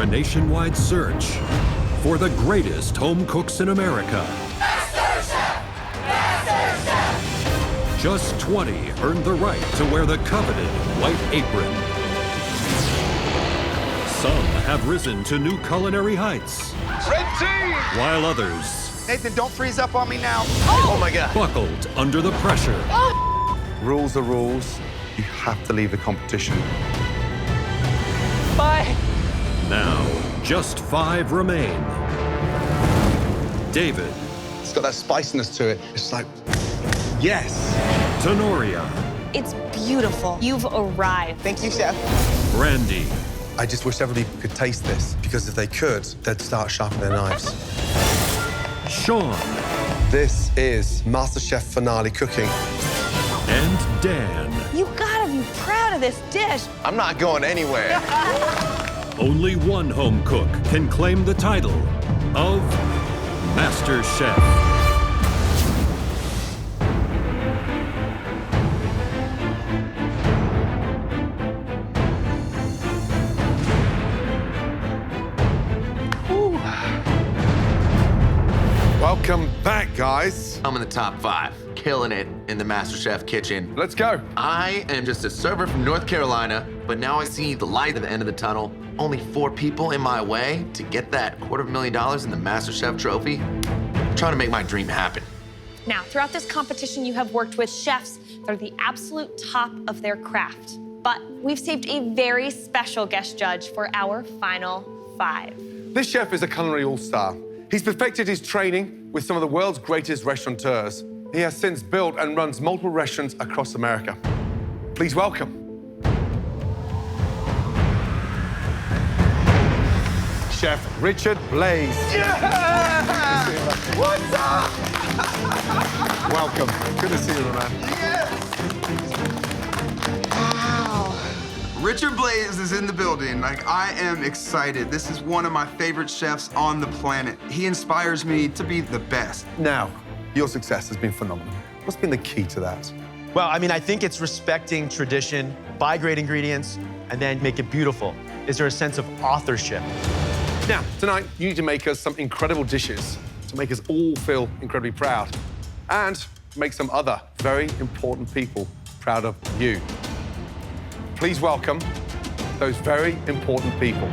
a nationwide search for the greatest home cooks in America. MasterChef! MasterChef! Just 20 earned the right to wear the coveted white apron. Some have risen to new culinary heights. Red team! While others... Nathan, don't freeze up on me now. Oh my God. Buckled under the pressure. Rules are rules. You have to leave the competition. Bye. Now, just 5 remain. David. It's got that spiciness to it. It's like, yes. Tenoria. It's beautiful. You've arrived. Thank you, Chef. Brandy. I just wish everybody could taste this, because if they could, they'd start sharpening their knives. Sean. This is MasterChef finale cooking. And Dan. You gotta be proud of this dish. I'm not going anywhere. Only one home cook can claim the title of Master Chef. Welcome back, guys. I'm in the top 5, killing it in the MasterChef kitchen. Let's go. I am just a server from North Carolina, but now I see the light at the end of the tunnel. Only 4 people in my way to get that $250,000 in the MasterChef trophy. I'm trying to make my dream happen. Now, throughout this competition, you have worked with chefs that are the absolute top of their craft. But we've saved a very special guest judge for our final 5. This chef is a culinary all-star. He's perfected his training with some of the world's greatest restaurateurs. He has since built and runs multiple restaurants across America. Please welcome Chef Richard Blais. Yeah! What's up? Welcome. Good to see you, man. Richard Blais is in the building. Like, I am excited. This is one of my favorite chefs on the planet. He inspires me to be the best. Now, your success has been phenomenal. What's been the key to that? Well, I mean, I think it's respecting tradition, buy great ingredients, and then make it beautiful. Is there a sense of authorship? Now, tonight, you need to make us some incredible dishes to make us all feel incredibly proud and make some other very important people proud of you. Please welcome those very important people.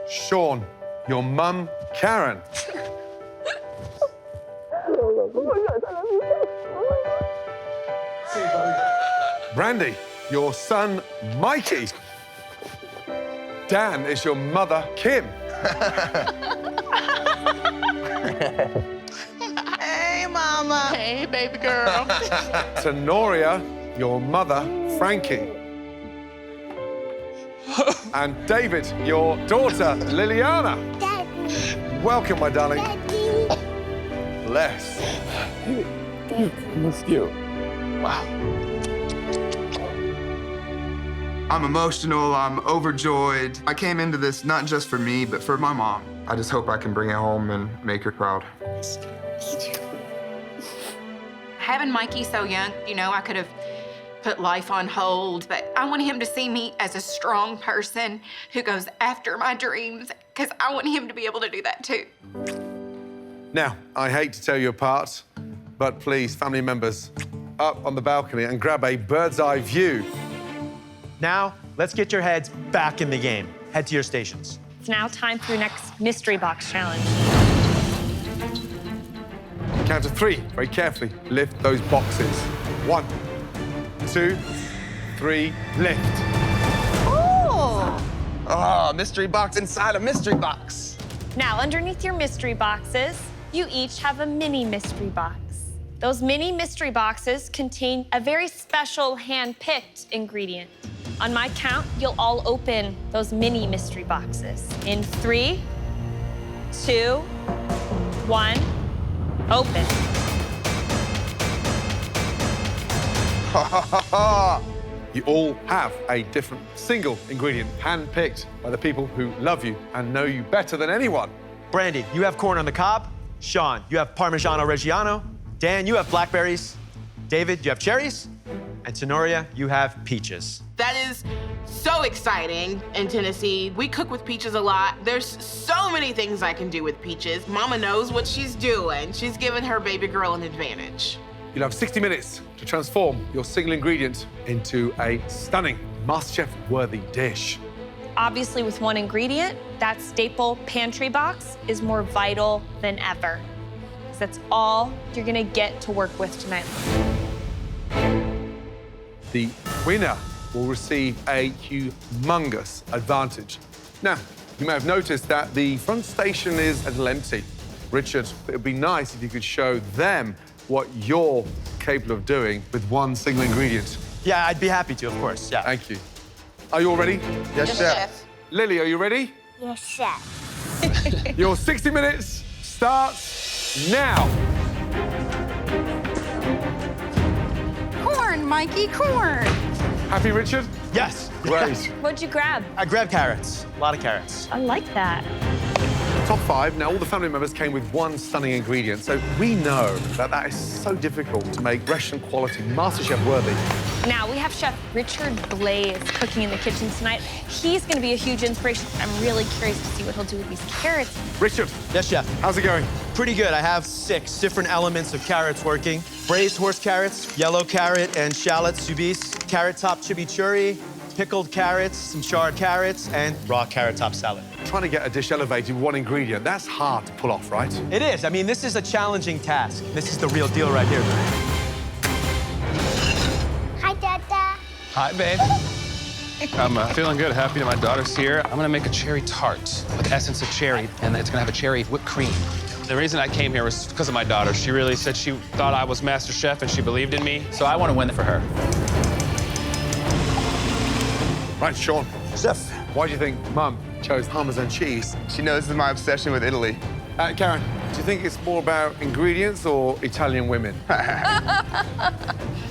Sean, your mum, Karen. Brandy, your son, Mikey. Dan is your mother, Kim. Hey, Mama. Hey, baby girl. Tenoria, your mother, Frankie. And David, your daughter, Liliana. Daddy. Welcome, my darling. Daddy. Bless. Wow. I'm emotional, I'm overjoyed. I came into this not just for me, but for my mom. I just hope I can bring it home and make her proud. Having Mikey so young, you know, I could have put life on hold, but I want him to see me as a strong person who goes after my dreams, because I want him to be able to do that too. Now, I hate to tear you apart, but please, family members, up on the balcony and grab a bird's eye view. Now, let's get your heads back in the game. Head to your stations. It's now time for your next mystery box challenge. Count to 3, very carefully. Lift those boxes. 1, 2, 3, lift. Oh, mystery box inside a mystery box. Now, underneath your mystery boxes, you each have a mini mystery box. Those mini mystery boxes contain a very special hand-picked ingredient. On my count, you'll all open those mini mystery boxes. In 3, 2, 1, open. You all have a different single ingredient, hand-picked by the people who love you and know you better than anyone. Brandy, you have corn on the cob. Sean, you have Parmigiano Reggiano. Dan, you have blackberries. David, you have cherries. And Tenoria, you have peaches. That is so exciting in Tennessee. We cook with peaches a lot. There's so many things I can do with peaches. Mama knows what she's doing. She's giving her baby girl an advantage. You'll have 60 minutes to transform your single ingredient into a stunning MasterChef-worthy dish. Obviously, with one ingredient, that staple pantry box is more vital than ever. 'Cause that's all you're gonna get to work with tonight. The winner will receive a humongous advantage. Now, you may have noticed that the front station is a little empty. Richard, it would be nice if you could show them what you're capable of doing with one single ingredient. Yeah, I'd be happy to, of course, yeah. Thank you. Are you all ready? Yes, chef. Lily, are you ready? Yes, chef. Your 60 minutes starts now. Corn, Mikey, corn. Happy, Richard? Yes. Great. What'd you grab? I grabbed carrots, a lot of carrots. I like that. Top 5. Now, all the family members came with one stunning ingredient, so we know that that is so difficult to make restaurant quality, MasterChef worthy. Now, we have Chef Richard Blaze cooking in the kitchen tonight. He's gonna be a huge inspiration. I'm really curious to see what he'll do with these carrots. Richard, Yes, chef. how's it going? Pretty good. I have 6 different elements of carrots working. Braised horse carrots, yellow carrot and shallot soubise, carrot top chimichurri, pickled carrots, some charred carrots, and raw carrot top salad. Trying to get a dish elevated with one ingredient, that's hard to pull off, right? It is. I mean, this is a challenging task. This is the real deal right here. Hi, Dada. Hi, babe. I'm feeling good, happy that my daughter's here. I'm gonna make a cherry tart with essence of cherry, and it's gonna have a cherry whipped cream. The reason I came here was because of my daughter. She really said she thought I was Master Chef and she believed in me, so I want to win for her. Right, Sean, Chef. why do you think Mum chose Parmesan cheese? She knows my obsession with Italy. Karen, do you think it's more about ingredients or Italian women?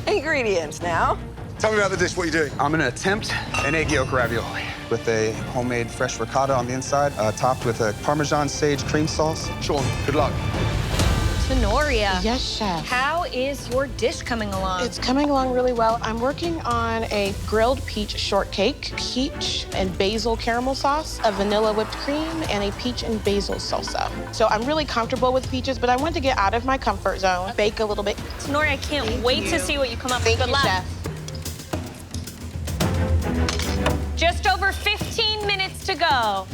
Ingredients now. Tell me about the dish, what are you doing? I'm gonna attempt an egg yolk ravioli with a homemade fresh ricotta on the inside, topped with a Parmesan sage cream sauce. Sean, good luck. Tenoria. Yes, chef. How is your dish coming along? It's coming along really well. I'm working on a grilled peach shortcake, peach and basil caramel sauce, a vanilla whipped cream, and a peach and basil salsa. So I'm really comfortable with peaches, but I want to get out of my comfort zone, bake a little bit. Tenoria, I can't wait to see what you come up with. Thank you, chef. Just over 15 minutes to go.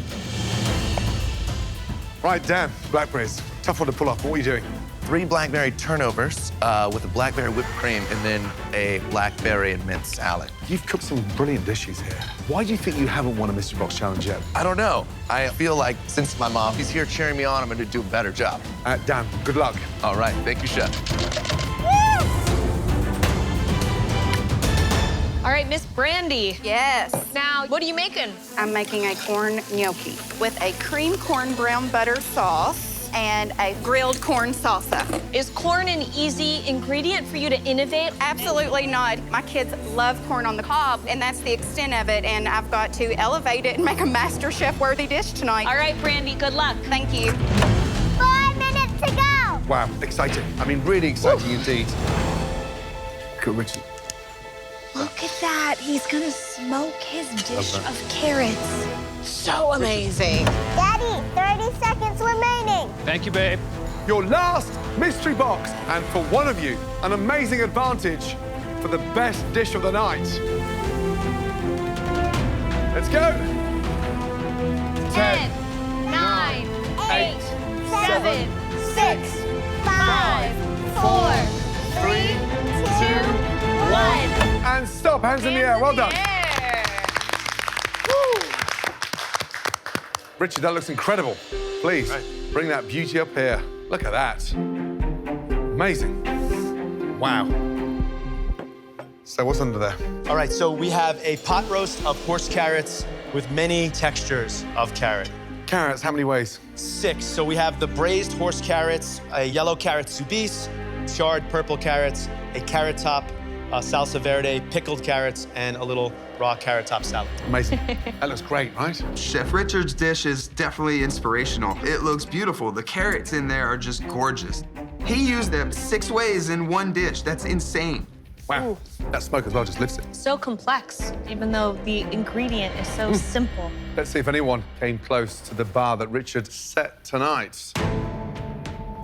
Right, Dan, blackberries. Tough one to pull off. What are you doing? 3 blackberry turnovers with a blackberry whipped cream and then a blackberry and mint salad. You've cooked some brilliant dishes here. Why do you think you haven't won a Mystery Box Challenge yet? I don't know. I feel like since my mom is here cheering me on, I'm gonna do a better job. Dan, good luck. All right, thank you, Chef. All right, Miss Brandy. Yes. Now, what are you making? I'm making a corn gnocchi with a cream corn brown butter sauce and a grilled corn salsa. Is corn an easy ingredient for you to innovate? Absolutely not. My kids love corn on the cob, and that's the extent of it, and I've got to elevate it and make a MasterChef worthy dish tonight. All right, Brandy, good luck. Thank you. 5 minutes to go. Wow, exciting. I mean, really exciting indeed. Good, Richard. Look at that. He's gonna smoke his dish of carrots. So amazing. Daddy, 30 seconds remaining. Thank you, babe. Your last mystery box, and for one of you, an amazing advantage for the best dish of the night. Let's go. 10, 9, 8, 7, 6, 5, 4, 3, 2, 1. And stop, hands in the air, well done. Woo. Richard, that looks incredible. Please, bring that beauty up here. Look at that. Amazing. Wow. So what's under there? All right, so we have a pot roast of horse carrots with many textures of carrot. Carrots, how many ways? 6. So we have the braised horse carrots, a yellow carrot soubise, charred purple carrots, a carrot top, salsa verde, pickled carrots, and a little raw carrot top salad. Amazing. That looks great, right? Chef Richard's dish is definitely inspirational. It looks beautiful. The carrots in there are just gorgeous. He used them 6 ways in one dish. That's insane. Wow, that smoke as well just lifts it. So complex, even though the ingredient is so simple. Let's see if anyone came close to the bar that Richard set tonight.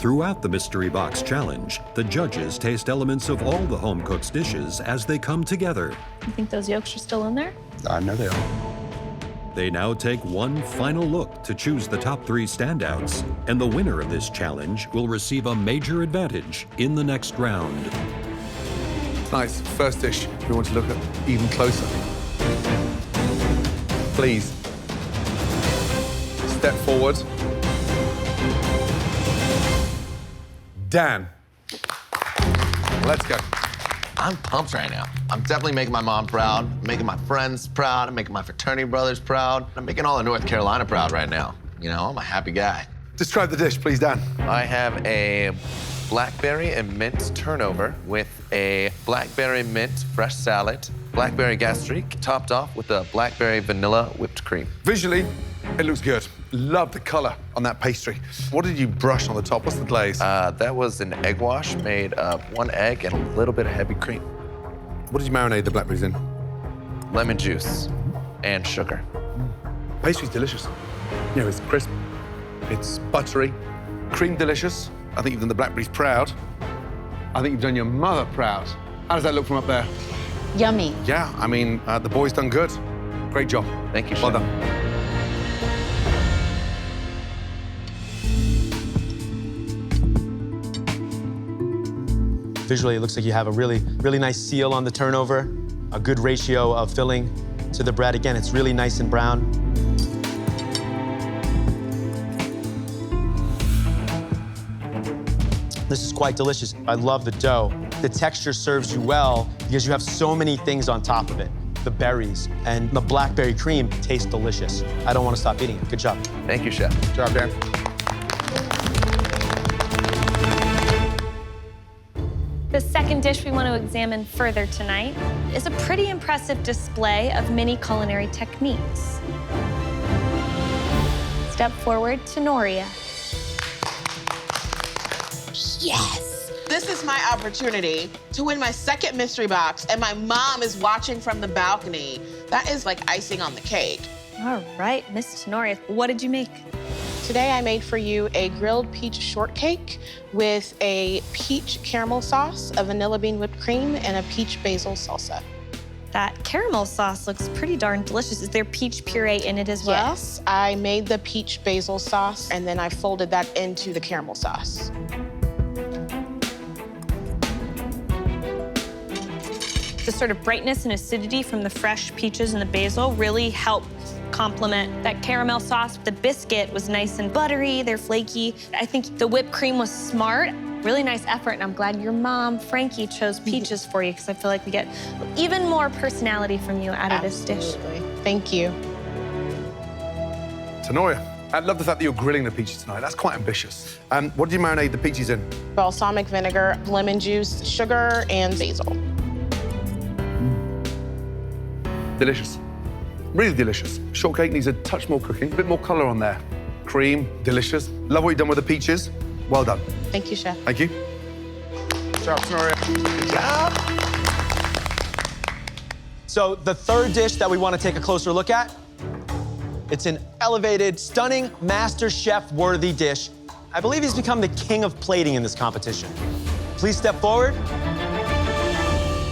Throughout the Mystery Box Challenge, the judges taste elements of all the home cook's dishes as they come together. You think those yolks are still in there? I know they are. They now take one final look to choose the top 3 standouts, and the winner of this challenge will receive a major advantage in the next round. Nice, first dish we want to look at even closer. Please, step forward. Dan, let's go. I'm pumped right now. I'm definitely making my mom proud, making my friends proud, I'm making my fraternity brothers proud. I'm making all of North Carolina proud right now. You know, I'm a happy guy. Describe the dish, please, Dan. I have a blackberry and mint turnover with a blackberry mint fresh salad, blackberry gastrique, topped off with a blackberry vanilla whipped cream. Visually, it looks good. Love the color on that pastry. What did you brush on the top? What's the glaze? That was an egg wash made of 1 egg and a little bit of heavy cream. What did you marinate the blackberries in? Lemon juice and sugar. Pastry's delicious. You know, it's crisp, it's buttery, cream delicious. I think you've done the blackberries proud. I think you've done your mother proud. How does that look from up there? Yummy. Yeah, I mean, the boy's done good. Great job. Thank you, Well Chef. done. Visually, it looks like you have a really nice seal on the turnover, a good ratio of filling to the bread. Again, it's really nice and brown. This is quite delicious. I love the dough. The texture serves you well because you have so many things on top of it. The berries and the blackberry cream taste delicious. I don't want to stop eating it. Good job. Thank you, Chef. Good job, Dan. The second dish we want to examine further tonight is a pretty impressive display of many culinary techniques. Step forward to Noria. Yes! This is my opportunity to win my second mystery box, and my mom is watching from the balcony. That is like icing on the cake. All right, Miss Tenoria, what did you make? Today I made for you a grilled peach shortcake with a peach caramel sauce, a vanilla bean whipped cream, and a peach basil salsa. That caramel sauce looks pretty darn delicious. Is there peach puree in it as well? Yes, I made the peach basil sauce, and then I folded that into the caramel sauce. The sort of brightness and acidity from the fresh peaches and the basil really helped complement that caramel sauce. The biscuit was nice and buttery, they're flaky. I think the whipped cream was smart. Really nice effort, and I'm glad your mom, Frankie, chose peaches for you, because I feel like we get even more personality from you out of this dish. Thank you. Tenoria, I love the fact that you're grilling the peaches tonight. That's quite ambitious. What did you marinate the peaches in? Balsamic vinegar, lemon juice, sugar, and basil. Delicious. Really delicious. Shortcake needs a touch more cooking, a bit more color on there. Cream, delicious. Love what you've done with the peaches. Well done. Thank you, Chef. Thank you. Good job, Tenoria. Good job. So the third dish that we want to take a closer look at, it's an elevated, stunning MasterChef-worthy dish. I believe he's become the king of plating in this competition. Please step forward.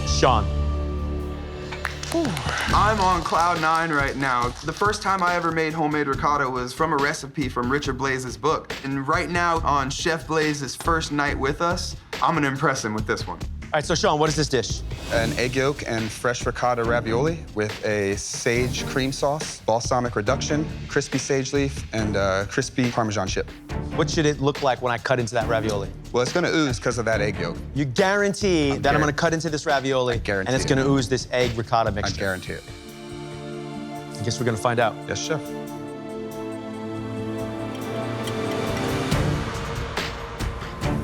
Sean. I'm on cloud 9 right now. The first time I ever made homemade ricotta was from a recipe from Richard Blaze's book. And right now, on Chef Blaze's first night with us, I'm gonna impress him with this one. All right, so Sean, what is this dish? An egg yolk and fresh ricotta ravioli with a sage cream sauce, balsamic reduction, crispy sage leaf, and crispy Parmesan chip. What should it look like when I cut into that ravioli? Well, it's gonna ooze because of that egg yolk. You guarantee that I'm gonna cut into this ravioli guarantee and it's gonna ooze this egg ricotta mixture? I guarantee it. I guess we're gonna find out. Yes, chef.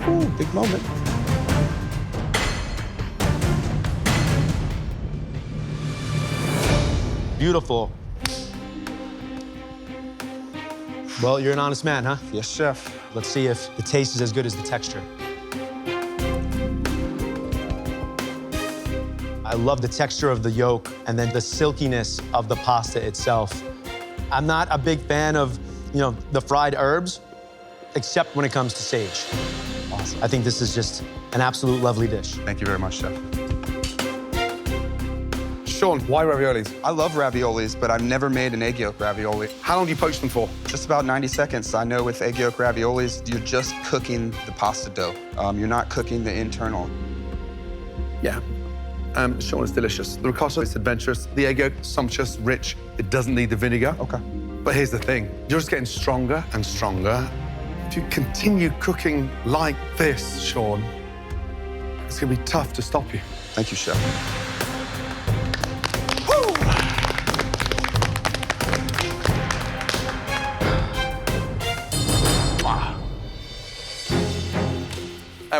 Ooh, big moment. Beautiful. Well, you're an honest man, huh? Yes, chef. Let's see if the taste is as good as the texture. I love the texture of the yolk and then the silkiness of the pasta itself. I'm not a big fan of, the fried herbs, except when it comes to sage. Awesome. I think this is just an absolute lovely dish. Thank you very much, Chef. Sean, why raviolis? I love raviolis, but I've never made an egg yolk ravioli. How long do you poach them for? Just about 90 seconds. I know with egg yolk raviolis, you're just cooking the pasta dough. You're not cooking the internal. Yeah. Sean, it's delicious. The ricotta is adventurous. The egg yolk, sumptuous, rich. It doesn't need the vinegar. Okay. But here's the thing. You're just getting stronger and stronger. If you continue cooking like this, Sean, it's gonna be tough to stop you. Thank you, Chef.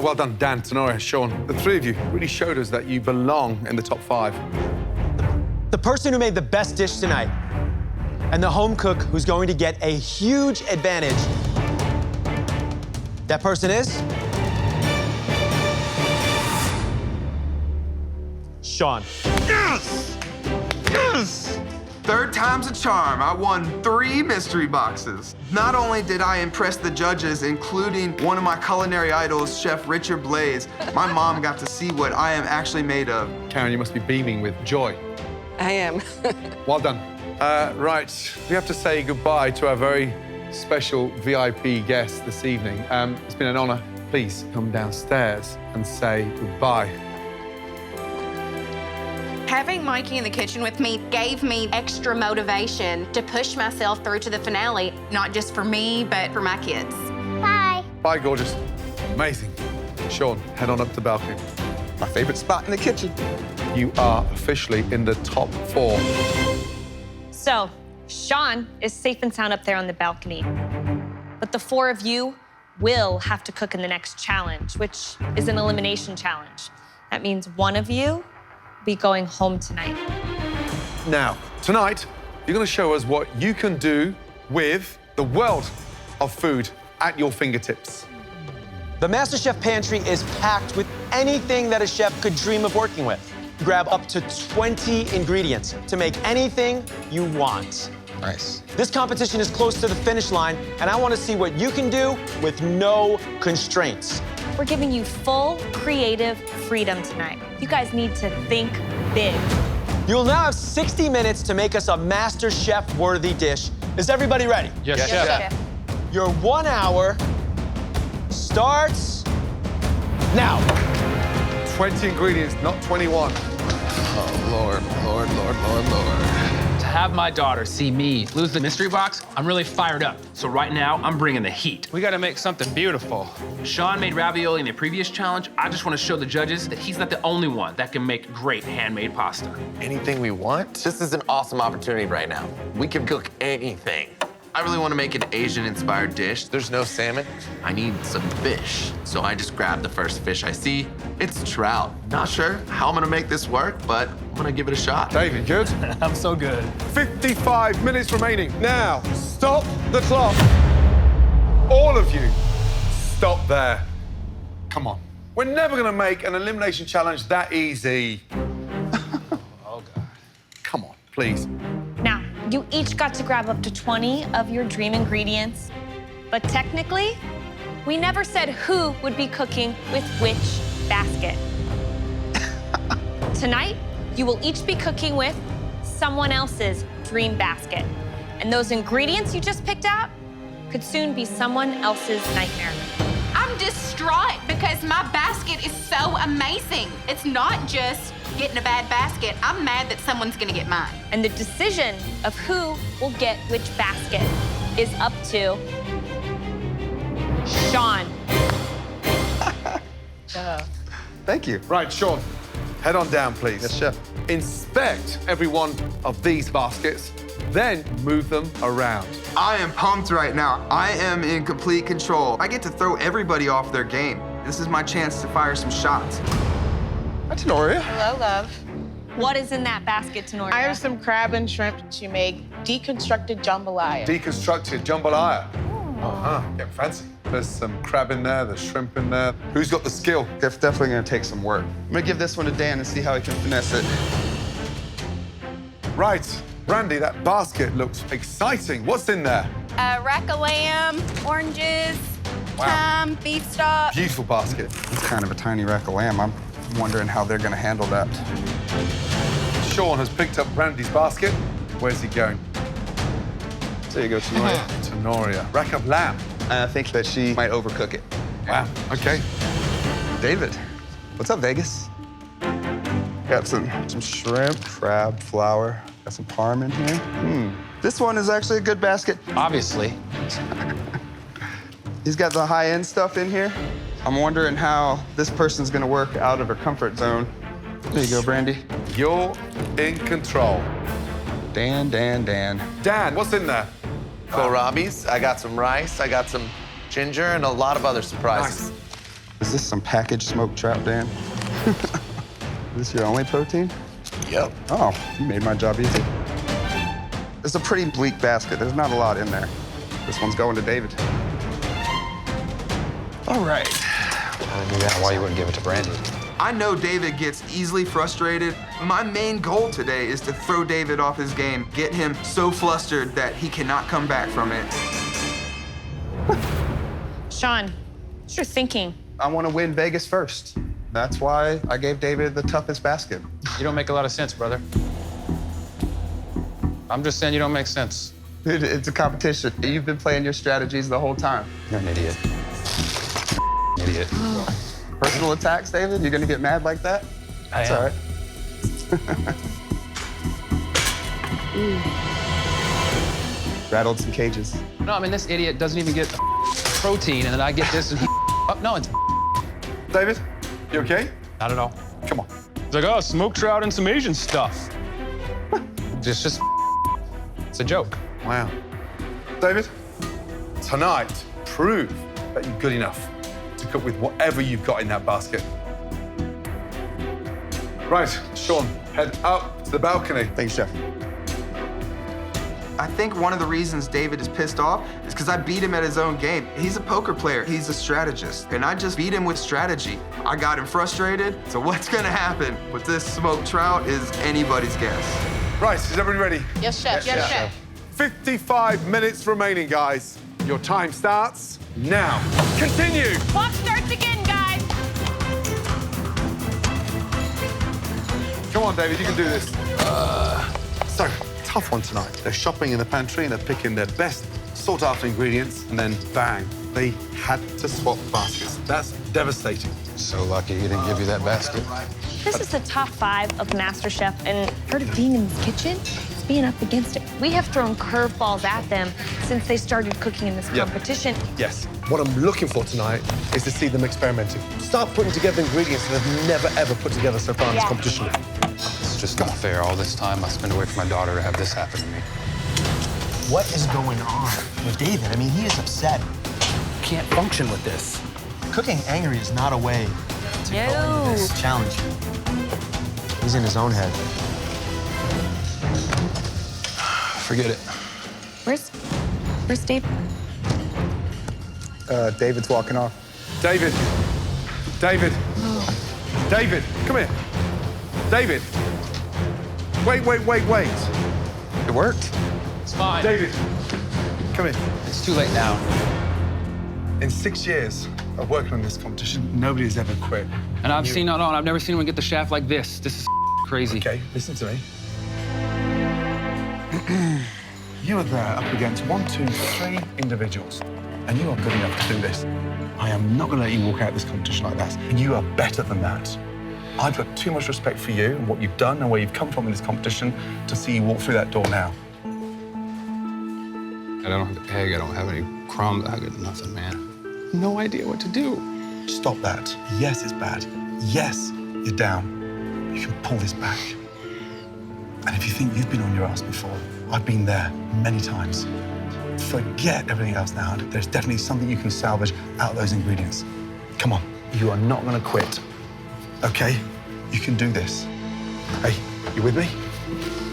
Well done, Dan, Tenoria, Sean. The three of you really showed us that you belong in the top 5. The person who made the best dish tonight and the home cook who's going to get a huge advantage, that person is Sean. Yes! Yes! Third time's a charm. I won 3 mystery boxes. Not only did I impress the judges, including one of my culinary idols, Chef Richard Blaze, my mom got to see what I am actually made of. Karen, you must be beaming with joy. I am. Well done. Right, we have to say goodbye to our very special VIP guest this evening. It's been an honor. Please come downstairs and say goodbye. Having Mikey in the kitchen with me gave me extra motivation to push myself through to the finale, not just for me, but for my kids. Bye. Bye, gorgeous. Amazing. Sean, head on up to the balcony. My favorite spot in the kitchen. You are officially in the top 4. So, Sean is safe and sound up there on the balcony. But the 4 of you will have to cook in the next challenge, which is an elimination challenge. That means one of you will be going home tonight. Now, tonight, you're going to show us what you can do with the world of food at your fingertips. The MasterChef pantry is packed with anything that a chef could dream of working with. Grab up to 20 ingredients to make anything you want. Nice. This competition is close to the finish line, and I want to see what you can do with no constraints. We're giving you full creative freedom tonight. You guys need to think big. You'll now have 60 minutes to make us a MasterChef-worthy dish. Is everybody ready? Yes, Chef. Your 1 hour starts now. 20 ingredients, not 21. Oh, Lord, Lord, Lord, Lord, Lord. To have my daughter see me lose the mystery box, I'm really fired up. So right now, I'm bringing the heat. We gotta make something beautiful. Sean made ravioli in the previous challenge. I just want to show the judges that he's not the only one that can make great handmade pasta. Anything we want? This is an awesome opportunity right now. We can cook anything. I really want to make an Asian-inspired dish. There's no salmon. I need some fish. So I just grabbed the first fish I see. It's trout. Not sure how I'm gonna make this work, but I'm gonna give it a shot. David, good? I'm so good. 55 minutes remaining. Now, stop the clock. All of you, stop there. Come on. We're never gonna make an elimination challenge that easy. Oh, God. Come on, please. Now, you each got to grab up to 20 of your dream ingredients, but technically, we never said who would be cooking with which basket. Tonight, you will each be cooking with someone else's dream basket. And those ingredients you just picked out could soon be someone else's nightmare. I'm distraught because my basket is so amazing. It's not just getting a bad basket. I'm mad that someone's gonna get mine. And the decision of who will get which basket is up to Sean. Thank you. Right, Sean, head on down, please. Yes, Chef. Inspect every one of these baskets, then move them around. I am pumped right now. I am in complete control. I get to throw everybody off their game. This is my chance to fire some shots. Hi, Tenoria. Hello, love. What is in that basket, Tenoria? I have some crab and shrimp to make deconstructed jambalaya. Deconstructed jambalaya. Getting fancy. There's some crab in there, there's shrimp in there. Who's got the skill? It's definitely gonna take some work. I'm gonna give this one to Dan and see how he can finesse it. Right, Randy, that basket looks exciting. What's in there? Rack of lamb, oranges, Wow. thyme, beef stock. Beautiful basket. It's kind of a tiny rack of lamb. I'm wondering how they're gonna handle that. Sean has picked up Randy's basket. Where's he going? There you go, Tanoria. Tenoria. Rack of lamb. I think that she might overcook it. Wow, okay. David, what's up, Vegas? Got some shrimp, crab, flour. Got some parm in here. This one is actually a good basket. Obviously. He's got the high-end stuff in here. I'm wondering how this person's gonna work out of her comfort zone. There you go, Brandy. You're in control. Dan. Dan, what's in there? Kohlrabi's. I got some rice, I got some ginger, and a lot of other surprises. Nice. Is this some packaged smoked trout, Dan? Is this your only protein? Yep. Oh, you made my job easy. It's a pretty bleak basket. There's not a lot in there. This one's going to David. All right. I knew that. Why you wouldn't give it to Brandy? I know David gets easily frustrated. My main goal today is to throw David off his game, get him so flustered that he cannot come back from it. Sean, what's your thinking? I want to win Vegas first. That's why I gave David the toughest basket. You don't make a lot of sense, brother. I'm just saying you don't make sense. Dude, it's a competition. You've been playing your strategies the whole time. You're an idiot. Idiot. Personal attacks, David? You're gonna get mad like that? I That's am. all right. Rattled some cages. No, I mean, this idiot doesn't even get protein, and then I get this, and he no, it's David, you okay? not at all. Come on. It's like, oh, smoked trout and some Asian stuff. It's a joke. Wow. David, tonight, prove that you're good enough to cook with whatever you've got in that basket. Right, Sean, head up to the balcony. Thanks, Chef. I think one of the reasons David is pissed off is because I beat him at his own game. He's a poker player, he's a strategist, and I just beat him with strategy. I got him frustrated, so what's gonna happen with this smoked trout is anybody's guess. Right, is everybody ready? Yes, chef. Yes, chef. 55 minutes remaining, guys. Your time starts now. Continue. Clock starts again, guys. Come on, David, you can do this. So, tough one tonight. They're shopping in the pantry and they're picking their best sought-after ingredients, and then bang, they had to swap baskets. That's devastating. So lucky he didn't give you that basket. This is the top 5 of MasterChef, and part of being in this kitchen is being up against it. We have thrown curveballs at them since they started cooking in this competition. Yes. What I'm looking for tonight is to see them experimenting. Start putting together ingredients that they've never, ever put together so far in this competition. It's just not fair. All this time I spent away from my daughter to have this happen to me. What is going on with David? I mean, he is upset. Can't function with this. Cooking angry is not a way to go into this challenge. He's in his own head. Forget it. Where's Dave? David's walking off. David. David. David, come here. David. Wait. It worked. It's fine. David, come here. It's too late now. In 6 years of working on this competition, nobody has ever quit. And I've never seen anyone get the shaft like this. This is crazy. Okay, listen to me. You are there up against 1, 2, 3 individuals, and you are good enough to do this. I am not going to let you walk out of this competition like that. You are better than that. I've got too much respect for you and what you've done and where you've come from in this competition to see you walk through that door now. I don't have the egg. I don't have any crumbs. I got nothing, man. No idea what to do. Stop that. Yes, it's bad. Yes, you're down. You can pull this back. And if you think you've been on your ass before, I've been there many times. Forget everything else now. There's definitely something you can salvage out of those ingredients. Come on, you are not gonna quit. Okay? You can do this. Hey, you with me?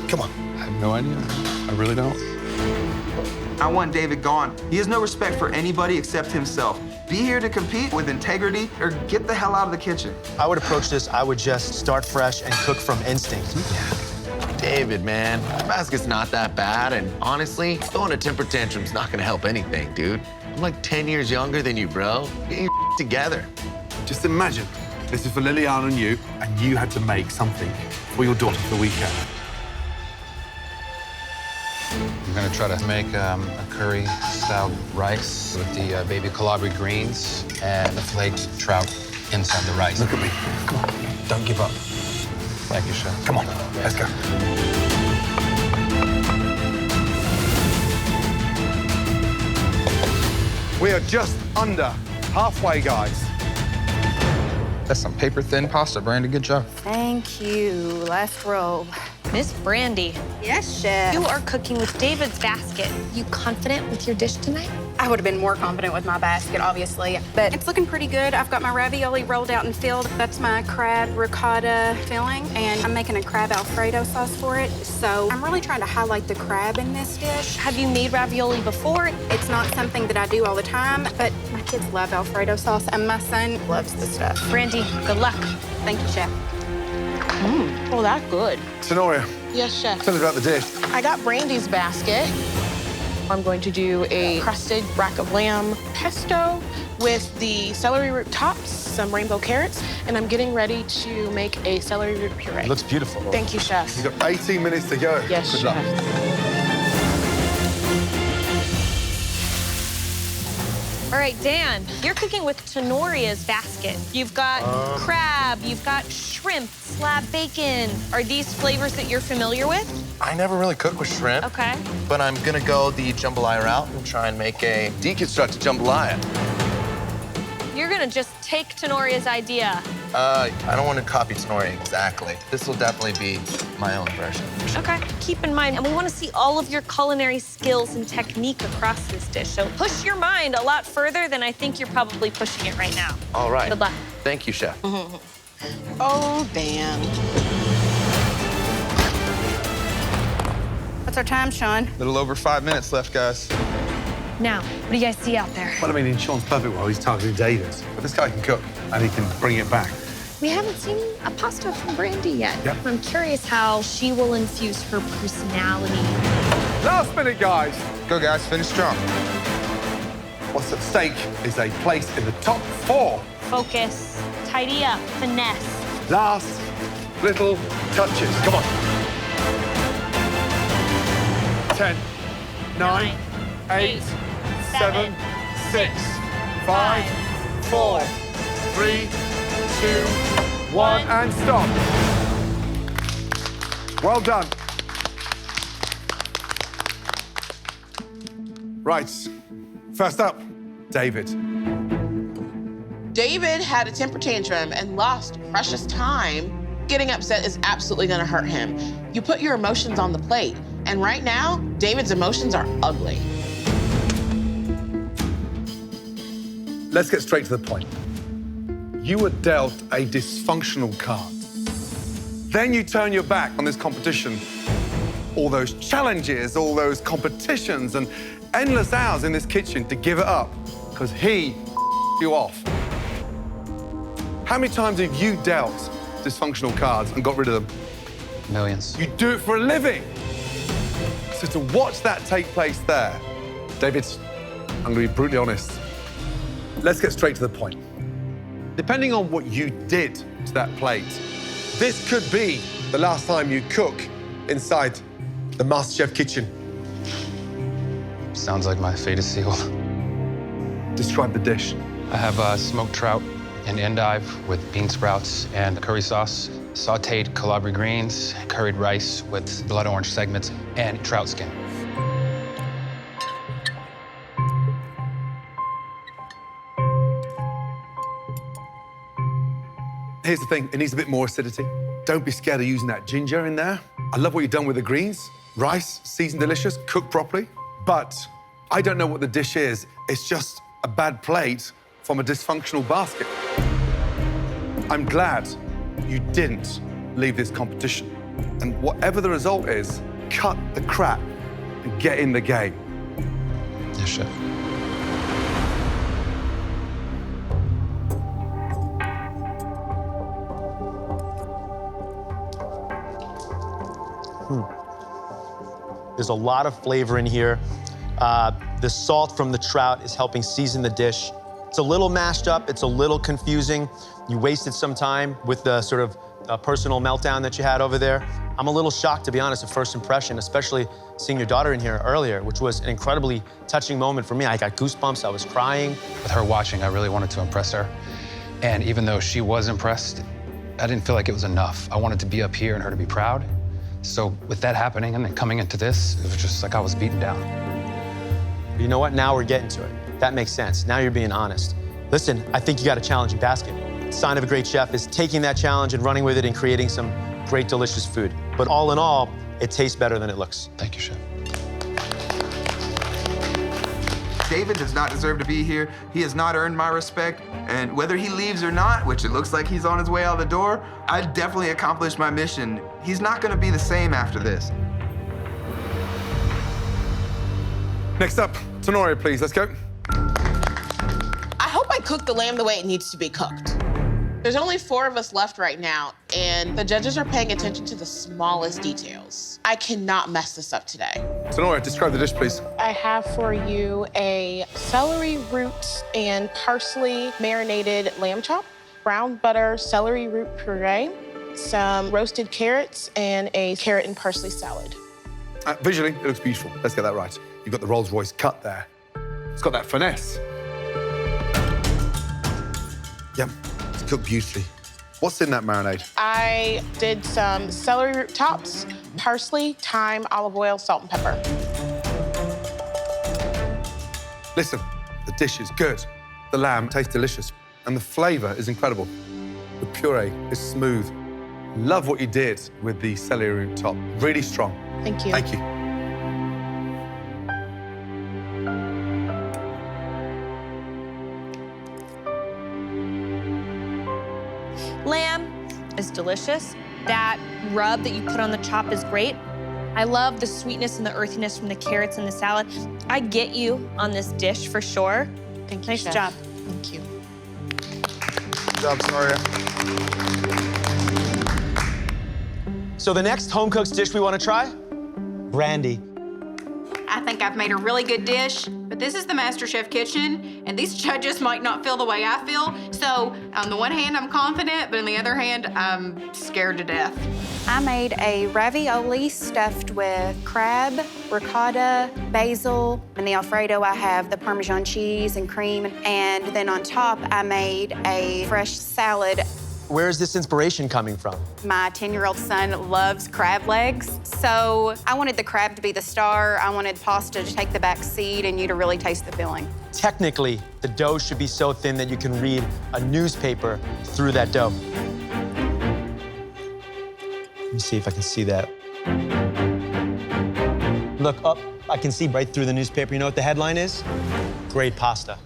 Come on. I have no idea. I really don't. I want David gone. He has no respect for anybody except himself. Be here to compete with integrity or get the hell out of the kitchen. I would approach this, I would just start fresh and cook from instinct. David, man, the basket's not that bad, and honestly, throwing a temper tantrum's not gonna help anything, dude. I'm like 10 years younger than you, bro. Get your together. Just imagine, this is for Liliana and you had to make something for your daughter for the weekend. I'm gonna try to make a curry-style rice with the baby Calabria greens and the flaked trout inside the rice. Look at me. Come on. Don't give up. Thank you, Chef. Come on. Let's go. We are just under halfway, guys. That's some paper-thin pasta, Brandy. Good job. Thank you. Last roll. Miss Brandy, Yes, Chef. you are cooking with David's basket. You confident with your dish tonight? I would have been more confident with my basket, obviously, but it's looking pretty good. I've got my ravioli rolled out and filled. That's my crab ricotta filling, and I'm making a crab Alfredo sauce for it. So I'm really trying to highlight the crab in this dish. Have you made ravioli before? It's not something that I do all the time, but my kids love Alfredo sauce, and my son loves the stuff. Brandy, good luck. Thank you, Chef. Oh, that's good. Tenoria, Yes, Chef. tell us about the dish. I got Brandy's basket. I'm going to do a crusted rack of lamb pesto with the celery root tops, some rainbow carrots, and I'm getting ready to make a celery root puree. It looks beautiful. Thank you, Chef. You've got 18 minutes to go. Yes, Good Chef. luck. All right, Dan, you're cooking with Tenoria's basket. You've got crab, you've got shrimp, slab bacon. Are these flavors that you're familiar with? I never really cook with shrimp. Okay. But I'm gonna go the jambalaya route and try and make a deconstructed jambalaya. You're gonna just take Tenoria's idea. I don't want to copy Tenoria exactly. This will definitely be my own version. Okay. Keep in mind, and we want to see all of your culinary skills and technique across this dish. So push your mind a lot further than I think you're probably pushing it right now. All right. Good luck. Thank you, Chef. Oh, Dan. What's our time, Sean? A little over 5 minutes left, guys. Now, what do you guys see out there? Well, I mean, in Sean's perfect world, he's targeting David. But this guy can cook, and he can bring it back. We haven't seen a pasta from Brandy yet. Yep. I'm curious how she will infuse her personality. Last minute, guys. Go, guys. Finish strong. What's at stake is a place in the top 4. Focus, tidy up, finesse. Last little touches. Come on. 10, 9, 8, 7, 6, 5, 4, 3, 2, 1, and stop. Well done. Right. First up, David. David had a temper tantrum and lost precious time. Getting upset is absolutely gonna hurt him. You put your emotions on the plate, and right now, David's emotions are ugly. Let's get straight to the point. You were dealt a dysfunctional card. Then you turn your back on this competition. All those challenges, all those competitions, and endless hours in this kitchen to give it up because he you off. How many times have you dealt dysfunctional cards and got rid of them? Millions. You do it for a living. So to watch that take place there, David, I'm gonna be brutally honest. Let's get straight to the point. Depending on what you did to that plate, this could be the last time you cook inside the MasterChef kitchen. Sounds like my fate is sealed. Describe the dish. I have smoked trout and endive with bean sprouts and curry sauce, sauteed Calabria greens, curried rice with blood orange segments, and trout skin. Here's the thing, it needs a bit more acidity. Don't be scared of using that ginger in there. I love what you've done with the greens. Rice, seasoned delicious, cooked properly. But I don't know what the dish is. It's just a bad plate from a dysfunctional basket. I'm glad you didn't leave this competition. And whatever the result is, cut the crap and get in the game. Chef. There's a lot of flavor in here. The salt from the trout is helping season the dish. It's a little mashed up, it's a little confusing. You wasted some time with the sort of personal meltdown that you had over there. I'm a little shocked, to be honest, at first impression, especially seeing your daughter in here earlier, which was an incredibly touching moment for me. I got goosebumps, I was crying. With her watching, I really wanted to impress her. And even though she was impressed, I didn't feel like it was enough. I wanted to be up here and her to be proud. So with that happening and then coming into this, it was just like I was beaten down. You know what? Now we're getting to it. That makes sense. Now you're being honest. Listen, I think you got a challenging basket. The sign of a great chef is taking that challenge and running with it and creating some great, delicious food. But all in all, it tastes better than it looks. Thank you, Chef. David does not deserve to be here. He has not earned my respect. And whether he leaves or not, which it looks like he's on his way out the door, I definitely accomplished my mission. He's not gonna be the same after this. Next up, Tenoria, please. Let's go. I hope I cooked the lamb the way it needs to be cooked. There's only 4 of us left right now, and the judges are paying attention to the smallest details. I cannot mess this up today. Tenoria, describe the dish, please. I have for you a celery root and parsley marinated lamb chop, brown butter celery root puree, some roasted carrots, and a carrot and parsley salad. Visually, it looks beautiful. Let's get that right. You've got the Rolls-Royce cut there. It's got that finesse. Yep, it's cooked beautifully. What's in that marinade? I did some celery root tops, parsley, thyme, olive oil, salt, and pepper. Listen, the dish is good. The lamb tastes delicious, and the flavor is incredible. The puree is smooth. Love what you did with the celery root top. Really strong. Thank you. Thank you. Lamb is delicious. That rub that you put on the chop is great. I love the sweetness and the earthiness from the carrots and the salad. I get you on this dish for sure. Thank you, Nice Chef. job. Thank you. Good job, Soria. So the next home cooked dish we want to try? Brandy. I think I've made a really good dish, but this is the MasterChef kitchen, and these judges might not feel the way I feel. So on the one hand, I'm confident, but on the other hand, I'm scared to death. I made a ravioli stuffed with crab, ricotta, basil. In the Alfredo, I have the Parmesan cheese and cream. And then on top, I made a fresh salad. Where is this inspiration coming from? My 10-year-old son loves crab legs, so I wanted the crab to be the star. I wanted pasta to take the back seat and you to really taste the filling. Technically, the dough should be so thin that you can read a newspaper through that dough. Let me see if I can see that. Look up, I can see right through the newspaper. You know what the headline is? Great pasta.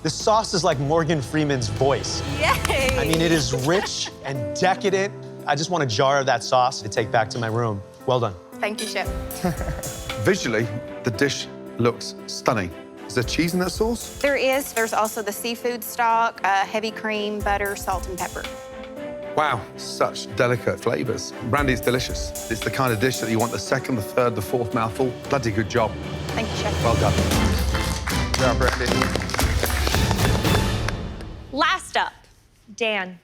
The sauce is like Morgan Freeman's voice. Yay! I mean, it is rich and decadent. I just want a jar of that sauce to take back to my room. Well done. Thank you, Chef. Visually, the dish looks stunning. Is there cheese in that sauce? There is. There's also the seafood stock, heavy cream, butter, salt, and pepper. Wow, such delicate flavors. Brandy's delicious. It's the kind of dish that you want the second, the third, the fourth mouthful. Bloody good job. Thank you, Chef. Well done. Good job, Brandy. Last up, Dan.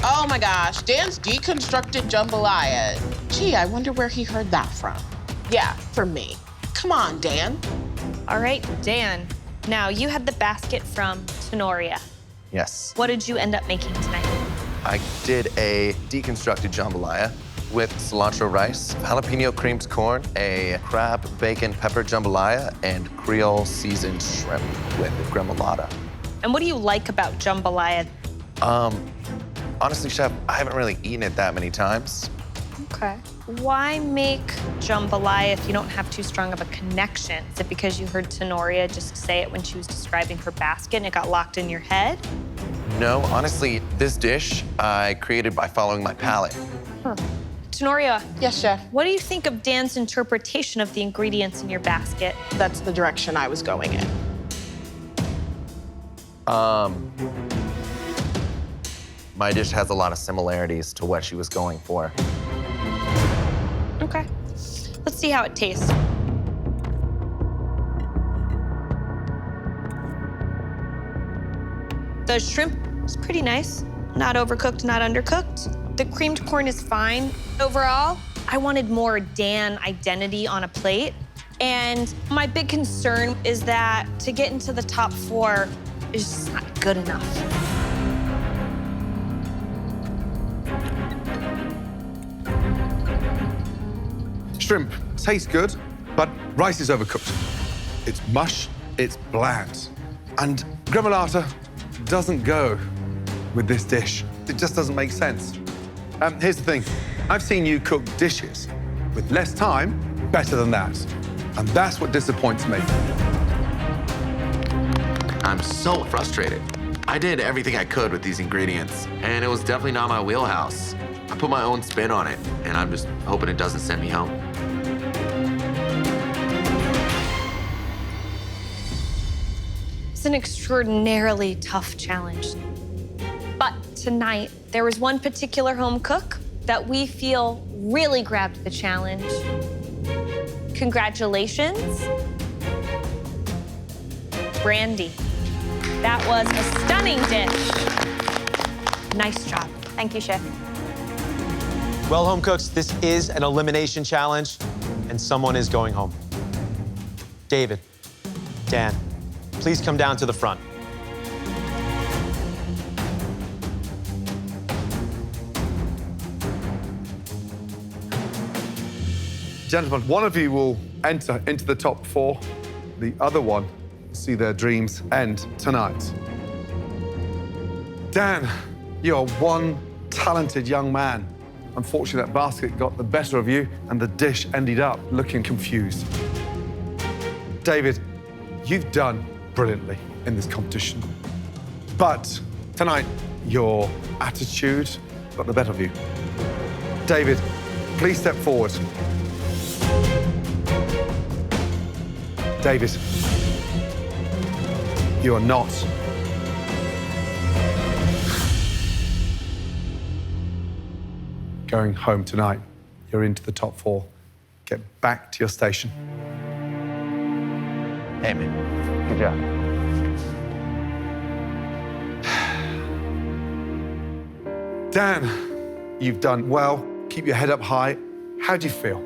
Oh my gosh, Dan's deconstructed jambalaya. Gee, I wonder where he heard that from. Yeah, from me. Come on, Dan. All right, Dan. Now, you had the basket from Tenoria. Yes. What did you end up making tonight? I did a deconstructed jambalaya with cilantro rice, jalapeno creamed corn, a crab, bacon, pepper jambalaya, and Creole seasoned shrimp with gremolata. And what do you like about jambalaya? Honestly, Chef, I haven't really eaten it that many times. Okay. Why make jambalaya if you don't have too strong of a connection? Is it because you heard Tenoria just say it when she was describing her basket and it got locked in your head? No, honestly, this dish I created by following my palate. Tenoria. Yes, Chef. What do you think of Dan's interpretation of the ingredients in your basket? That's the direction I was going in. My dish has a lot of similarities to what she was going for. Okay. Let's see how it tastes. The shrimp is pretty nice. Not overcooked, not undercooked. The creamed corn is fine. Overall, I wanted more Dan identity on a plate. And my big concern is that to get into the top 4 is just not good enough. Shrimp tastes good, but rice is overcooked. It's mush, it's bland. And gremolata doesn't go with this dish. It just doesn't make sense. Here's the thing. I've seen you cook dishes with less time better than that. And that's what disappoints me. I'm so frustrated. I did everything I could with these ingredients, and it was definitely not my wheelhouse. I put my own spin on it, and I'm just hoping it doesn't send me home. It's an extraordinarily tough challenge. But tonight, there was one particular home cook that we feel really grabbed the challenge. Congratulations, Brandy. That was a stunning dish. Nice job. Thank you, Chef. Well, home cooks, this is an elimination challenge, and someone is going home. David, Dan, please come down to the front. Gentlemen, one of you will enter into the top 4. The other one will see their dreams end tonight. Dan, you're one talented young man. Unfortunately, that basket got the better of you, and the dish ended up looking confused. David, you've done brilliantly in this competition. But tonight, your attitude got the better of you. David, please step forward. David, you are not going home tonight. You're into the top 4. Get back to your station. Hey, man. Good job. Dan, you've done well. Keep your head up high. How do you feel?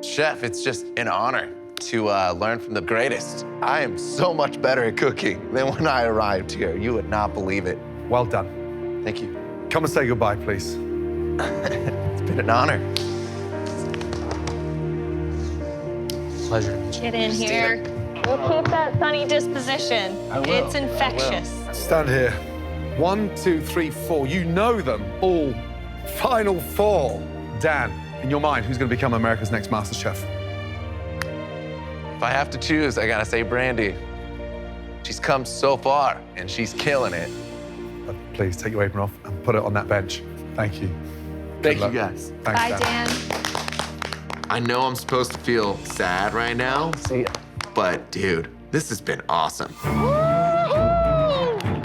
Chef, it's just an honor to learn from the greatest. I am so much better at cooking than when I arrived here. You would not believe it. Well done. Thank you. Come and say goodbye, please. It's been an honor. Pleasure. Get in here. We'll keep that sunny disposition. I will. It's infectious. Stand here. 1, 2, 3, 4. You know them all. Final 4. Dan, in your mind, who's going to become America's next MasterChef? If I have to choose, I gotta say Brandy. She's come so far, and she's killing it. But please take your apron off and put it on that bench. Thank you. Thank you, guys. Thanks, Bye, Dan. I know I'm supposed to feel sad right now, but dude, this has been awesome.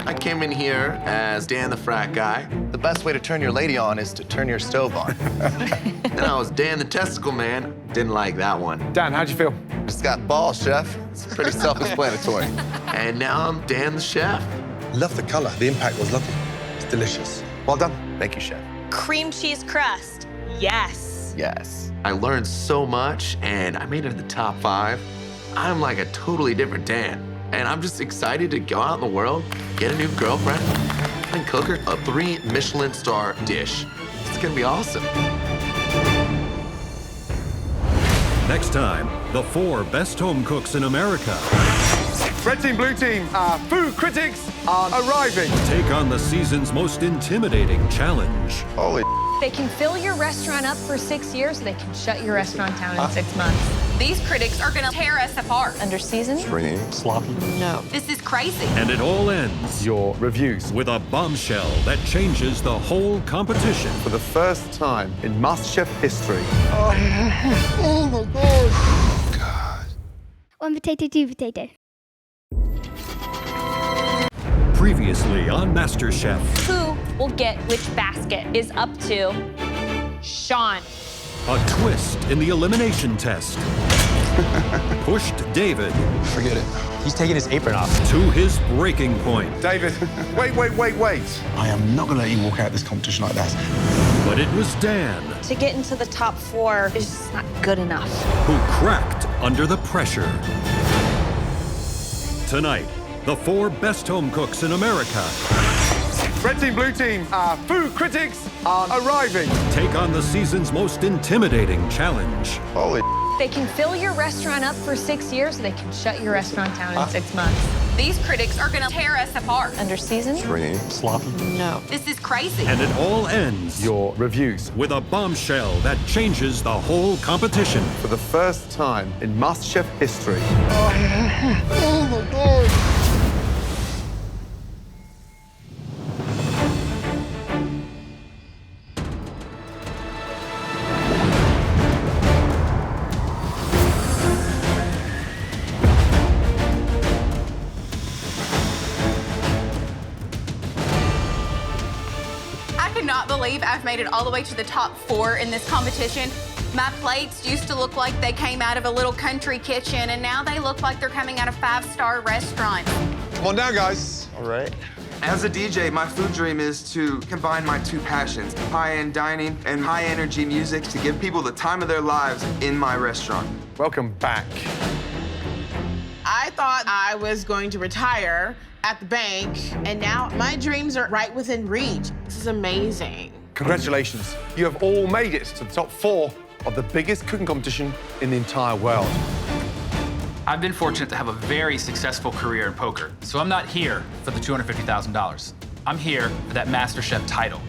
I came in here as Dan the frat guy. The best way to turn your lady on is to turn your stove on. And I was Dan the testicle man. Didn't like that one. Dan, how'd you feel? Just got balls, Chef. It's pretty self-explanatory. And now I'm Dan the chef. Love the color. The impact was lovely. It's delicious. Well done. Thank you, Chef. Cream cheese crust. Yes. Yes. I learned so much, and I made it in the top 5. I'm like a totally different Dan. And I'm just excited to go out in the world, get a new girlfriend, and cook her a 3 Michelin star dish. It's gonna be awesome. Next time, the 4 best home cooks in America Red team, blue team, our food critics are arriving. take on the season's most intimidating challenge. Holy. They can fill your restaurant up for 6 years, or they can shut your restaurant down in 6 months. These critics are gonna tear us apart. Under seasoned? Stringy. Sloppy. No. This is crazy. And it all ends Your reviews. with a bombshell that changes the whole competition. For the first time in MasterChef history. Oh my God. One potato, two potato. Previously on MasterChef, Who will get which basket is up to Sean. a twist in the elimination test pushed David Forget it. He's taking his apron off. to his breaking point. David, wait. I am not gonna let you walk out of this competition like that. But it was Dan To get into the top 4 is just not good enough. who cracked under the pressure. Tonight, the 4 best home cooks in America Red team, blue team, our food critics are arriving. take on the season's most intimidating challenge. Holy. They can fill your restaurant up for 6 years, or they can shut your restaurant down in 6 months. These critics are gonna tear us apart. Under seasoned? Stringy. Sloppy. No. This is crazy. And it all ends Your reviews. with a bombshell that changes the whole competition. For the first time in MasterChef history. Oh my God. I cannot believe I've made it all the way to the top 4 in this competition. My plates used to look like they came out of a little country kitchen, and now they look like they're coming out of 5-star restaurants. Come on down, guys. All right. As a DJ, my food dream is to combine my 2 passions, high-end dining and high-energy music, to give people the time of their lives in my restaurant. Welcome back. I thought I was going to retire at the bank, and now my dreams are right within reach. This is amazing. Congratulations. You have all made it to the top 4 of the biggest cooking competition in the entire world. I've been fortunate to have a very successful career in poker, so I'm not here for the $250,000. I'm here for that MasterChef title.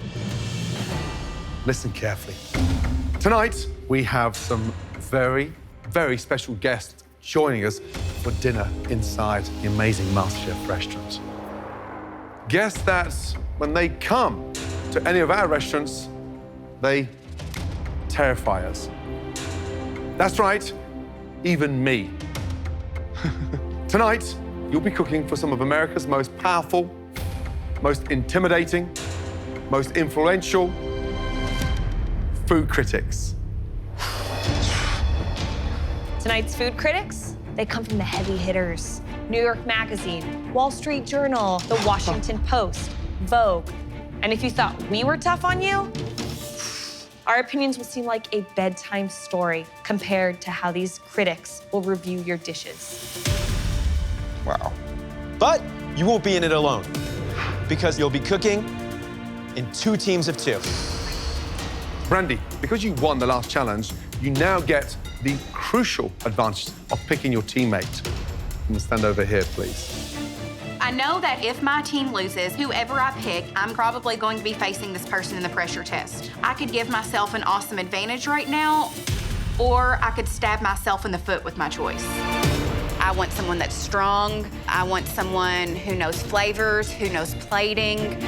Listen carefully. Tonight, we have some very, very special guests joining us for dinner inside the amazing MasterChef restaurant. Guests that, when they come to any of our restaurants, they terrify us. That's right, even me. Tonight, you'll be cooking for some of America's most powerful, most intimidating, most influential food critics. Tonight's food critics, they come from the heavy hitters. New York Magazine, Wall Street Journal, The Washington Post, Vogue. And if you thought we were tough on you, our opinions will seem like a bedtime story compared to how these critics will review your dishes. Wow. But you won't be in it alone, because you'll be cooking in 2 teams of 2. Brandy, because you won the last challenge, you now get the crucial advantage of picking your teammate. You can stand over here, please. I know that if my team loses, whoever I pick, I'm probably going to be facing this person in the pressure test. I could give myself an awesome advantage right now, or I could stab myself in the foot with my choice. I want someone that's strong. I want someone who knows flavors, who knows plating.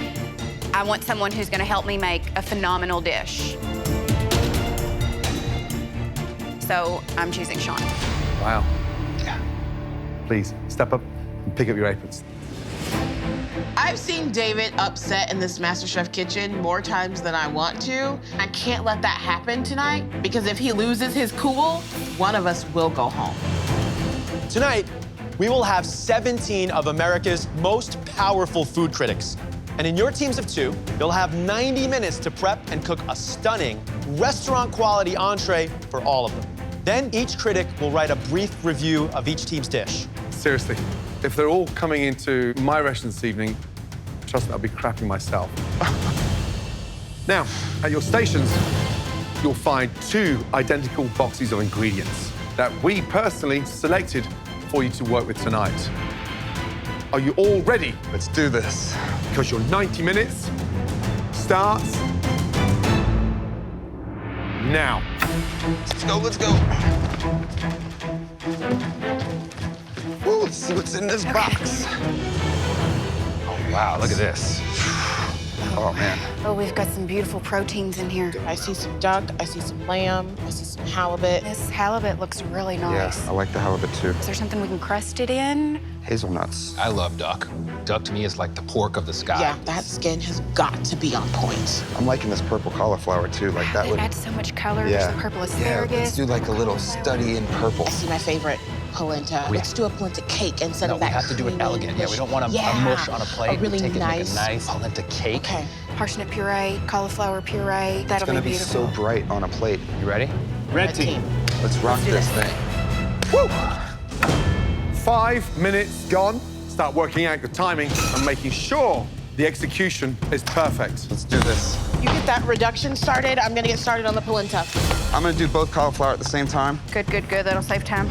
I want someone who's gonna help me make a phenomenal dish. So I'm choosing Sean. Wow. Yeah. Please, step up and pick up your aprons. I've seen David upset in this MasterChef kitchen more times than I want to. I can't let that happen tonight, because if he loses his cool, one of us will go home. Tonight, we will have 17 of America's most powerful food critics. And in your teams of 2, you'll have 90 minutes to prep and cook a stunning, restaurant-quality entree for all of them. Then each critic will write a brief review of each team's dish. Seriously, if they're all coming into my restaurant this evening, trust me, I'll be crapping myself. Now, at your stations, you'll find 2 identical boxes of ingredients that we personally selected for you to work with tonight. Are you all ready? Let's do this. Because your 90 minutes starts now. Let's go, let's go. Ooh, let's see what's in this box. Oh, wow, look at this. Oh, man. Oh, we've got some beautiful proteins in here. I see some duck, I see some lamb, I see some halibut. This halibut looks really nice. Yeah, I like the halibut too. Is there something we can crust it in? Hazelnuts. I love duck. Duck to me is like the pork of the sky. Yeah, that skin has got to be on point. I'm liking this purple cauliflower too. Like that It would. adds so much color. Yeah. There's the purple Yeah, asparagus. let's do like a little study in purple. I see my favorite polenta. Let's do a polenta cake instead of that. We have to do it creamy elegant. Yeah, we don't want a mush on a plate. A really we take it and nice. make a nice polenta cake. Okay. Parsnip puree, cauliflower puree. It's That'll gonna be be beautiful. so bright on a plate. You ready? Red team. Let's rock do this this. thing. Woo! 5 minutes gone. Start working out the timing and making sure the execution is perfect. Let's do this. You get that reduction started, I'm gonna get started on the polenta. I'm gonna do both cauliflower at the same time. Good, good, good. That'll save time.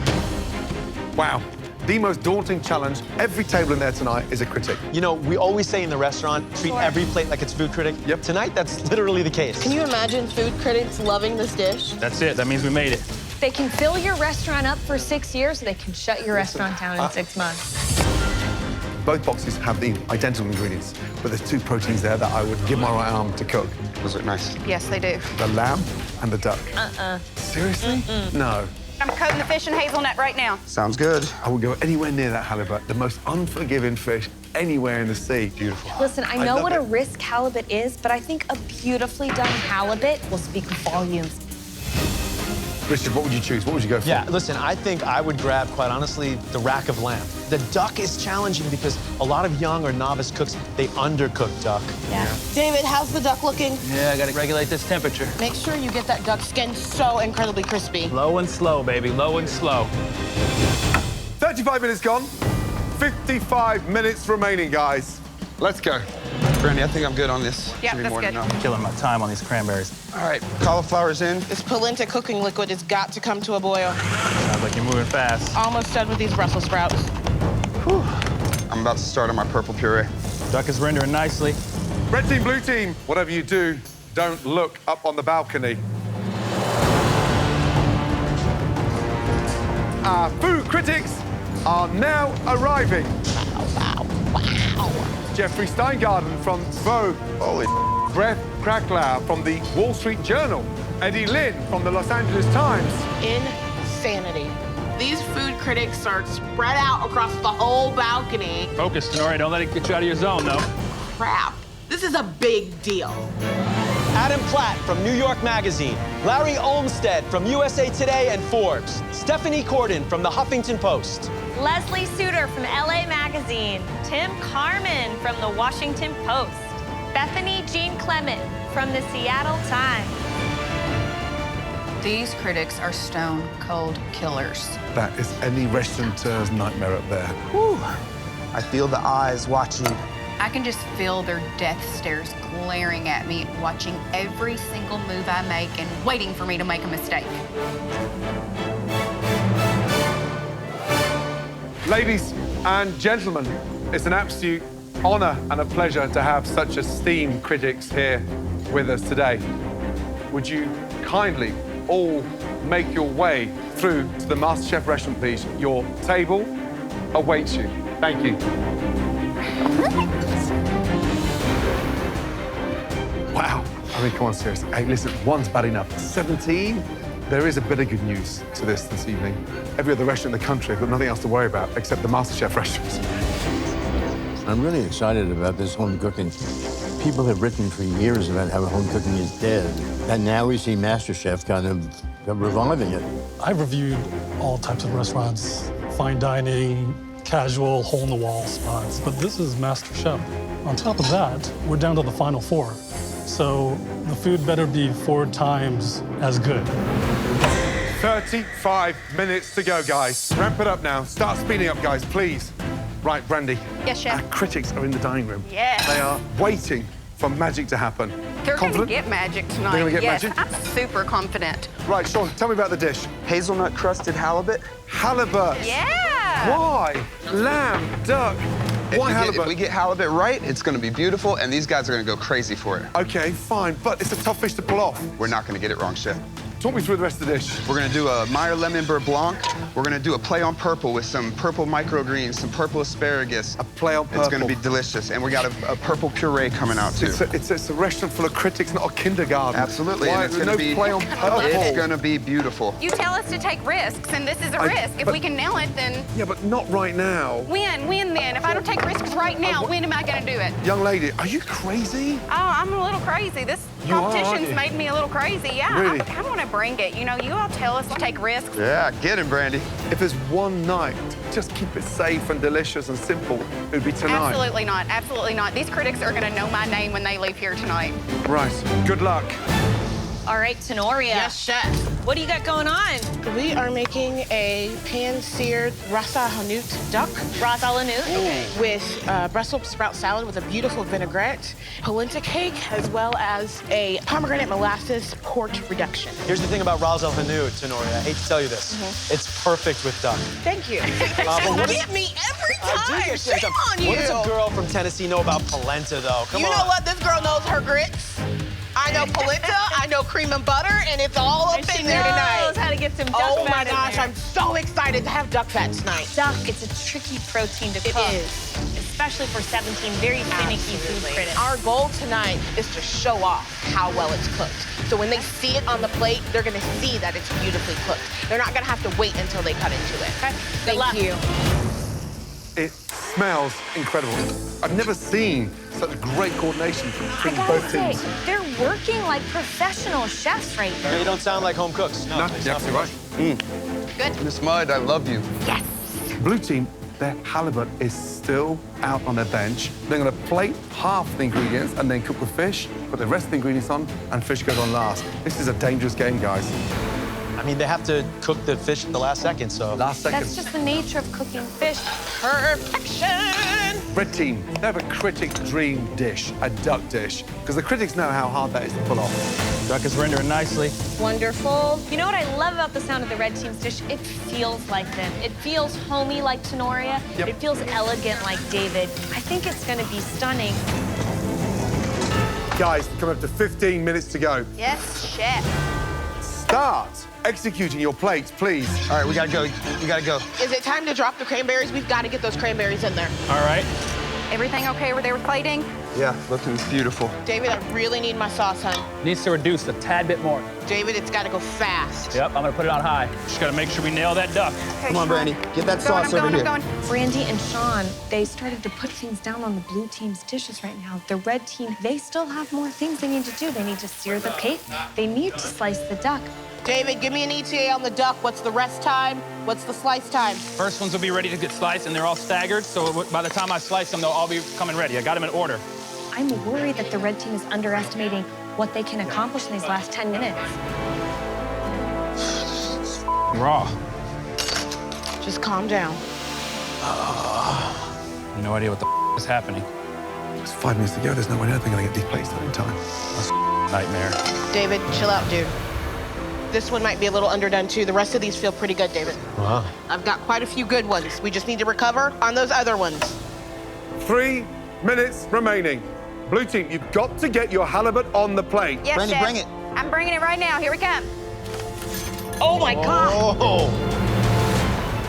Wow. The most daunting challenge. Every table in there tonight is a critic. You know, we always say in the restaurant, treat every plate like it's food critic. Yep. Tonight, that's literally the case. Can you imagine food critics loving this dish? That's it. That means we made it. They can fill your restaurant up for 6 years, or they can shut your restaurant down in 6 months. Both boxes have the identical ingredients, but there's 2 proteins there that I would give my right arm to cook. Those look nice. Yes, they do. The lamb and the duck. Seriously? No. I'm coating the fish in hazelnut right now. Sounds good. I would go anywhere near that halibut, the most unforgiving fish anywhere in the sea. Beautiful. Listen, I know love what it. a risk halibut is, but I think a beautifully done halibut will speak volumes. Richard, what would you choose? What would you go for? Yeah, listen, I think I would grab, quite honestly, the rack of lamb. The duck is challenging because a lot of young or novice cooks, they undercook duck. Yeah. David, how's the duck looking? Yeah, I gotta regulate this temperature. Make sure you get that duck skin so incredibly crispy. Low and slow, baby. Low and slow. 35 minutes gone. 55 minutes remaining, guys. Let's go. Brandy, I think I'm good on this. Yeah, Should be that's more than good. enough. Killing my time on these cranberries. All right, cauliflower's in. This polenta cooking liquid has got to come to a boil. Sounds like you're moving fast. Almost done with these Brussels sprouts. Whew. I'm about to start on my purple puree. Duck is rendering nicely. Red team, blue team, whatever you do, don't look up on the balcony. Our food critics are now arriving. Wow, wow. Jeffrey Steingarten from Vogue. Holy Brett Cracklow from the Wall Street Journal. Eddie Lin from the Los Angeles Times. Insanity. These food critics are spread out across the whole balcony. Focus, Tenori. Don't let it get you out of your zone, though. Crap. This is a big deal. Adam Platt from New York Magazine, Larry Olmsted from USA Today and Forbes, Stephanie Corden from the Huffington Post. Leslie Suter from LA Magazine, Tim Carmen from the Washington Post, Bethany Jean Clement from the Seattle Times. These critics are stone cold killers. That is any restaurateur's nightmare up there. Whew. I feel the eyes watching. I can just feel their death stares glaring at me, watching every single move I make and waiting for me to make a mistake. Ladies and gentlemen, it's an absolute honor and a pleasure to have such esteemed critics here with us today. Would you kindly all make your way through to the MasterChef restaurant, please? Your table awaits you. Thank you. Wow. I mean, come on, seriously. Hey, listen, one's bad enough. 17? There is a bit of good news to this evening. Every other restaurant in the country has got nothing else to worry about except the MasterChef restaurants. I'm really excited about this home cooking. People have written for years about how home cooking is dead, and now we see MasterChef kind of reviving it. I've reviewed all types of restaurants, fine dining, casual, hole-in-the-wall spots, but this is MasterChef. On top of that, we're down to the final 4. So the food better be 4 times as good. 35 minutes to go, guys. Ramp it up now. Start speeding up, guys, please. Right, Brandy. Yes, Chef. Our critics are in the dining room. Yes. They are waiting for magic to happen. They're going to Confident? get magic tonight. They're gonna get yes, magic? I'm super confident. Right, Sean, tell me about the dish. Hazelnut crusted halibut. Halibut. Yeah. Why? Lamb, duck. Why halibut? If we get halibut right, it's going to be beautiful, and these guys are going to go crazy for it. Okay, fine, but it's a tough fish to pull off. We're not going to get it wrong, Chef. Talk me through the rest of the dish. We're gonna do a Meyer lemon beurre blanc. We're gonna do a play on purple with some purple microgreens, some purple asparagus. A play on purple. It's gonna be delicious. And we got a purple puree coming out too. It's a restaurant full of critics, not a kindergarten. Absolutely. Why? And it's There's gonna no be play on purple. It's gonna be beautiful. You tell us to take risks, and this is a risk. If we can nail it, then Yeah, but not right now. win then. If I don't take risks right now, when am I gonna do it? Young lady, are you crazy? Oh, I'm a little crazy. This You are, aren't competition's you? made me a little crazy. Yeah, Really? I want to bring it. You know, you all tell us to take risks. Yeah, get him, Brandy. If there's one night, just keep it safe and delicious and simple, it would be tonight. Absolutely not. Absolutely not. These critics are gonna know my name when they leave here tonight. Right. Good luck. All right, Tenoria. Yes, chef. What do you got going on? We are making a pan-seared rasa hanout duck. Ras al hanout? Okay. With Brussels sprout salad with a beautiful vinaigrette, polenta cake, as well as a pomegranate molasses port reduction. Here's the thing about Ras al Hanout, Tenoria. I hate to tell you this. It's perfect with duck. Thank you. but what Get me every I do time. get shit Shame done. on you. What does a girl from Tennessee know about polenta, though? Come You on. know what? This girl knows her grits. I know polenta, I know cream and butter, and it's all up in there tonight. knows how to get some duck Oh my fat in gosh, there. I'm so excited to have duck fat tonight. Duck, it's a tricky protein to cook. It is. Especially for 17 very finicky food critics. Our goal tonight is to show off how well it's cooked. So when they see it on the plate, they're gonna see that it's beautifully cooked. They're not gonna have to wait until they cut into it. Okay. Thank you. It smells incredible. I've never seen such great coordination I between gotta both say, teams. they're working like professional chefs right now. They don't sound like home cooks. No, No, you're absolutely right. Good. Miss Mud, I love you. Yes. Blue team, their halibut is still out on their bench. They're gonna plate half the ingredients and then cook the fish, put the rest of the ingredients on, and fish goes on last. This is a dangerous game, guys. I mean, they have to cook the fish at the last second, so. Last second. That's just the nature of cooking fish. Perfection. Red team, they have a critic dream dish, a duck dish, because the critics know how hard that is to pull off. Duck is rendering nicely. Wonderful. You know what I love about the sound of the red team's dish? It feels like them. It feels homey like Tenoria. Yep. It feels elegant like David. I think it's gonna be stunning. Guys, coming up to 15 minutes to go. Yes, chef. Start executing your plates, please. All right, we gotta go. We gotta go. Is it time to drop the cranberries? We've got to get those cranberries in there. All right. Everything okay over there with plating? Yeah, looking beautiful. David, I really need my sauce, hon. Needs to reduce a tad bit more. David, it's got to go fast. Yep, I'm gonna put it on high. Just gotta make sure we nail that duck. Okay, Come on, Sean. Brandy. Get that I'm going, sauce I'm over going, here. I'm going. Brandy and Sean, they started to put things down on the blue team's dishes right now. The red team, they still have more things they need to do. They need to sear the cake. They need to slice the duck. David, give me an ETA on the duck. What's the rest time? What's the slice time? First ones will be ready to get sliced, and they're all staggered, so by the time I slice them, they'll all be coming ready. I got them in order. I'm worried that the red team is underestimating what they can accomplish in these last 10 minutes. Raw. Just calm down. No idea what the is happening. It's 5 minutes to go. There's no way they're going to get these plates done in time. That's nightmare. David, chill out, dude. This one might be a little underdone, too. The rest of these feel pretty good, David. Wow. I've got quite a few good ones. We just need to recover on those other ones. 3 minutes remaining. Blue team, you've got to get your halibut on the plate. Yes, Brandy, chef. bring it. I'm bringing it right now. Here we come. Oh, my God. Oh.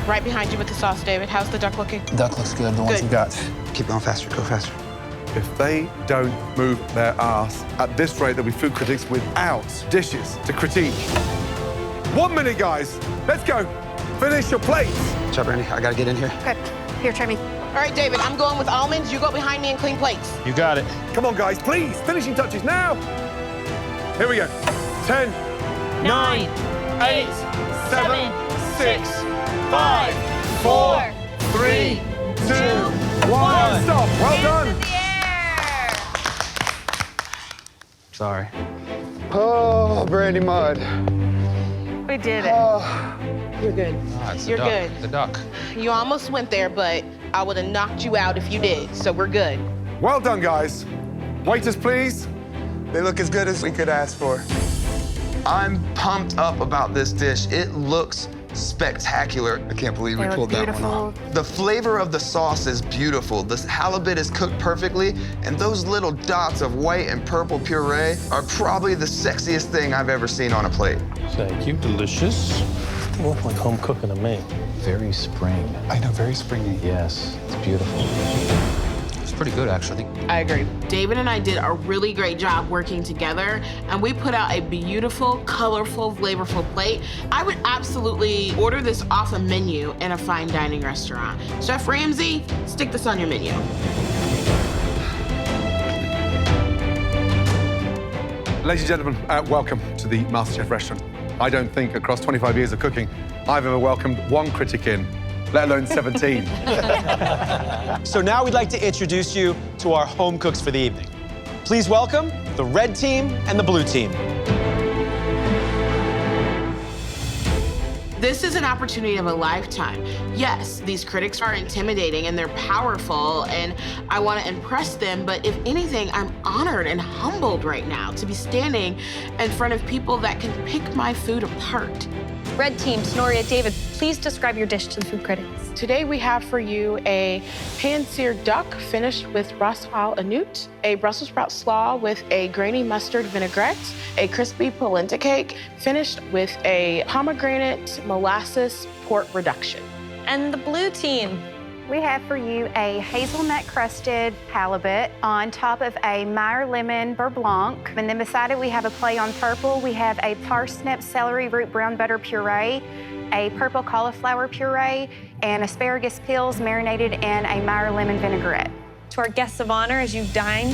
Right behind you with the sauce, David. How's the duck looking? Duck looks good. The ones Good. we got. Keep going faster. Go faster. If they don't move their ass, at this rate, there'll be food critics without dishes to critique. 1 minute, guys. Let's go. Finish your plates. Good job, Brandy. I gotta get in here. Okay. Here, try me. All right, David, I'm going with almonds. You go behind me and clean plates. You got it. Come on, guys, please. Finishing touches now. Here we go. 10, 9, 8, 7, 6, 5, 4, 3, 2, 1. Stop. Well done. Sorry. Oh, Brandy Mud. We did it. You're good. It's You're the duck. good. The duck. You almost went there, but I would have knocked you out if you did, so we're good. Well done, guys. Waiters, please. They look as good as we could ask for. I'm pumped up about this dish. It looks spectacular. I can't believe we They look pulled that one off. beautiful. The flavor of the sauce is beautiful. This halibut is cooked perfectly, and those little dots of white and purple puree are probably the sexiest thing I've ever seen on a plate. Thank you, delicious. It looked like home cooking to me. Very spring. I know, very springy. Yes, it's beautiful. It's pretty good, actually. I agree. David and I did a really great job working together, and we put out a beautiful, colorful, flavorful plate. I would absolutely order this off a menu in a fine dining restaurant. Chef Ramsay, stick this on your menu. Ladies and gentlemen, welcome to the MasterChef restaurant. I don't think across 25 years of cooking, I've ever welcomed one critic in, let alone 17. So now we'd like to introduce you to our home cooks for the evening. Please welcome the red team and the blue team. This is an opportunity of a lifetime. Yes, these critics are intimidating and they're powerful and I want to impress them, but if anything, I'm honored and humbled right now to be standing in front of people that can pick my food apart. Red team, Sonoria, David, please describe your dish to the food critics. Today we have for you a pan-seared duck finished with ras al hanout, a Brussels sprout slaw with a grainy mustard vinaigrette, a crispy polenta cake finished with a pomegranate molasses port reduction. And the blue team. We have for you a hazelnut-crusted halibut on top of a Meyer lemon beurre blanc. And then beside it, we have a play on purple. We have a parsnip celery root brown butter puree, a purple cauliflower puree, and asparagus peels marinated in a Meyer lemon vinaigrette. To our guests of honor, as you dine,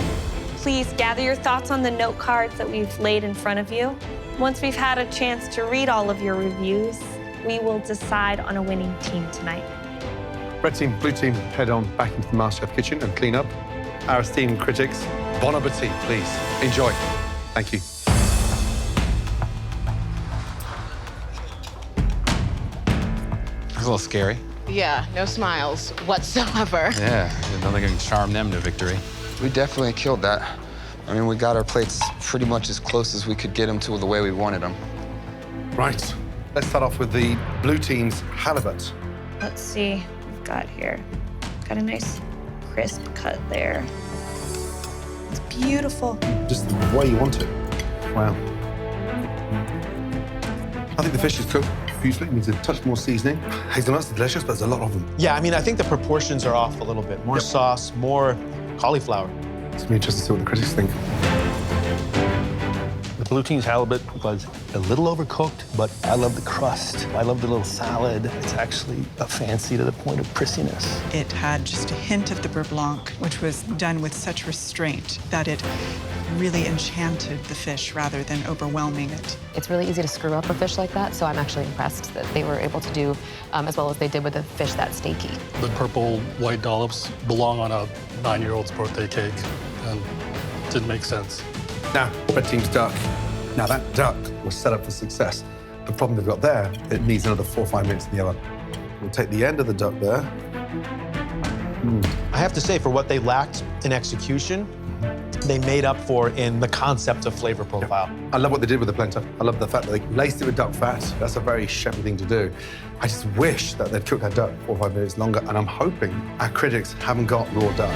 please gather your thoughts on the note cards that we've laid in front of you. Once we've had a chance to read all of your reviews, we will decide on a winning team tonight. Red team, blue team, head on back into the MasterChef kitchen and clean up. Our esteemed critics, bon appetit, please. Enjoy. Thank you. It's a little scary. Yeah, no smiles whatsoever. Yeah, I don't think I can charm them to victory. We definitely killed that. I mean, we got our plates pretty much as close as we could get them to the way we wanted them. Right, let's start off with the blue team's halibut. Let's see what we've got here. Got a nice crisp cut there. It's beautiful. Just the way you want it. Wow. I think the fish is cooked beautifully. It needs a touch more seasoning. Hazelnuts are delicious, but there's a lot of them. Yeah, I mean, I think the proportions are off a little bit. More sauce, more cauliflower. It's gonna be interesting to see what the critics think. The blue team's halibut was a little overcooked, but I love the crust. I love the little salad. It's actually fancy to the point of prissiness. It had just a hint of the beurre blanc, which was done with such restraint that it really enchanted the fish rather than overwhelming it. It's really easy to screw up a fish like that, so I'm actually impressed that they were able to do as well as they did with a fish that steaky. The purple white dollops belong on a 9-year-old's birthday cake, and it didn't make sense. Now, red team's duck. Now, that duck was set up for success. The problem they've got there, it needs another 4 or 5 minutes in the oven. We'll take the end of the duck there. I have to say, for what they lacked in execution, they made up for in the concept of flavor profile. I love what they did with the polenta. I love the fact that they laced it with duck fat. That's a very chefy thing to do. I just wish that they'd cooked that duck 4 or 5 minutes longer, and I'm hoping our critics haven't got raw duck.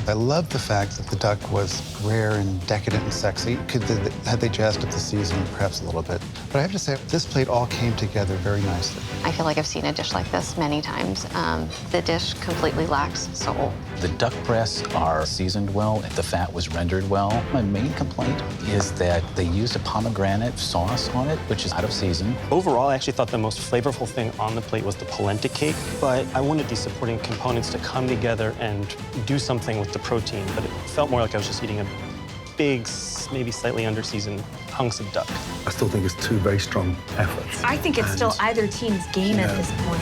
I love the fact that the duck was rare and decadent and sexy. Had they jazzed up the seasoning perhaps a little bit. But I have to say, this plate all came together very nicely. I feel like I've seen a dish like this many times. The dish completely lacks soul. The duck breasts are seasoned well. The fat was rendered well. My main complaint is that they used a pomegranate sauce on it, which is out of season. Overall, I actually thought the most flavorful thing on the plate was the polenta cake, but I wanted these supporting components to come together and do something with the protein, but it felt more like I was just eating a big, maybe slightly under-seasoned hunks of duck. I still think it's 2 very strong efforts. I think it's still either team's game at this point.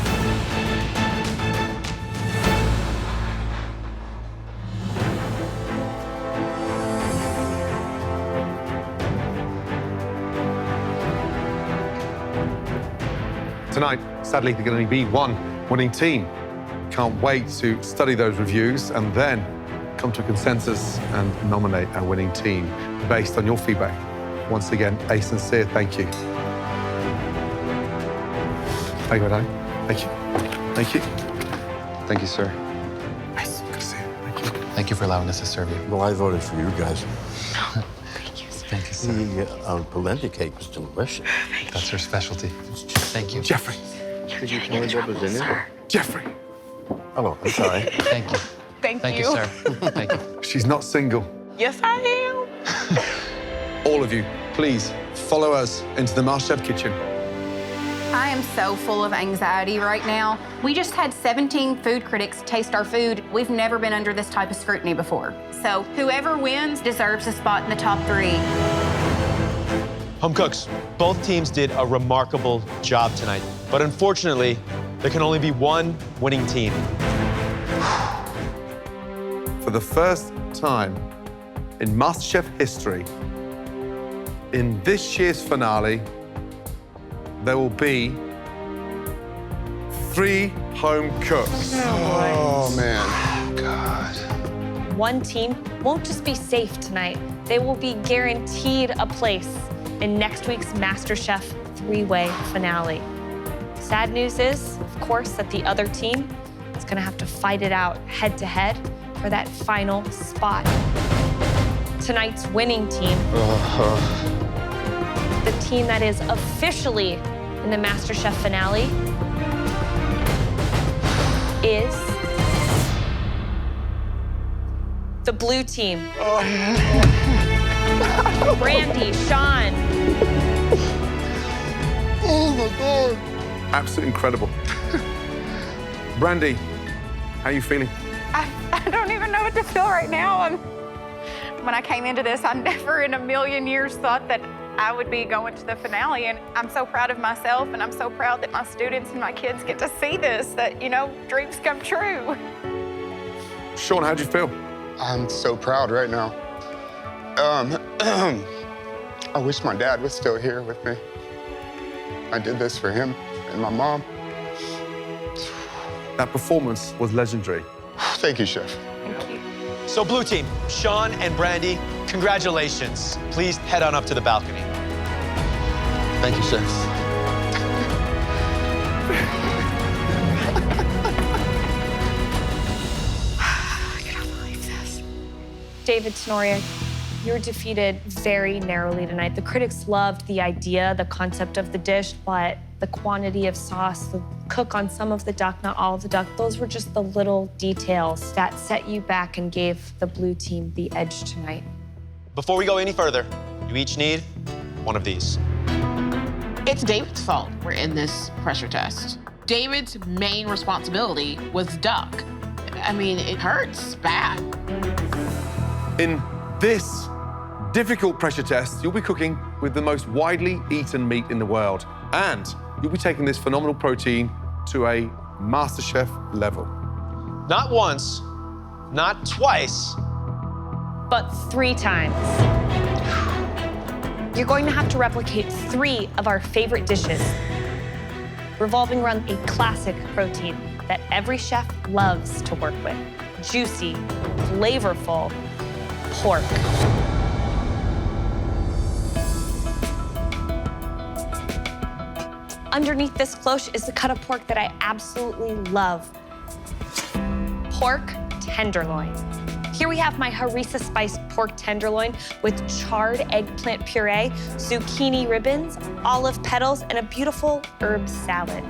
Tonight, sadly, there can only be one winning team. Can't wait to study those reviews and then come to a consensus and nominate our winning team based on your feedback. Once again, a sincere thank you. Thank you, darling. Thank you. Thank you. Thank you, sir. Nice. Good to see you. Thank you. Thank you for allowing us to serve you. Well, I voted for you guys. Thank you, sir. The polenta cake was delicious. That's her specialty. Thank you. Jeffrey. Could you tell me what was in it? Jeffrey. Oh, I'm sorry. Thank you. Thank you, sir. Thank you. She's not single. Yes, I am. All of you, please follow us into the MasterChef kitchen. I am so full of anxiety right now. We just had 17 food critics taste our food. We've never been under this type of scrutiny before. So whoever wins deserves a spot in the top 3. Home cooks, both teams did a remarkable job tonight. But unfortunately, there can only be one winning team. For the first time in MasterChef history, in this year's finale, there will be 3 home cooks. Oh, man. God. One team won't just be safe tonight. They will be guaranteed a place in next week's MasterChef 3-way finale. Sad news is, of course, that the other team is gonna have to fight it out head-to-head for that final spot. Tonight's winning team, the team that is officially in the MasterChef finale, is the blue team. Brandy, Sean. Oh my God. Absolutely incredible. Brandy, how are you feeling? I don't even know what to feel right now. When I came into this, I never in a million years thought that I would be going to the finale, and I'm so proud of myself, and I'm so proud that my students and my kids get to see this, that, you know, dreams come true. Sean, how'd you feel? I'm so proud right now. I wish my dad was still here with me. I did this for him and my mom. That performance was legendary. Thank you, Chef. Thank you. So blue team, Sean and Brandy, congratulations. Please head on up to the balcony. Thank you, Chef. David Tenoria, you were defeated very narrowly tonight. The critics loved the idea, the concept of the dish, but the quantity of sauce, the cook on some of the duck, not all of the duck, those were just the little details that set you back and gave the blue team the edge tonight. Before we go any further, you each need one of these. It's David's fault we're in this pressure test. David's main responsibility was duck. I mean, it hurts bad. In this difficult pressure test, you'll be cooking with the most widely eaten meat in the world. And you'll be taking this phenomenal protein to a MasterChef level. Not once, not twice, but 3 times. You're going to have to replicate 3 of our favorite dishes, revolving around a classic protein that every chef loves to work with. Juicy, flavorful pork. Underneath this cloche is the cut of pork that I absolutely love. Pork tenderloin. Here we have my harissa spiced pork tenderloin with charred eggplant puree, zucchini ribbons, olive petals, and a beautiful herb salad.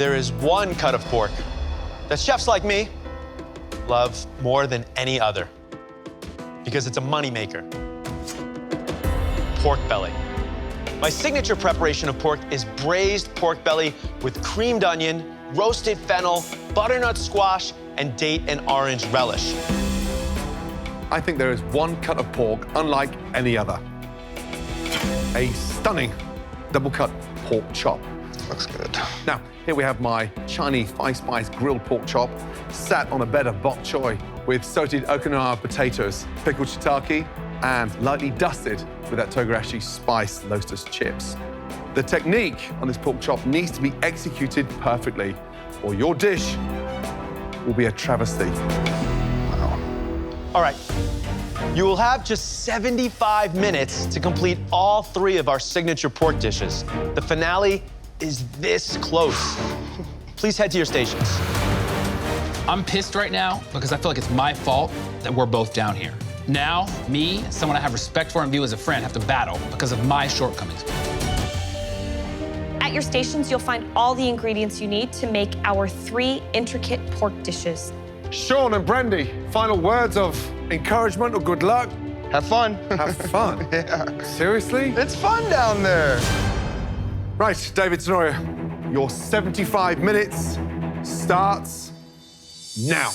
there is one cut of pork that chefs like me love more than any other because it's a moneymaker. Pork belly. My signature preparation of pork is braised pork belly with creamed onion, roasted fennel, butternut squash, and date and orange relish. I think there is one cut of pork unlike any other. A stunning double-cut pork chop. Looks good. Now, here we have my Chinese five-spice grilled pork chop sat on a bed of bok choy with sauteed Okinawa potatoes, pickled shiitake, and lightly dusted with that togarashi spiced Lotus chips. The technique on this pork chop needs to be executed perfectly, or your dish will be a travesty. All right, you will have just 75 minutes to complete all 3 of our signature pork dishes. The finale is this close. Please head to your stations. I'm pissed right now because I feel like it's my fault that we're both down here. Now, me, someone I have respect for and view as a friend, have to battle because of my shortcomings. At your stations, you'll find all the ingredients you need to make our 3 intricate pork dishes. Sean and Brandy, final words of encouragement or good luck? Have fun. Have fun? Yeah. Seriously? It's fun down there. Right, David Tenoria, your 75 minutes starts now.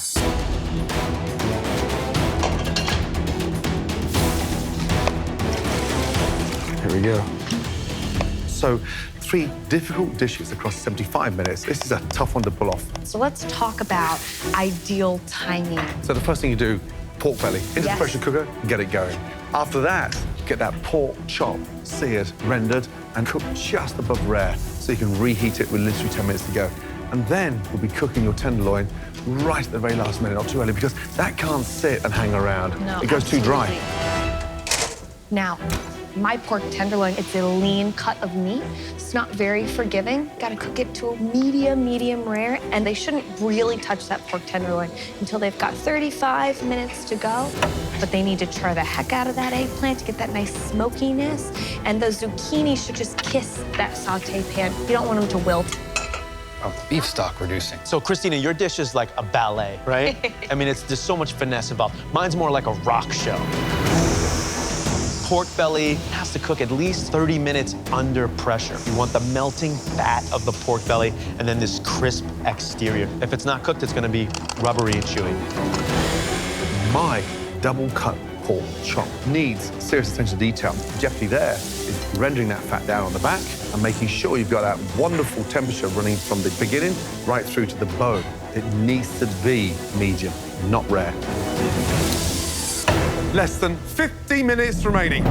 Here we go. So, 3 difficult dishes across 75 minutes. This is a tough one to pull off. So let's talk about ideal timing. So the first thing you do, pork belly, into the Yes. pressure cooker, get it going. After that, get that pork chop seared, rendered, and cooked just above rare, so you can reheat it with literally 10 minutes to go. And then we'll be cooking your tenderloin right at the very last minute, not too early, because that can't sit and hang around. No, it goes too dry. Now, my pork tenderloin, it's a lean cut of meat. It's not very forgiving. Gotta cook it to a medium rare, and they shouldn't really touch that pork tenderloin until they've got 35 minutes to go. But they need to char the heck out of that eggplant to get that nice smokiness. And the zucchini should just kiss that sauté pan. You don't want them to wilt. Beef stock reducing. So, Christina, your dish is like a ballet, right? I mean, there's so much finesse involved. Mine's more like a rock show. Pork belly has to cook at least 30 minutes under pressure. You want the melting fat of the pork belly and then this crisp exterior. If it's not cooked, it's gonna be rubbery and chewy. My double cut pork chop needs serious attention to detail. The jeopardy there is rendering that fat down on the back and making sure you've got that wonderful temperature running from the beginning right through to the bone. It needs to be medium, not rare. Less than 50 minutes remaining.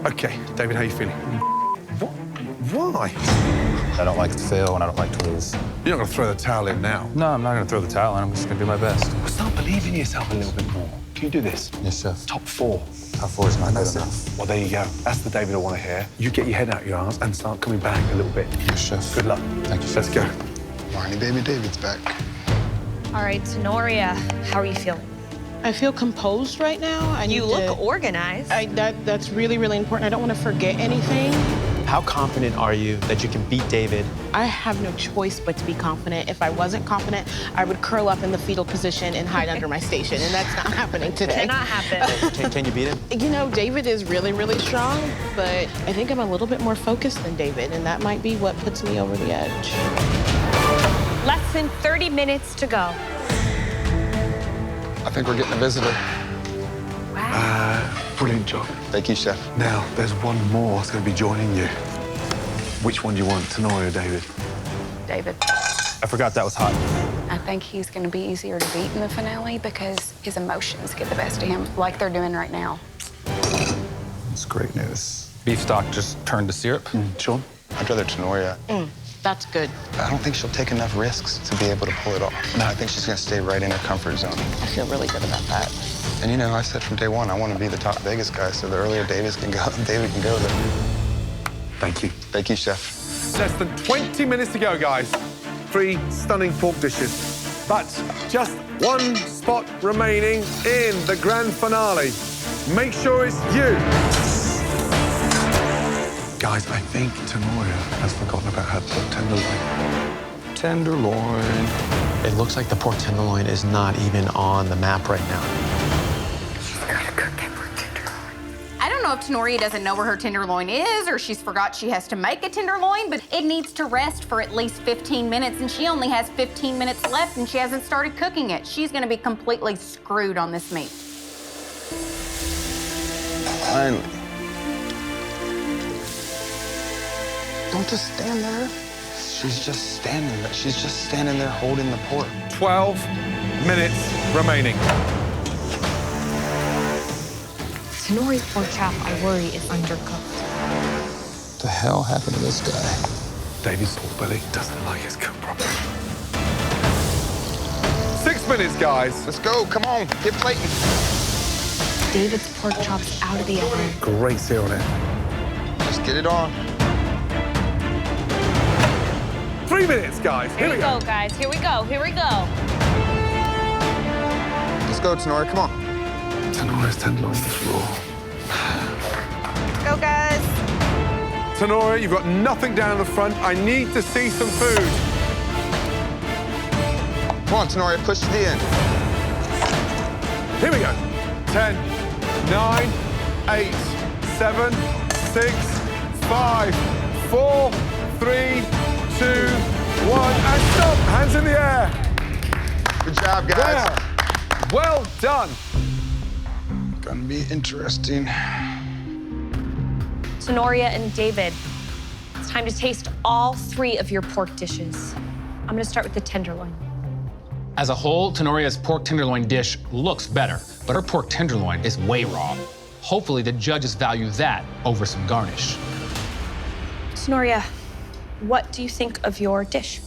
Okay, David, how are you feeling? Why? I don't like to fail and I don't like to lose. You're not going to throw the towel in now. No, I'm not going to throw the towel in. I'm just going to do my best. Start believing in yourself a little bit more. Can you do this? Yes, chef. Top 4. Top 4 is not good enough. Well, there you go. That's the David I want to hear. You get your head out your arse and start coming back a little bit. Yes, chef. Good luck. Thank you, Let's go. Morning, baby David's back. All right, Tenoria, how are you feeling? I feel composed right now. You look organized. That's really, really important. I don't want to forget anything. How confident are you that you can beat David? I have no choice but to be confident. If I wasn't confident, I would curl up in the fetal position and hide under my station, and that's not happening today. Cannot happen. Can you beat him? You know, David is really, really strong, but I think I'm a little bit more focused than David, and that might be what puts me over the edge. Less than 30 minutes to go. I think we're getting a visitor. Brilliant job. Thank you, chef. Now, there's one more that's going to be joining you. Which one do you want, Tenoria or David? David. I forgot that was hot. I think he's going to be easier to beat in the finale because his emotions get the best of him, like they're doing right now. It's great news. Beef stock just turned to syrup. Sean? I'd rather Tenoria. That's good. I don't think she'll take enough risks to be able to pull it off. No, I think she's going to stay right in her comfort zone. I feel really good about that. And you know, I said from day one, I want to be the top Vegas guy, so the earlier David can go there. Thank you. Thank you, chef. Less than 20 minutes to go, guys. 3 stunning pork dishes. But just one spot remaining in the grand finale. Make sure it's you. Guys, I think Tenoria has forgotten about her pork tenderloin. Tenderloin. It looks like the pork tenderloin is not even on the map right now. I don't know if Tenoria doesn't know where her tenderloin is or she's forgot she has to make a tenderloin, but it needs to rest for at least 15 minutes, and she only has 15 minutes left and she hasn't started cooking it. She's gonna be completely screwed on this meat. Finally. Don't just stand there. She's just standing there. She's just standing there holding the pork. 12 minutes remaining. Tenoria's pork chop, I worry, is undercooked. What the hell happened to this guy? David's pork belly doesn't like his cooked properly. 6 minutes, guys. Let's go. Come on. Get plating. David's pork chop's out of the oven. Great sear on it. Just get it on. 3 minutes, guys. Here we go, guys. Here we go. Here we go. Let's go, Tenora, come on. Tenora's tenderloins the floor. Go, guys. Tenora, you've got nothing down the front. I need to see some food. Come on, Tenora, push to the end. Here we go. 10, 9, 8, 7, 6, 5, 4, 3, 2, 1, and stop. Hands in the air. Good job, guys. Wow. Well done. Gonna be interesting. Tenoria and David, it's time to taste all 3 of your pork dishes. I'm gonna start with the tenderloin. As a whole, Tenoria's pork tenderloin dish looks better, but her pork tenderloin is way raw. Hopefully, the judges value that over some garnish. Tenoria, what do you think of your dish?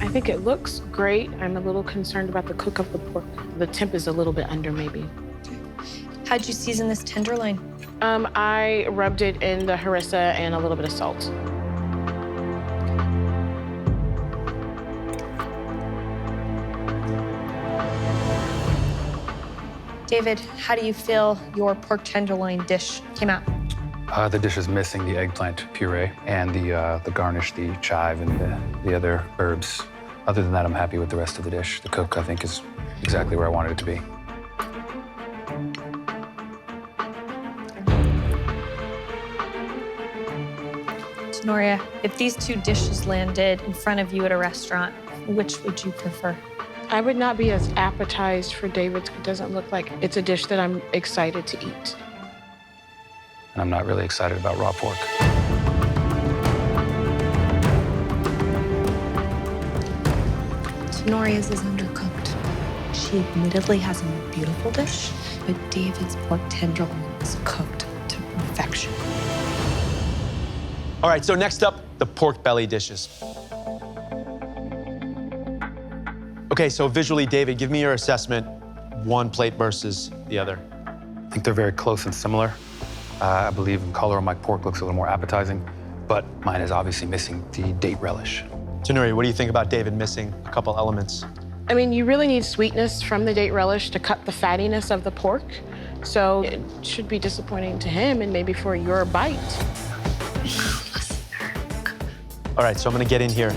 I think it looks great. I'm a little concerned about the cook of the pork. The temp is a little bit under, maybe. How'd you season this tenderloin? I rubbed it in the harissa and a little bit of salt. David, how do you feel your pork tenderloin dish came out? The dish is missing the eggplant puree and the garnish, the chive, and the other herbs. Other than that, I'm happy with the rest of the dish. The cook, I think, is exactly where I wanted it to be. Tenoria, if these 2 dishes landed in front of you at a restaurant, which would you prefer? I would not be as appetized for David's. It doesn't look like it's a dish that I'm excited to eat. And I'm not really excited about raw pork. Tenoria's is undercooked. She admittedly has a more beautiful dish, but David's pork tenderloin is cooked to perfection. All right, so next up, the pork belly dishes. Okay, so visually, David, give me your assessment, one plate versus the other. I think they're very close and similar. I believe in color, my pork looks a little more appetizing, but mine is obviously missing the date relish. Tenoria, what do you think about David missing a couple elements? I mean, you really need sweetness from the date relish to cut the fattiness of the pork. So it should be disappointing to him and maybe for your bite. All right, so I'm gonna get in here.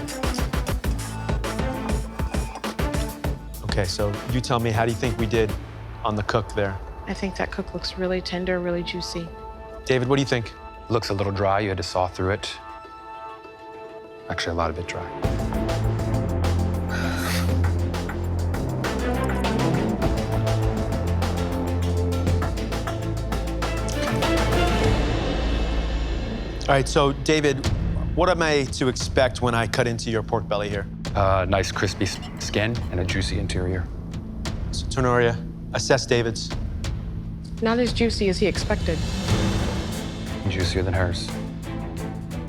Okay, so you tell me, how do you think we did on the cook there? I think that cook looks really tender, really juicy. David, what do you think? Looks a little dry, you had to saw through it. Actually, a lot of it dry. All right, so David, what am I to expect when I cut into your pork belly here? Nice crispy skin and a juicy interior. So, Tenoria, assess David's. Not as juicy as he expected. Juicier than hers.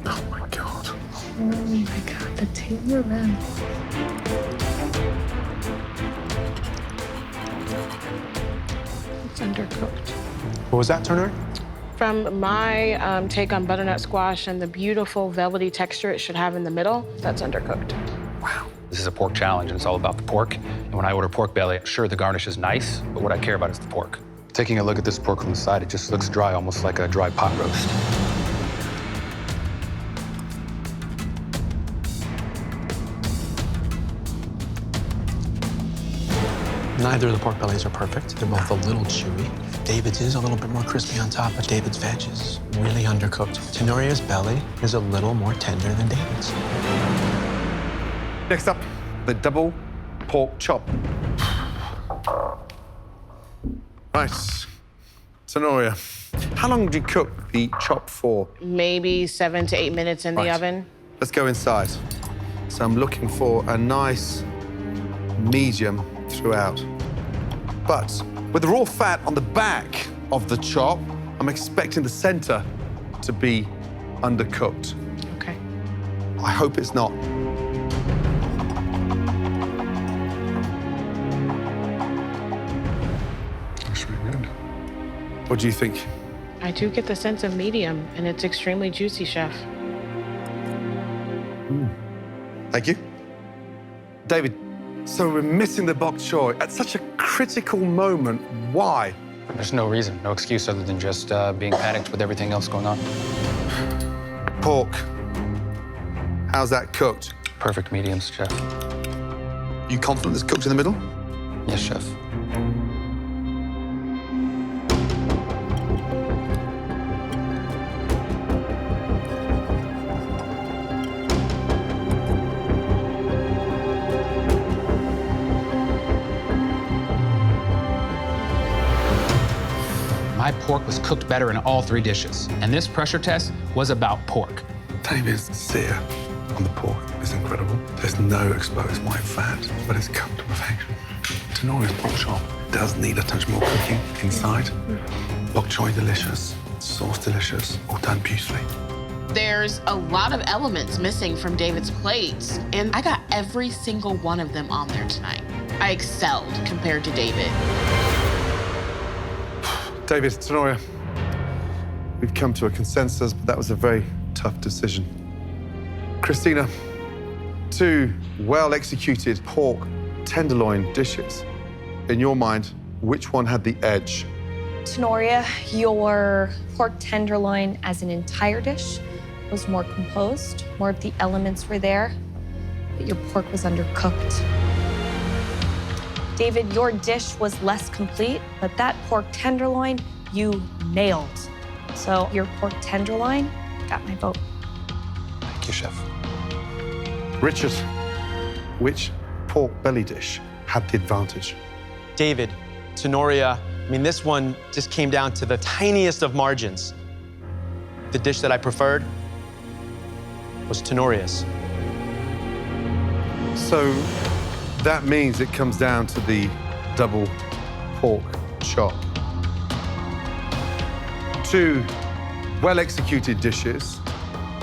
Oh my God. Oh my God, the tenderloin. It's undercooked. What was that, Turner? From my take on butternut squash and the beautiful velvety texture it should have in the middle, that's undercooked. Wow. This is a pork challenge, and it's all about the pork. And when I order pork belly, sure, the garnish is nice, but what I care about is the pork. Taking a look at this pork from the side, it just looks dry, almost like a dry pot roast. Neither of the pork bellies are perfect. They're both a little chewy. David's is a little bit more crispy on top, but David's veg is really undercooked. Tenoria's belly is a little more tender than David's. Next up, the double pork chop. Right, Tenoria, how long did you cook the chop for? Maybe 7 to 8 minutes in the oven. Let's go inside. So I'm looking for a nice medium throughout. But with the raw fat on the back of the chop, I'm expecting the center to be undercooked. Okay. I hope it's not. Looks really good. What do you think? I do get the sense of medium, and it's extremely juicy, Chef. Thank you. David, so we're missing the bok choy at such a critical moment. Why? There's no reason, no excuse other than just being panicked with everything else going on. Pork. How's that cooked? Perfect mediums, Chef. You confident it's cooked in the middle? Yes, Chef. My pork was cooked better in all 3 dishes, and this pressure test was about pork. David's sear on the pork is incredible. There's no exposed white fat, but it's cooked to perfection. Tenoria's pork chop does need a touch more cooking inside. Bok choy delicious, sauce delicious, all done beautifully. There's a lot of elements missing from David's plates, and I got every single one of them on there tonight. I excelled compared to David. David, Tenoria, we've come to a consensus, but that was a very tough decision. Christina, 2 well-executed pork tenderloin dishes. In your mind, which one had the edge? Tenoria, your pork tenderloin as an entire dish was more composed. More of the elements were there, but your pork was undercooked. David, your dish was less complete, but that pork tenderloin, you nailed. So your pork tenderloin got my vote. Thank you, Chef. Richard, which pork belly dish had the advantage? David, Tenoria, I mean, this one just came down to the tiniest of margins. The dish that I preferred was Tenoria's. So that means it comes down to the double pork chop. 2 well-executed dishes,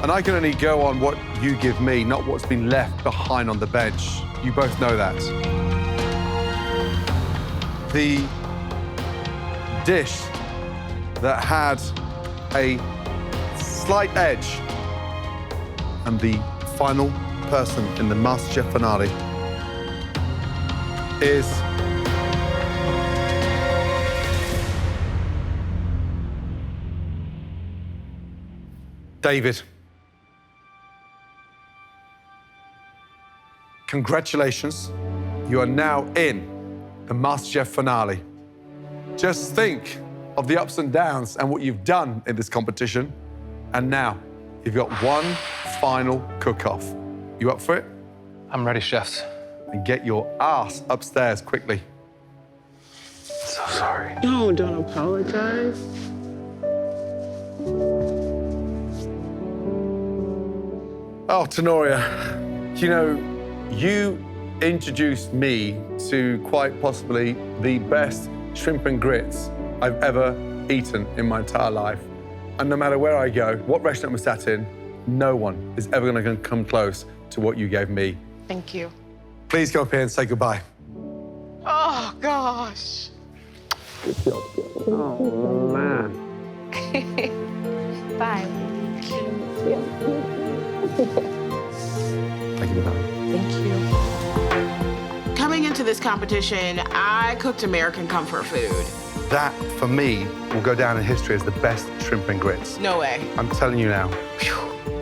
and I can only go on what you give me, not what's been left behind on the bench. You both know that. The dish that had a slight edge, and the final person in the MasterChef finale is David. Congratulations. You are now in the MasterChef finale. Just think of the ups and downs and what you've done in this competition. And now you've got one final cook-off. You up for it? I'm ready, chefs. And get your ass upstairs quickly. So sorry. No, don't apologize. Oh, Tenoria, you know, you introduced me to quite possibly the best shrimp and grits I've ever eaten in my entire life. And no matter where I go, what restaurant we're sat in, no one is ever gonna come close to what you gave me. Thank you. Please go up here and say goodbye. Oh, gosh. Good job. Oh, man. Bye. Thank you, darling. Thank you. Coming into this competition, I cooked American comfort food. That, for me, will go down in history as the best shrimp and grits. No way. I'm telling you now.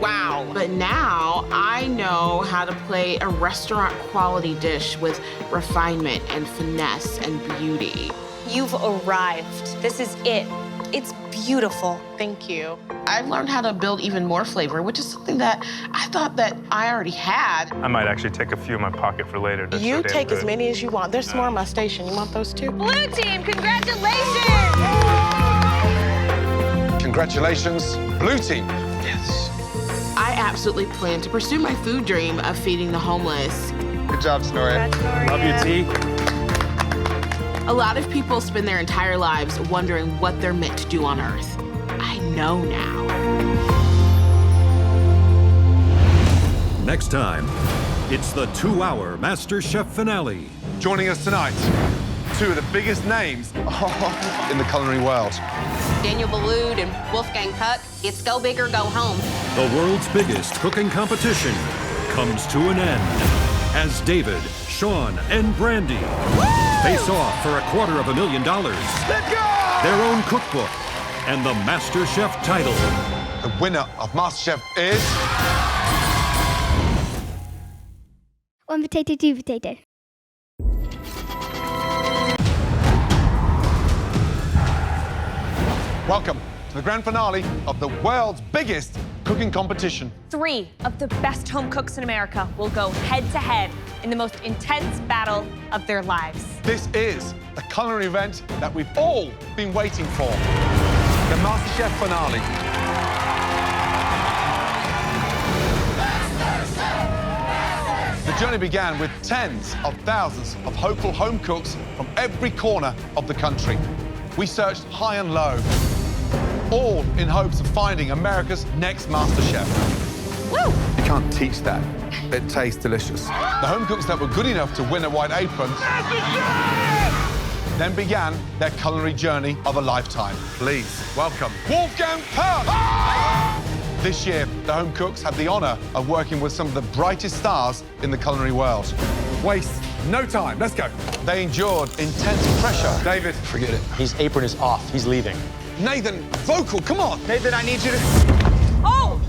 Wow. But now I know how to play a restaurant quality dish with refinement and finesse and beauty. You've arrived. This is it. It's beautiful. Thank you. I've learned how to build even more flavor, which is something that I thought that I already had. I might actually take a few in my pocket for later. They're You so damn take good. as many as you want. There's some more on my station. You want those too? Blue team, congratulations! Congratulations, blue team. Yes. I absolutely plan to pursue my food dream of feeding the homeless. Good job, Snorri. Love you, T. A lot of people spend their entire lives wondering what they're meant to do on Earth. I know now. Next time, it's the 2-hour MasterChef finale. Joining us tonight, 2 of the biggest names in the culinary world. Daniel Boulud and Wolfgang Puck. It's go big or go home. The world's biggest cooking competition comes to an end as David, Sean, and Brandy face off for $250,000, Let's go! their own cookbook, and the MasterChef title. The winner of MasterChef is... 1 potato, 2 potato. Welcome to the grand finale of the world's biggest cooking competition. 3 of the best home cooks in America will go head-to-head in the most intense battle of their lives. This is the culinary event that we've all been waiting for. The MasterChef finale. The journey began with tens of thousands of hopeful home cooks from every corner of the country. We searched high and low, all in hopes of finding America's next MasterChef. Woo! You can't teach that. It tastes delicious. The home cooks that were good enough to win a white apron then began their culinary journey of a lifetime. Please welcome Wolfgang Puck! This year, the home cooks had the honor of working with some of the brightest stars in the culinary world. Waste no time, let's go. They endured intense pressure. David. Forget it. His apron is off. He's leaving. Nathan, vocal, come on. Nathan, I need you to... Oh!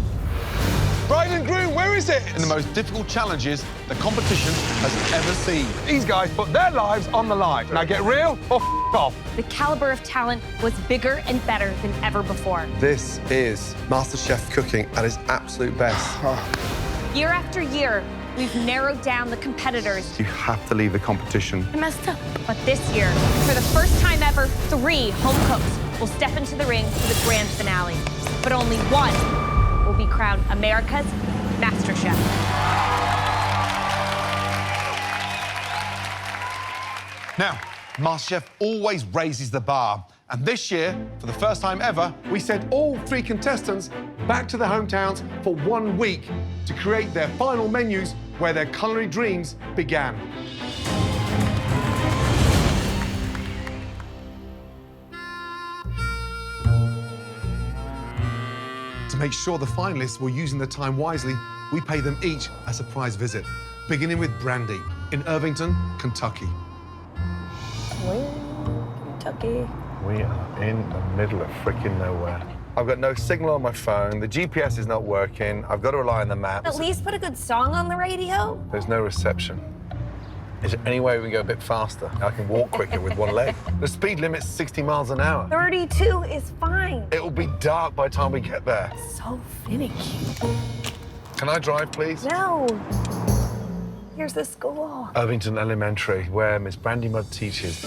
Bride and groom, where is it? In the most difficult challenges the competition has ever seen. These guys put their lives on the line. Now get real or off. The caliber of talent was bigger and better than ever before. This is MasterChef cooking at its absolute best. Year after year, we've narrowed down the competitors. You have to leave the competition. I messed up. But this year, for the first time ever, 3 home cooks will step into the ring for the grand finale. But only one will be crowned America's MasterChef. Now, MasterChef always raises the bar. And this year, for the first time ever, we sent all 3 contestants back to their hometowns for 1 week to create their final menus where their culinary dreams began. To make sure the finalists were using their time wisely, we paid them each a surprise visit, beginning with Brandy in Irvington, Kentucky. Kentucky. We are in the middle of freaking nowhere. I've got no signal on my phone. The GPS is not working. I've got to rely on the maps. At least put a good song on the radio. There's no reception. Is there any way we can go a bit faster? I can walk quicker with one leg. The speed limit's 60 miles an hour. 32 is fine. It'll be dark by the time we get there. So finished. Can I drive, please? No. Here's the school. Irvington Elementary, where Miss Brandy Mudd teaches.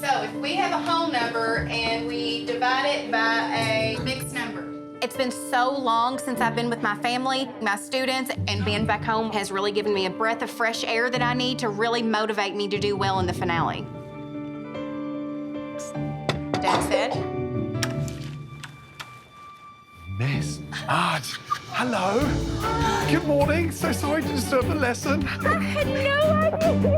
So if we have a whole number and we divide it by a mixed number. It's been so long since I've been with my family, my students, and being back home has really given me a breath of fresh air that I need to really motivate me to do well in the finale. Dad said. Miss Mudd, hello. Good morning. So sorry to disturb the lesson. I had no idea.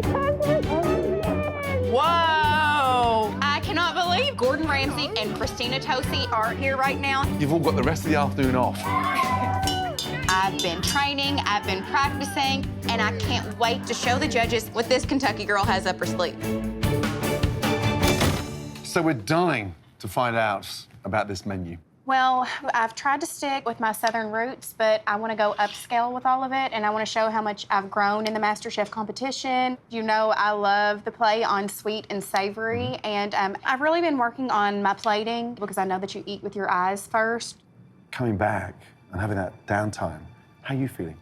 Whoa! I cannot believe Gordon Ramsay and Christina Tosi are here right now. You've all got the rest of the afternoon off. I've been training, I've been practicing, and I can't wait to show the judges what this Kentucky girl has up her sleeve. So we're dying to find out about this menu. Well, I've tried to stick with my Southern roots, but I want to go upscale with all of it, and I want to show how much I've grown in the MasterChef competition. You know I love the play on sweet and savory, and I've really been working on my plating because I know that you eat with your eyes first. Coming back and having that downtime, how are you feeling?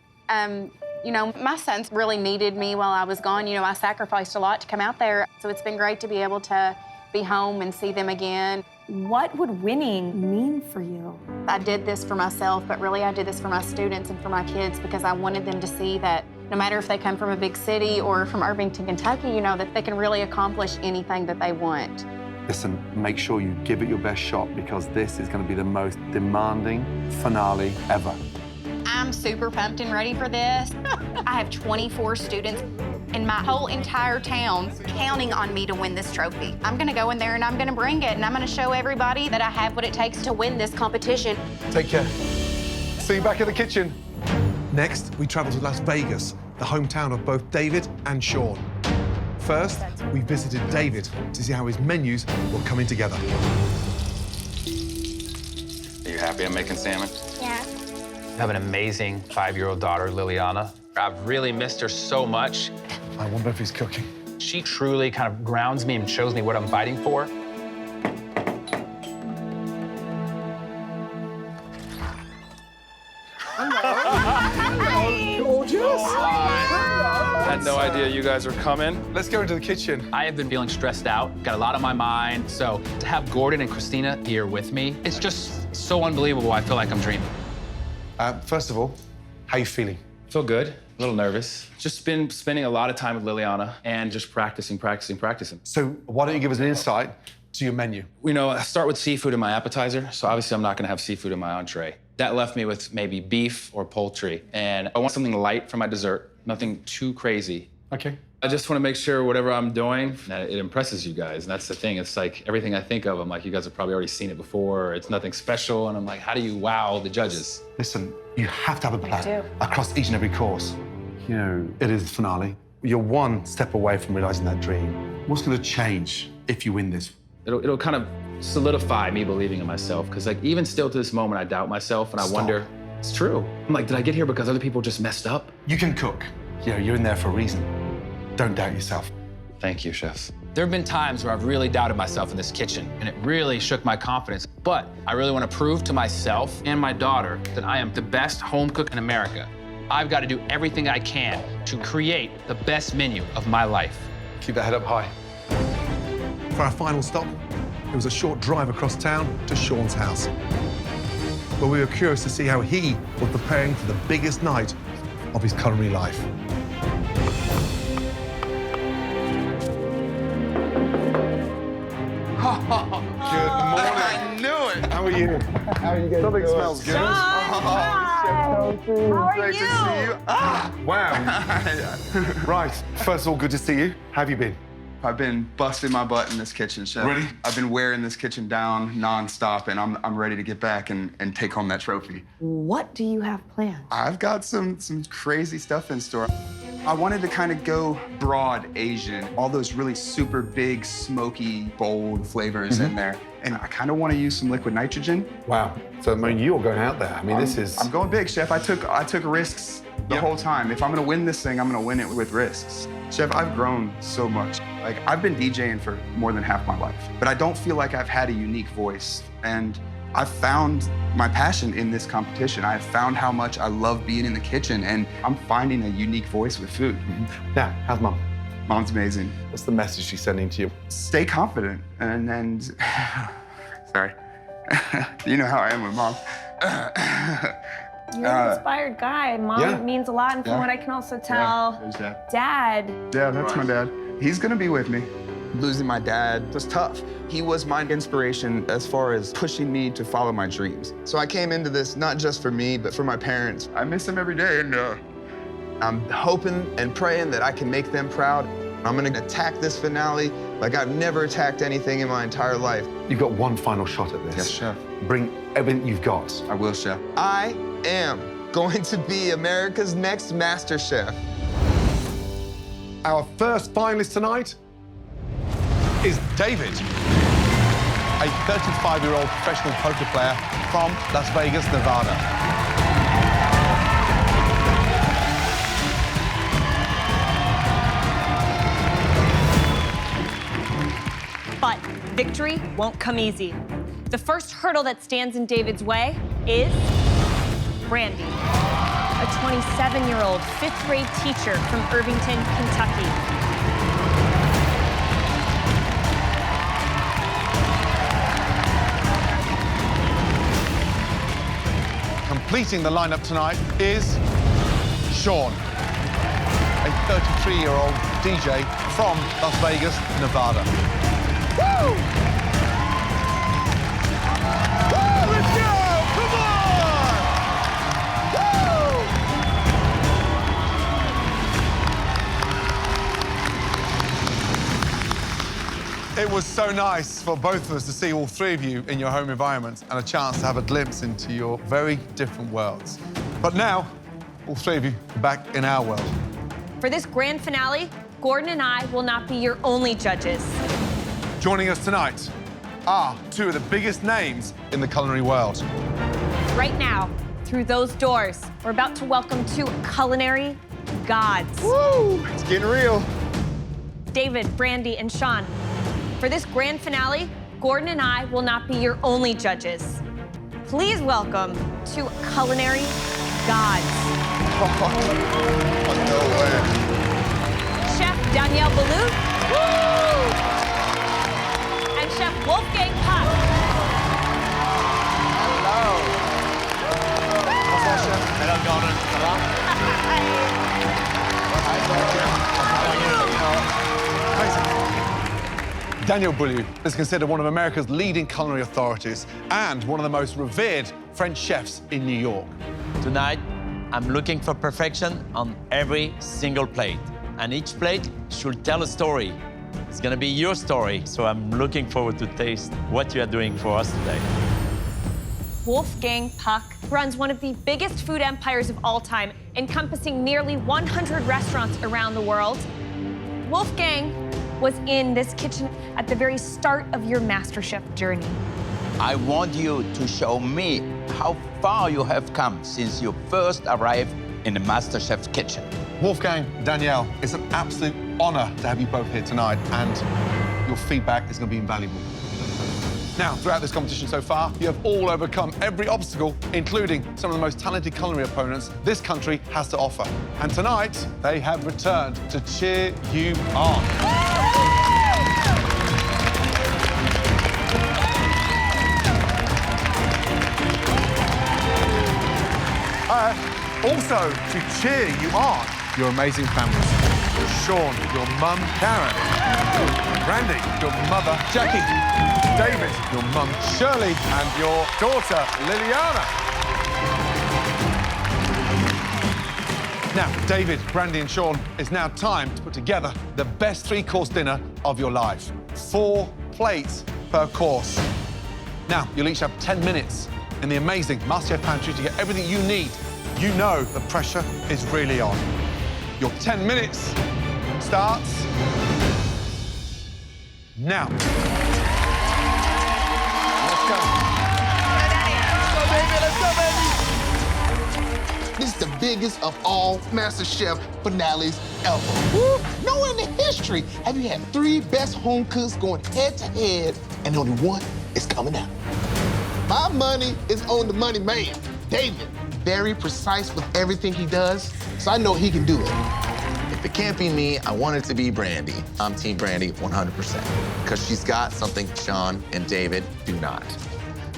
You know, my sons really needed me while I was gone. You know, I sacrificed a lot to come out there, so it's been great to be able to be home and see them again. What would winning mean for you? I did this for myself, but really I did this for my students and for my kids because I wanted them to see that no matter if they come from a big city or from Irvington, Kentucky, you know, that they can really accomplish anything that they want. Listen, make sure you give it your best shot because this is going to be the most demanding finale ever. I'm super pumped and ready for this. I have 24 students. in my whole entire town counting on me to win this trophy. I'm gonna go in there and I'm gonna bring it, and I'm gonna show everybody that I have what it takes to win this competition. Take care. See you back in the kitchen. Next, we travel to Las Vegas, the hometown of both David and Sean. First, we visited David to see how his menus were coming together. Are you happy I'm making salmon? Yeah. I have an amazing 5-year-old daughter, Liliana. I've really missed her so much. I wonder if he's cooking. She truly kind of grounds me and shows me what I'm fighting for. I had no idea you guys were coming. Let's go into the kitchen. I have been feeling stressed out, got a lot on my mind. So to have Gordon and Christina here with me, it's just so unbelievable. I feel like I'm dreaming. First of all, how you feeling? Feel good, a little nervous. Just been spending a lot of time with Liliana and just practicing. So why don't you give us an insight to your menu? You know, I start with seafood in my appetizer, so obviously I'm not gonna have seafood in my entree. That left me with maybe beef or poultry, and I want something light for my dessert, nothing too crazy. Okay. I just want to make sure whatever I'm doing, that it impresses you guys, and that's the thing. It's like everything I think of, I'm like, you guys have probably already seen it before, or it's nothing special, and I'm like, how do you wow the judges? Listen, you have to have a plan across each and every course. You know, it is the finale. You're one step away from realizing that dream. What's going to change if you win this? It'll kind of solidify me believing in myself, because like even still to this moment, I doubt myself, and I wonder, it's true. I'm like, did I get here because other people just messed up? You can cook. You know, you're in there for a reason. Don't doubt yourself. Thank you, chefs. There have been times where I've really doubted myself in this kitchen, and it really shook my confidence. But I really want to prove to myself and my daughter that I am the best home cook in America. I've got to do everything I can to create the best menu of my life. Keep that head up high. For our final stop, it was a short drive across town to Sean's house, where we were curious to see how he was preparing for the biggest night of his culinary life. Good morning. I knew it. How are you? How are you guys doing? Smells good. How are Great to see you. Ah! Wow. Right. First of all, good to see you. How have you been? I've been busting my butt in this kitchen, chef. Really? I've been wearing this kitchen down nonstop, and I'm ready to get back and take home that trophy. What do you have planned? I've got some crazy stuff in store. I wanted to kind of go broad Asian, all those really super big, smoky, bold flavors in there. And I kind of want to use some liquid nitrogen. Wow. So, I mean, you're going out there. I mean, this is... I'm going big, chef. I took risks the whole time. If I'm going to win this thing, I'm going to win it with risks. Chef, I've grown so much. Like, I've been DJing for more than half my life, but I don't feel like I've had a unique voice. And I've found my passion in this competition. I've found how much I love being in the kitchen, and I'm finding a unique voice with food. Now, how's Mom? Mom's amazing. What's the message she's sending to you? Stay confident, and sorry. You know how I am with Mom. You're an inspired guy. Mom means a lot, and from Yeah. what I can also tell, There's Dad. Dad. Yeah, that's my dad. He's gonna be with me. Losing my dad was tough. He was my inspiration as far as pushing me to follow my dreams. So I came into this not just for me, but for my parents. I miss them every day, and I'm hoping and praying that I can make them proud. I'm gonna attack this finale like I've never attacked anything in my entire life. You've got one final shot at this. Yes, chef. Bring everything you've got. I will, chef. I am going to be America's next MasterChef. Our first finalist tonight is David, a 35-year-old professional poker player from Las Vegas, Nevada. But victory won't come easy. The first hurdle that stands in David's way is Brandy, a 27-year-old fifth-grade teacher from Irvington, Kentucky. Completing the lineup tonight is Sean, a 33-year-old DJ from Las Vegas, Nevada. Woo! Woo! Let's go! Come on! Woo! It was so nice for both of us to see all three of you in your home environments and a chance to have a glimpse into your very different worlds. But now, all three of you are back in our world. For this grand finale, Gordon and I will not be your only judges. Joining us tonight are two of the biggest names in the culinary world. Right now, through those doors, we're about to welcome two culinary gods. Woo! It's getting real. David, Brandy, and Sean. For this grand finale, Gordon and I will not be your only judges. Please welcome two culinary gods. No way. Chef Danielle Boulou and Chef Wolfgang Puck. Hello. Bonsoir, chef. Hello, Gordon. Danielle Boulou is considered one of America's leading culinary authorities and one of the most revered French chefs in New York. Tonight, I'm looking for perfection on every single plate. And each plate should tell a story. It's gonna be your story, so I'm looking forward to taste what you are doing for us today. Wolfgang Puck runs one of the biggest food empires of all time, encompassing nearly 100 restaurants around the world. Wolfgang was in this kitchen at the very start of your MasterChef journey. I want you to show me how far you have come since you first arrived in the MasterChef kitchen. Wolfgang, Danielle, it's an absolute honor to have you both here tonight, and your feedback is going to be invaluable. Now, throughout this competition so far, you have all overcome every obstacle, including some of the most talented culinary opponents this country has to offer. And tonight, they have returned to cheer you on. Also, to cheer you on, your amazing families. Sean, your mum, Karen. Brandy, your mother, Jackie. David, your mum, Shirley, and your daughter, Liliana. Now, David, Brandy, and Sean, it's now time to put together the best three-course dinner of your life. 4 plates per course. Now, you'll each have 10 minutes in the amazing MasterChef pantry to get everything you need. You know the pressure is really on. Your 10 minutes starts now. Let's go. Let's go, baby. Let's go, baby. This is the biggest of all MasterChef finales ever. Woo. Nowhere in the history have you had 3 best home cooks going head-to-head, and only one is coming out. My money is on the money man, David. Very precise with everything he does, so I know he can do it. If it can't be me, I want it to be Brandy. I'm Team Brandy 100%, because she's got something Sean and David do not,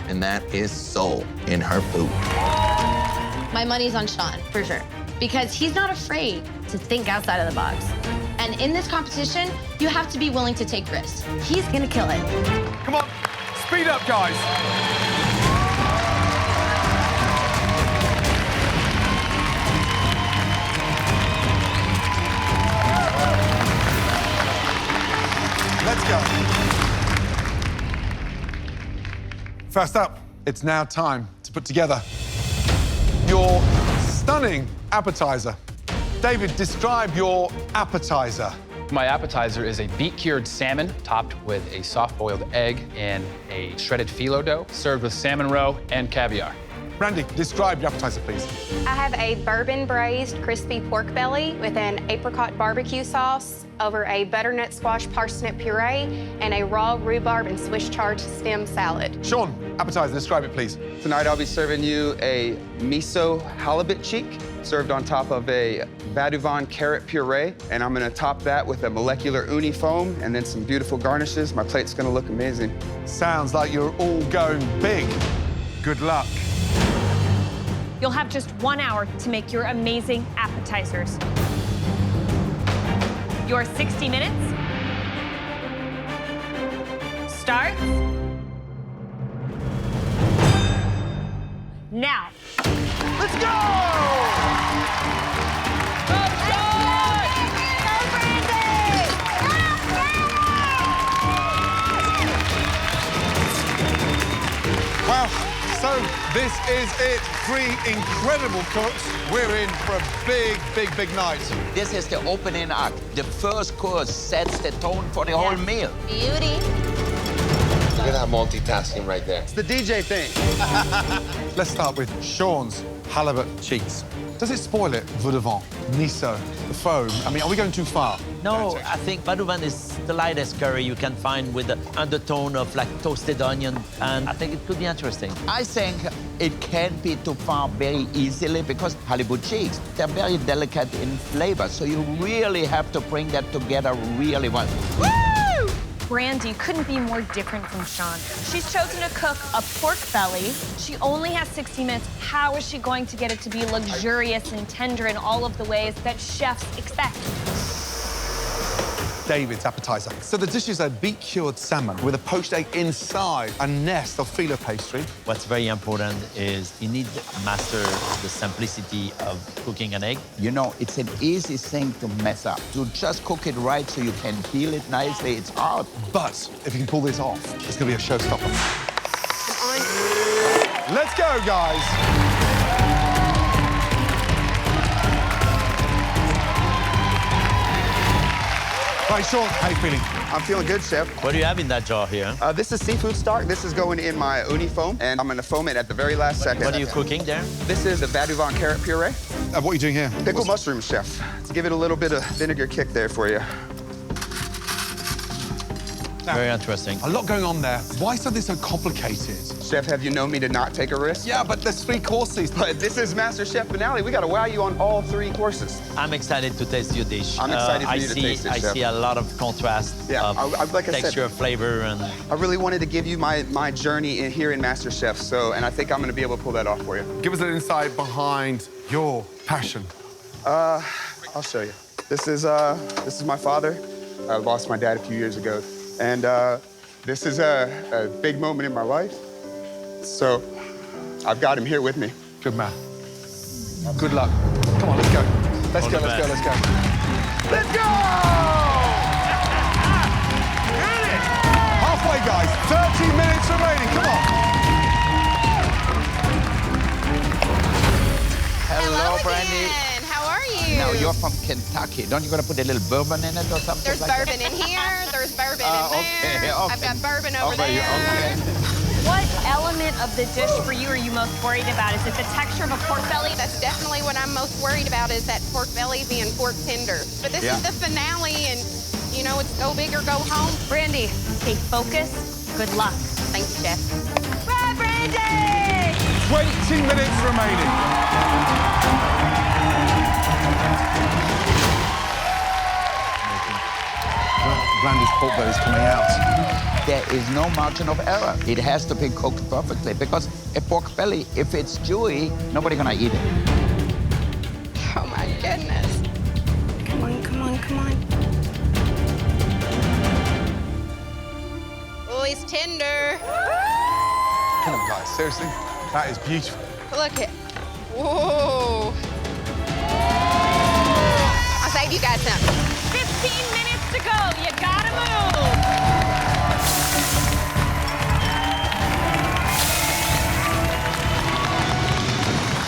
and that is soul in her food. My money's on Sean, for sure, because he's not afraid to think outside of the box. And in this competition, you have to be willing to take risks. He's gonna kill it. Come on, speed up, guys. Let's go. First up, it's now time to put together your stunning appetizer. David, describe your appetizer. My appetizer is a beet-cured salmon topped with a soft-boiled egg and a shredded phyllo dough, served with salmon roe and caviar. Brandy, describe your appetizer, please. I have a bourbon-braised crispy pork belly with an apricot barbecue sauce over a butternut squash parsnip puree and a raw rhubarb and Swiss chard stem salad. Sean, appetizer, describe it, please. Tonight I'll be serving you a miso halibut cheek served on top of a Badouvan carrot puree, and I'm gonna top that with a molecular uni foam and then some beautiful garnishes. My plate's gonna look amazing. Sounds like you're all going big. Good luck. You'll have just 1 hour to make your amazing appetizers. Your 60 minutes starts now. Let's go! This is it. 3 incredible cooks. We're in for a big, big, big night. This is the opening act. The first course sets the tone for the whole meal. Beauty. Look at that multitasking right there. It's the DJ thing. Let's start with Sean's halibut cheeks. Does it spoil it? Veau de vin, miso, the foam. I mean, are we going too far? No, I think veau de vin is the lightest curry you can find with the undertone of like toasted onion, and I think it could be interesting. I think it can't be too far very easily because halibut cheeks, they're very delicate in flavor, so you really have to bring that together really well. Brandy couldn't be more different from Sean. She's chosen to cook a pork belly. She only has 60 minutes. How is she going to get it to be luxurious and tender in all of the ways that chefs expect? David's appetizer. So the dish is a beet-cured salmon with a poached egg inside, a nest of filo pastry. What's very important is you need to master the simplicity of cooking an egg. You know, it's an easy thing to mess up. To just cook it right so you can peel it nicely, it's hard. But if you can pull this off, it's going to be a showstopper. Let's go, guys. Right, Sean, how are you feeling? I'm feeling good, Chef. What do you have in that jar here? This is seafood stock. This is going in my uni foam, and I'm going to foam it at the very last second. What are you cooking there? This is a veau de vin carrot puree. What are you doing here? Pickled mushrooms, Chef. Let's give it a little bit of vinegar kick there for you. Now, very interesting. A lot going on there. Why is something so complicated? Chef, have you known me to not take a risk? Yeah, but there's 3 courses. But this is MasterChef finale. We got to wow you on all 3 courses. I'm excited to taste your dish. I'm excited for you to taste it, I Chef. see a lot of contrast of like I texture, said, flavor, and... I really wanted to give you my journey here in MasterChef, and I think I'm going to be able to pull that off for you. Give us an insight behind your passion. I'll show you. This is my father. I lost my dad a few years ago, and this is a big moment in my life. So I've got him here with me. Good man. Good luck. Come on, let's go. Let's go. Let's go. Halfway, guys. 30 minutes remaining. Come on. Hello, Brandy. How are you? Now, you're from Kentucky. Don't you got to put a little bourbon in it or something? There's like bourbon in here. There's bourbon in there. Okay. I've got bourbon over there. Okay. What element of the dish for you are you most worried about? Is it the texture of a pork belly? That's definitely what I'm most worried about, is that pork belly being pork tender. But this is the finale, and, you know, it's go big or go home. Brandy, stay focused. Good luck. Thank you, Chef. Bye, Brandy! 20 minutes remaining. Brandy's pork belly is coming out. There is no margin of error. It has to be cooked perfectly because a pork belly, if it's chewy, nobody's gonna eat it. Oh, my goodness. Come on, come on, come on. Oh, he's tender. Come on, guys. Seriously? That is beautiful. Look at, whoa. I'll save you guys some. 15 minutes to go. You gotta move.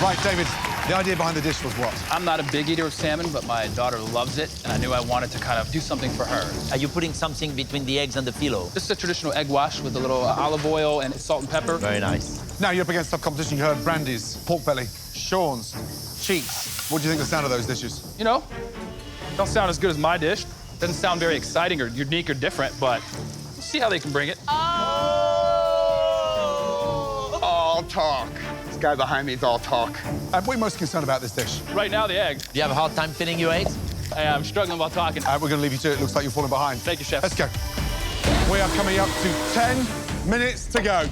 Right, David, the idea behind the dish was what? I'm not a big eater of salmon, but my daughter loves it, and I knew I wanted to kind of do something for her. Are you putting something between the eggs and the phyllo? This is a traditional egg wash with a little olive oil and salt and pepper. Very nice. Now you're up against tough competition. You heard Brandy's pork belly, Sean's cheeks. What do you think of the sound of those dishes? You know, don't sound as good as my dish. Doesn't sound very exciting or unique or different, but we'll see how they can bring it. All talk. This guy behind me is all talk. What are you most concerned about this dish? Right now, the eggs. Do you have a hard time filling your eggs? I'm struggling while talking. We're going to leave you to it. Looks like you're falling behind. Thank you, Chef. Let's go. We are coming up to 10 minutes to go.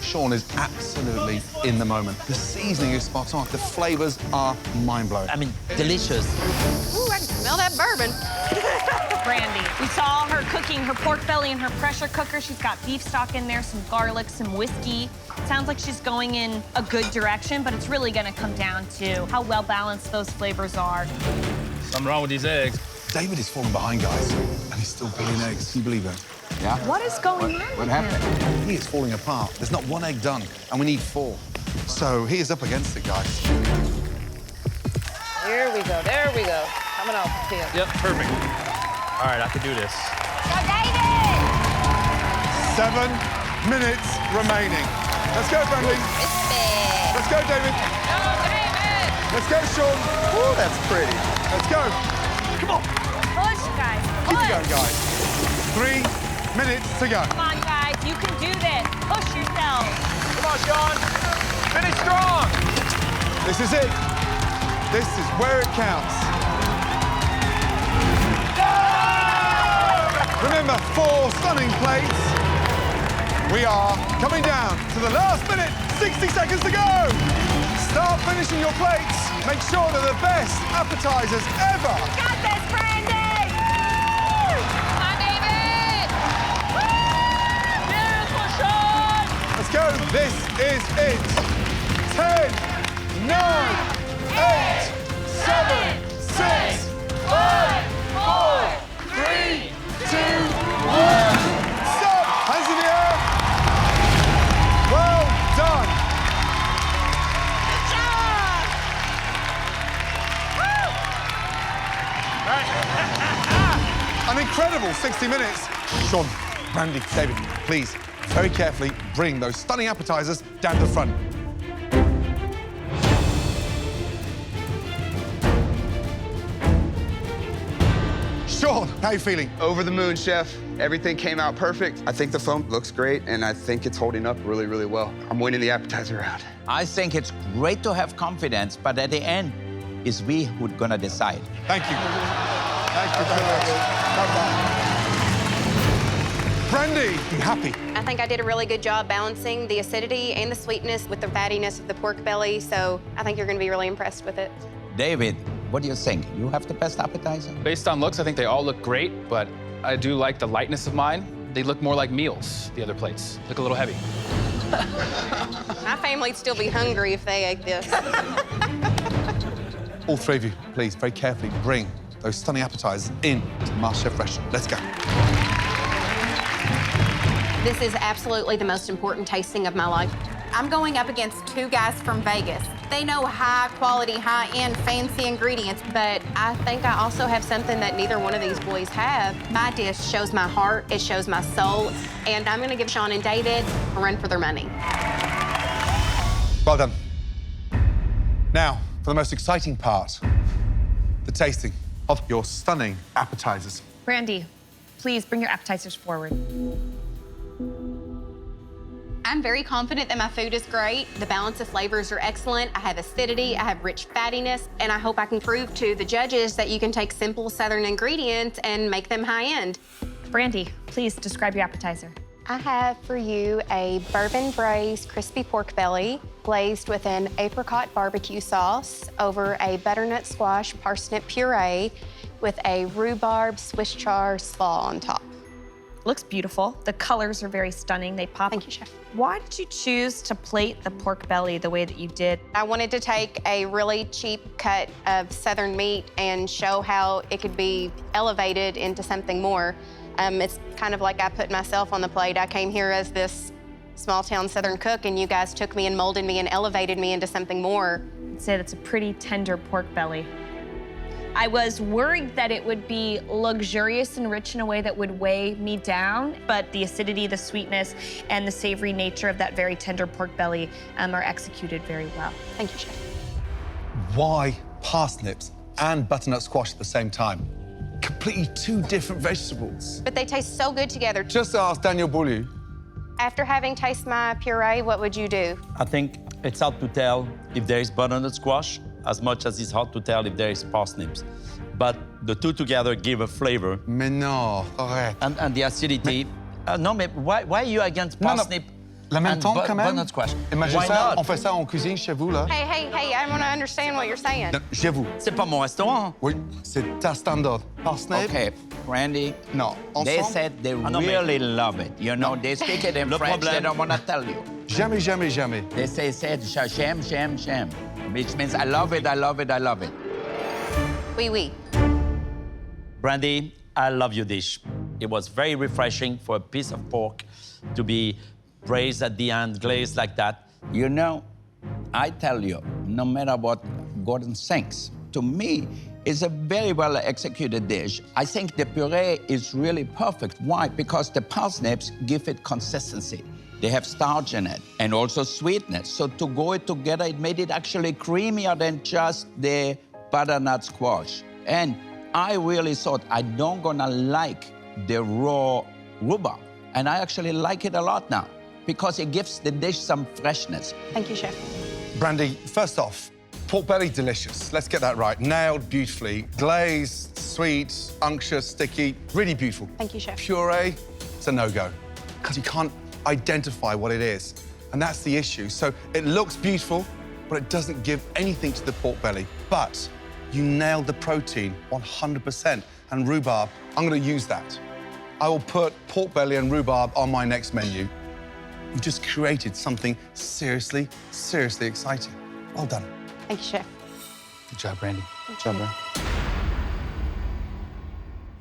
Sean is absolutely in the moment. The seasoning is spot on. The flavors are mind-blowing. I mean, delicious. Ooh, I can smell that bourbon. Brandy, we saw her cooking her pork belly in her pressure cooker. She's got beef stock in there, some garlic, some whiskey. Sounds like she's going in a good direction, but it's really gonna come down to how well-balanced those flavors are. Something wrong with these eggs. David is falling behind, guys, and he's still peeling eggs. Can you believe that? Yeah? What is going on? What happened? He is falling apart. There's not one egg done, and we need 4. So he is up against it, guys. Here we go. There we go. Coming off the field. Yep, perfect. All right, I can do this. Go, David! 7 minutes remaining. Let's go, Brandy. Let's go, David. Go, David! Let's go, Sean. Ooh, that's pretty. Let's go. Come on. Push, guys. Keep Push. it going, guys. 3 minutes to go. Come on, guys. You can do this. Push yourselves. Come on, Sean. Finish strong. This is it. This is where it counts. Remember, 4 stunning plates. We are coming down to the last minute. 60 seconds to go. Start finishing your plates. Make sure they're the best appetizers ever. Got this, Brandy! Come on, David! Beautiful shot! Let's go. This is it. 10, 9, 8, 7, 6, 5, 4, 3, 2, 1. Stop! Hands in the air. Well done. Good job! An incredible 60 minutes. Sean, Randy, David, please, very carefully bring those stunning appetizers down to the front. Sean, how are you feeling? Over the moon, chef. Everything came out perfect. I think the foam looks great, and I think it's holding up really, really well. I'm winning the appetizer round. I think it's great to have confidence, but at the end, it's we who's gonna decide. Thank you. Thank you very much. Brandy, you happy? I think I did a really good job balancing the acidity and the sweetness with the fattiness of the pork belly, so I think you're gonna be really impressed with it. David, what do you think? You have the best appetizer? Based on looks, I think they all look great, but I do like the lightness of mine. They look more like meals, the other plates. Look a little heavy. My family'd still be hungry if they ate this. All 3 of you, please, very carefully bring those stunning appetizers in to the MasterChef restaurant. Let's go. This is absolutely the most important tasting of my life. I'm going up against 2 guys from Vegas. They know high quality, high-end, fancy ingredients, But I think I also have something that neither one of these boys have. My dish shows my heart, it shows my soul, and I'm gonna give Sean and David a run for their money. Well done. Now, for the most exciting part, the tasting of your stunning appetizers. Brandy, please bring your appetizers forward. I'm very confident that my food is great. The balance of flavors are excellent. I have acidity, I have rich fattiness, and I hope I can prove to the judges that you can take simple Southern ingredients and make them high-end. Brandy, please describe your appetizer. I have for you a bourbon braised crispy pork belly glazed with an apricot barbecue sauce over a butternut squash parsnip puree with a rhubarb Swiss chard slaw on top. Looks beautiful. The colors are very stunning. They pop. Thank you, Chef. Why did you choose to plate the pork belly the way that you did? I wanted to take a really cheap cut of Southern meat and show how it could be elevated into something more. It's kind of like I put myself on the plate. I came here as this small-town Southern cook, and you guys took me and molded me and elevated me into something more. I'd say that's a pretty tender pork belly. I was worried that it would be luxurious and rich in a way that would weigh me down, but the acidity, the sweetness, and the savory nature of that very tender pork belly are executed very well. Thank you, Chef. Why parsnips and butternut squash at the same time? Completely 2 different vegetables. But they taste so good together. Just ask Daniel Beaulieu. After having tasted my puree, what would you do? I think it's hard to tell if there is butternut squash as much as it's hard to tell if there is parsnips. But the 2 together give a flavor. Mais non, arrête. And the acidity. No, mais why are you against parsnip? La même temps, quand même. Butternut squash. Imagine Why ça, not? on fait ça en cuisine chez vous, là. Hey, I want to understand what you're saying. Non, chez vous. C'est pas mon restaurant. Oui, c'est ta standard. Parsnip. Okay, Randy. No, They ensemble. said they really love it. You know, they speak it in French, they don't want to tell you. Jamais, jamais, jamais. They said, j'aime, which means I love it, I love it, I love it. Oui. Brandy, I love your dish. It was very refreshing for a piece of pork to be braised at the end, glazed like that. You know, I tell you, no matter what Gordon thinks, to me, it's a very well executed dish. I think the puree is really perfect. Why? Because the parsnips give it consistency. They have starch in it and also sweetness. So to go it together, it made it actually creamier than just the butternut squash. And I really thought I don't gonna like the raw rhubarb. And I actually like it a lot now because it gives the dish some freshness. Thank you, Chef. Brandy, first off, pork belly, delicious. Let's get that right. Nailed beautifully. Glazed, sweet, unctuous, sticky, really beautiful. Thank you, Chef. Puree, it's a no-go because you can't identify what it is. And that's the issue. So it looks beautiful, but it doesn't give anything to the pork belly. But you nailed the protein 100%. And rhubarb, I'm going to use that. I will put pork belly and rhubarb on my next menu. You've just created something seriously, seriously exciting. Well done. Thank you, Chef. Good job, Brandy. Good job, Brandy.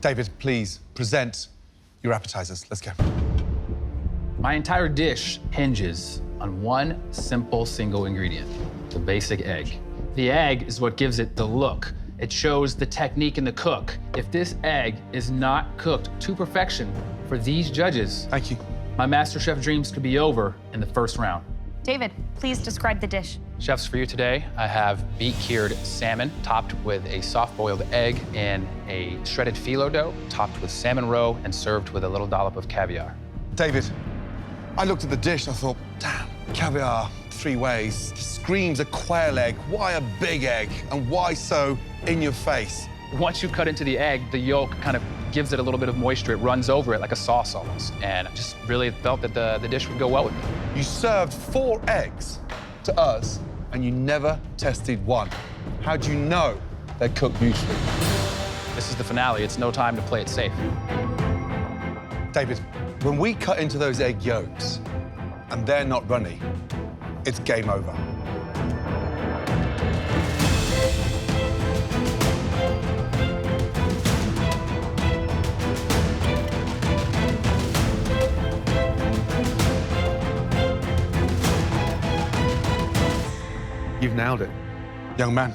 David, please present your appetizers. Let's go. My entire dish hinges on one simple single ingredient, the basic egg. The egg is what gives it the look. It shows the technique in the cook. If this egg is not cooked to perfection for these judges, thank you, my MasterChef dreams could be over in the first round. David, please describe the dish. Chefs, for you today, I have beet-cured salmon topped with a soft-boiled egg in a shredded phyllo dough, topped with salmon roe and served with a little dollop of caviar. David, I looked at the dish and I thought, damn, caviar 3 ways. Screams a quail egg. Why a big egg? And why so in your face? Once you cut into the egg, the yolk kind of gives it a little bit of moisture. It runs over it like a sauce almost. And I just really felt that the dish would go well with it. You served 4 eggs to us and you never tested one. How do you know they're cooked beautifully? This is the finale. It's no time to play it safe. David, when we cut into those egg yolks and they're not runny, it's game over. You've nailed it. Young man,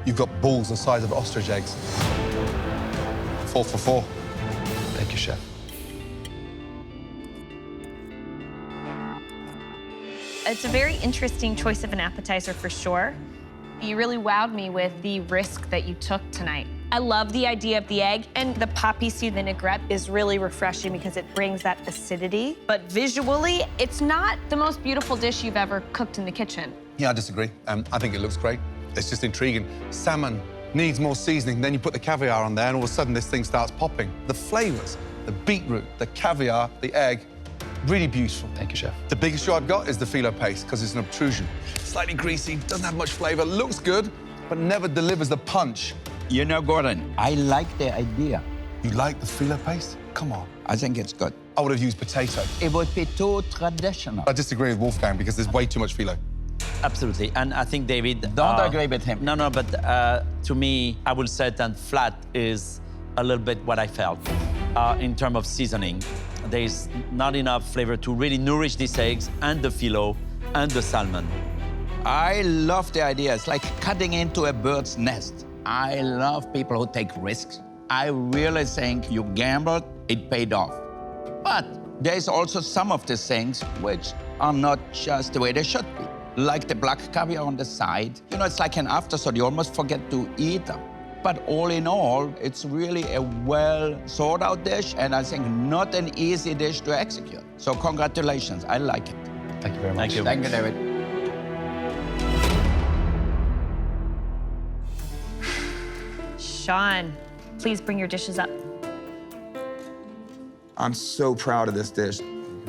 you've got balls the size of ostrich eggs. 4 for 4. Thank you, Chef. It's a very interesting choice of an appetizer for sure. You really wowed me with the risk that you took tonight. I love the idea of the egg, and the poppy seed vinaigrette is really refreshing because it brings that acidity. But visually, it's not the most beautiful dish you've ever cooked in the kitchen. Yeah, I disagree. I think it looks great. It's just intriguing. Salmon needs more seasoning. Then you put the caviar on there, and all of a sudden this thing starts popping. The flavors, the beetroot, the caviar, the egg, really beautiful. Thank you, Chef. The biggest issue I've got is the phyllo paste, because it's an obtrusion. Slightly greasy, doesn't have much flavor, looks good, but never delivers the punch. You know, Gordon, I like the idea. You like the phyllo paste? Come on. I think it's good. I would have used potato. It would be too traditional. I disagree with Wolfgang because there's way too much phyllo. Absolutely, and I think David... Don't agree with him. No, but to me, I would say that flat is a little bit what I felt in terms of seasoning. There's not enough flavor to really nourish these eggs and the phyllo and the salmon. I love the idea. It's like cutting into a bird's nest. I love people who take risks. I really think you gambled, it paid off. But there's also some of the things which are not just the way they should be. Like the black caviar on the side. You know, it's like an afterthought. You almost forget to eat them. But all in all, it's really a well thought out dish, and I think not an easy dish to execute. So congratulations, I like it. Thank you very much. Thank you. Thank you, David. Sean, please bring your dishes up. I'm so proud of this dish.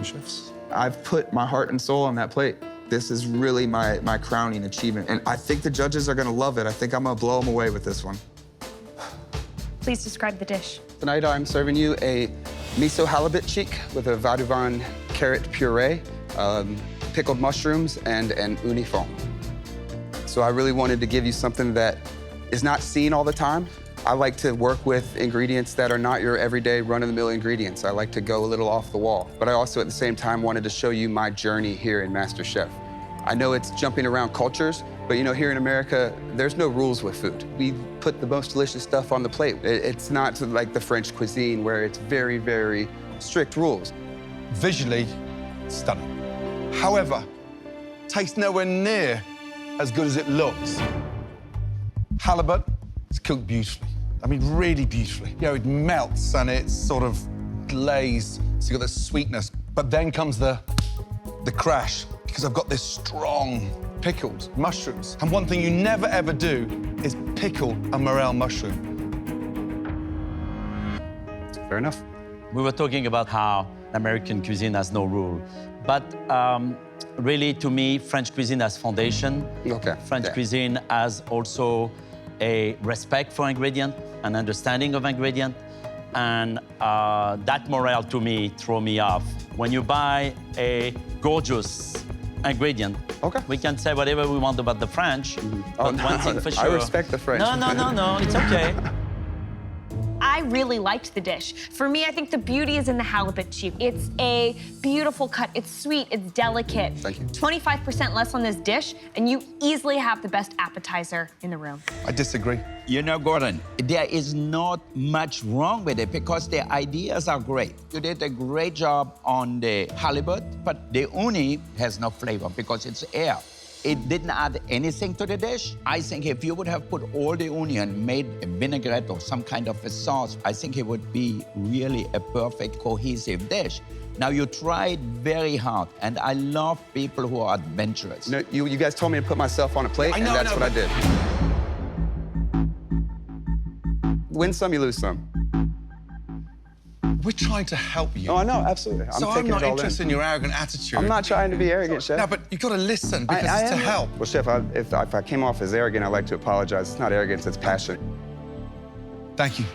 Chefs, I've put my heart and soul on that plate. This is really my crowning achievement, and I think the judges are gonna love it. I think I'm gonna blow them away with this one. Please describe the dish. Tonight I'm serving you a miso halibut cheek with a vadouvan carrot puree, pickled mushrooms, and an uni fond. So I really wanted to give you something that is not seen all the time. I like to work with ingredients that are not your everyday run-of-the-mill ingredients. I like to go a little off the wall. But I also, at the same time, wanted to show you my journey here in MasterChef. I know it's jumping around cultures, but you know, here in America, there's no rules with food. We put the most delicious stuff on the plate. It's not like the French cuisine where it's very, very strict rules. Visually stunning. However, tastes nowhere near as good as it looks. Halibut is cooked beautifully. I mean, really beautifully. You know, it melts and it's sort of glazed, so you've got this sweetness. But then comes the crash, because I've got this strong pickled mushrooms. And one thing you never, ever do is pickle a morel mushroom. Fair enough. We were talking about how American cuisine has no rule. But really, to me, French cuisine has foundation. Okay. French cuisine has also a respect for ingredient, an understanding of ingredient, and that morale, to me, throw me off. When you buy a gorgeous ingredient, we can say whatever we want about the French, but one thing for sure... I respect the French. No, it's okay. I really liked the dish. For me, I think the beauty is in the halibut cheek. It's a beautiful cut, it's sweet, it's delicate. Thank you. 25% less on this dish, and you easily have the best appetizer in the room. I disagree. You know, Gordon, there is not much wrong with it because the ideas are great. You did a great job on the halibut, but the uni has no flavor because it's air. It didn't add anything to the dish. I think if you would have put all the onion, made a vinaigrette or some kind of a sauce, I think it would be really a perfect, cohesive dish. Now, you tried very hard, and I love people who are adventurous. No, you guys told me to put myself on a plate, and that's what I did. Win some, you lose some. We're trying to help you. Oh, I know, absolutely. I'm not interested in your arrogant attitude. I'm not trying to be arrogant, Chef. No, but you've got to listen because it's to help. Well, Chef, if I came off as arrogant, I'd like to apologize. It's not arrogance, it's passion. Thank you.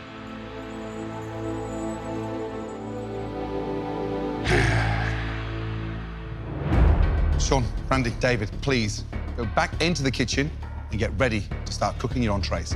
Sean, Randy, David, please go back into the kitchen and get ready to start cooking your entrees.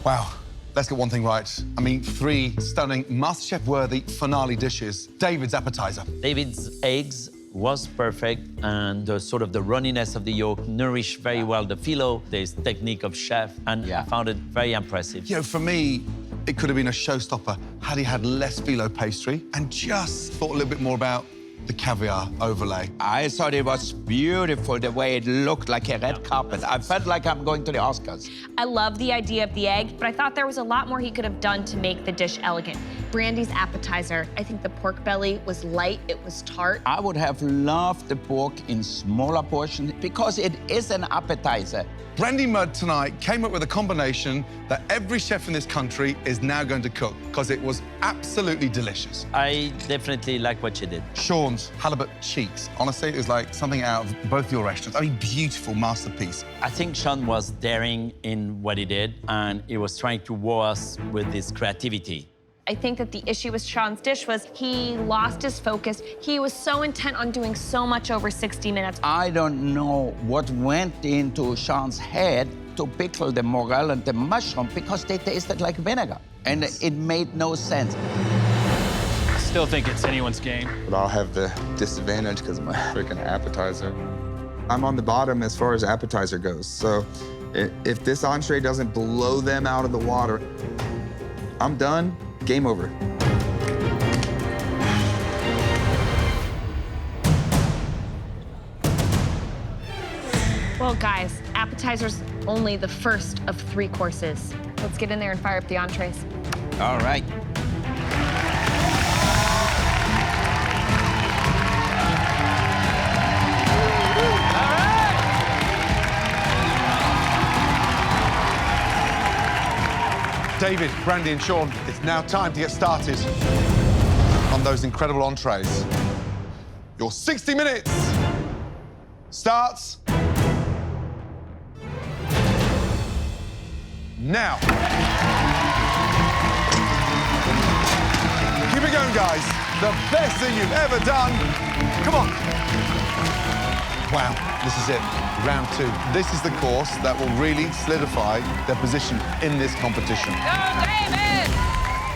Wow, let's get one thing right. I mean, 3 stunning MasterChef-worthy finale dishes. David's appetizer. David's eggs was perfect, and sort of the runniness of the yolk nourished very well the phyllo. There's technique of chef, and I found it very impressive. You know, for me, it could have been a showstopper had he had less phyllo pastry and just thought a little bit more about the caviar overlay. I thought it was beautiful, the way it looked like a red carpet. I felt like I'm going to the Oscars. I love the idea of the egg, but I thought there was a lot more he could have done to make the dish elegant. Brandy's appetizer, I think the pork belly was light, it was tart. I would have loved the pork in smaller portions because it is an appetizer. Brandy Mudd tonight came up with a combination that every chef in this country is now going to cook because it was absolutely delicious. I definitely like what you did. Sean's halibut cheeks. Honestly, it was like something out of both your restaurants. I mean, beautiful masterpiece. I think Sean was daring in what he did, and he was trying to wow us with his creativity. I think that the issue with Sean's dish was he lost his focus. He was so intent on doing so much over 60 minutes. I don't know what went into Sean's head to pickle the morel and the mushroom because they tasted like vinegar, and it made no sense. I still think it's anyone's game. But I'll have the disadvantage because my freaking appetizer. I'm on the bottom as far as appetizer goes, so if this entree doesn't blow them out of the water, I'm done. Game over. Well, guys, appetizer's only the first of 3 courses. Let's get in there and fire up the entrees. All right. David, Brandy, and Sean, it's now time to get started on those incredible entrees. Your 60 minutes starts now. Keep it going, guys. the best thing you've ever done. Come on. Wow, this is it, round 2. This is the course that will really solidify their position in this competition.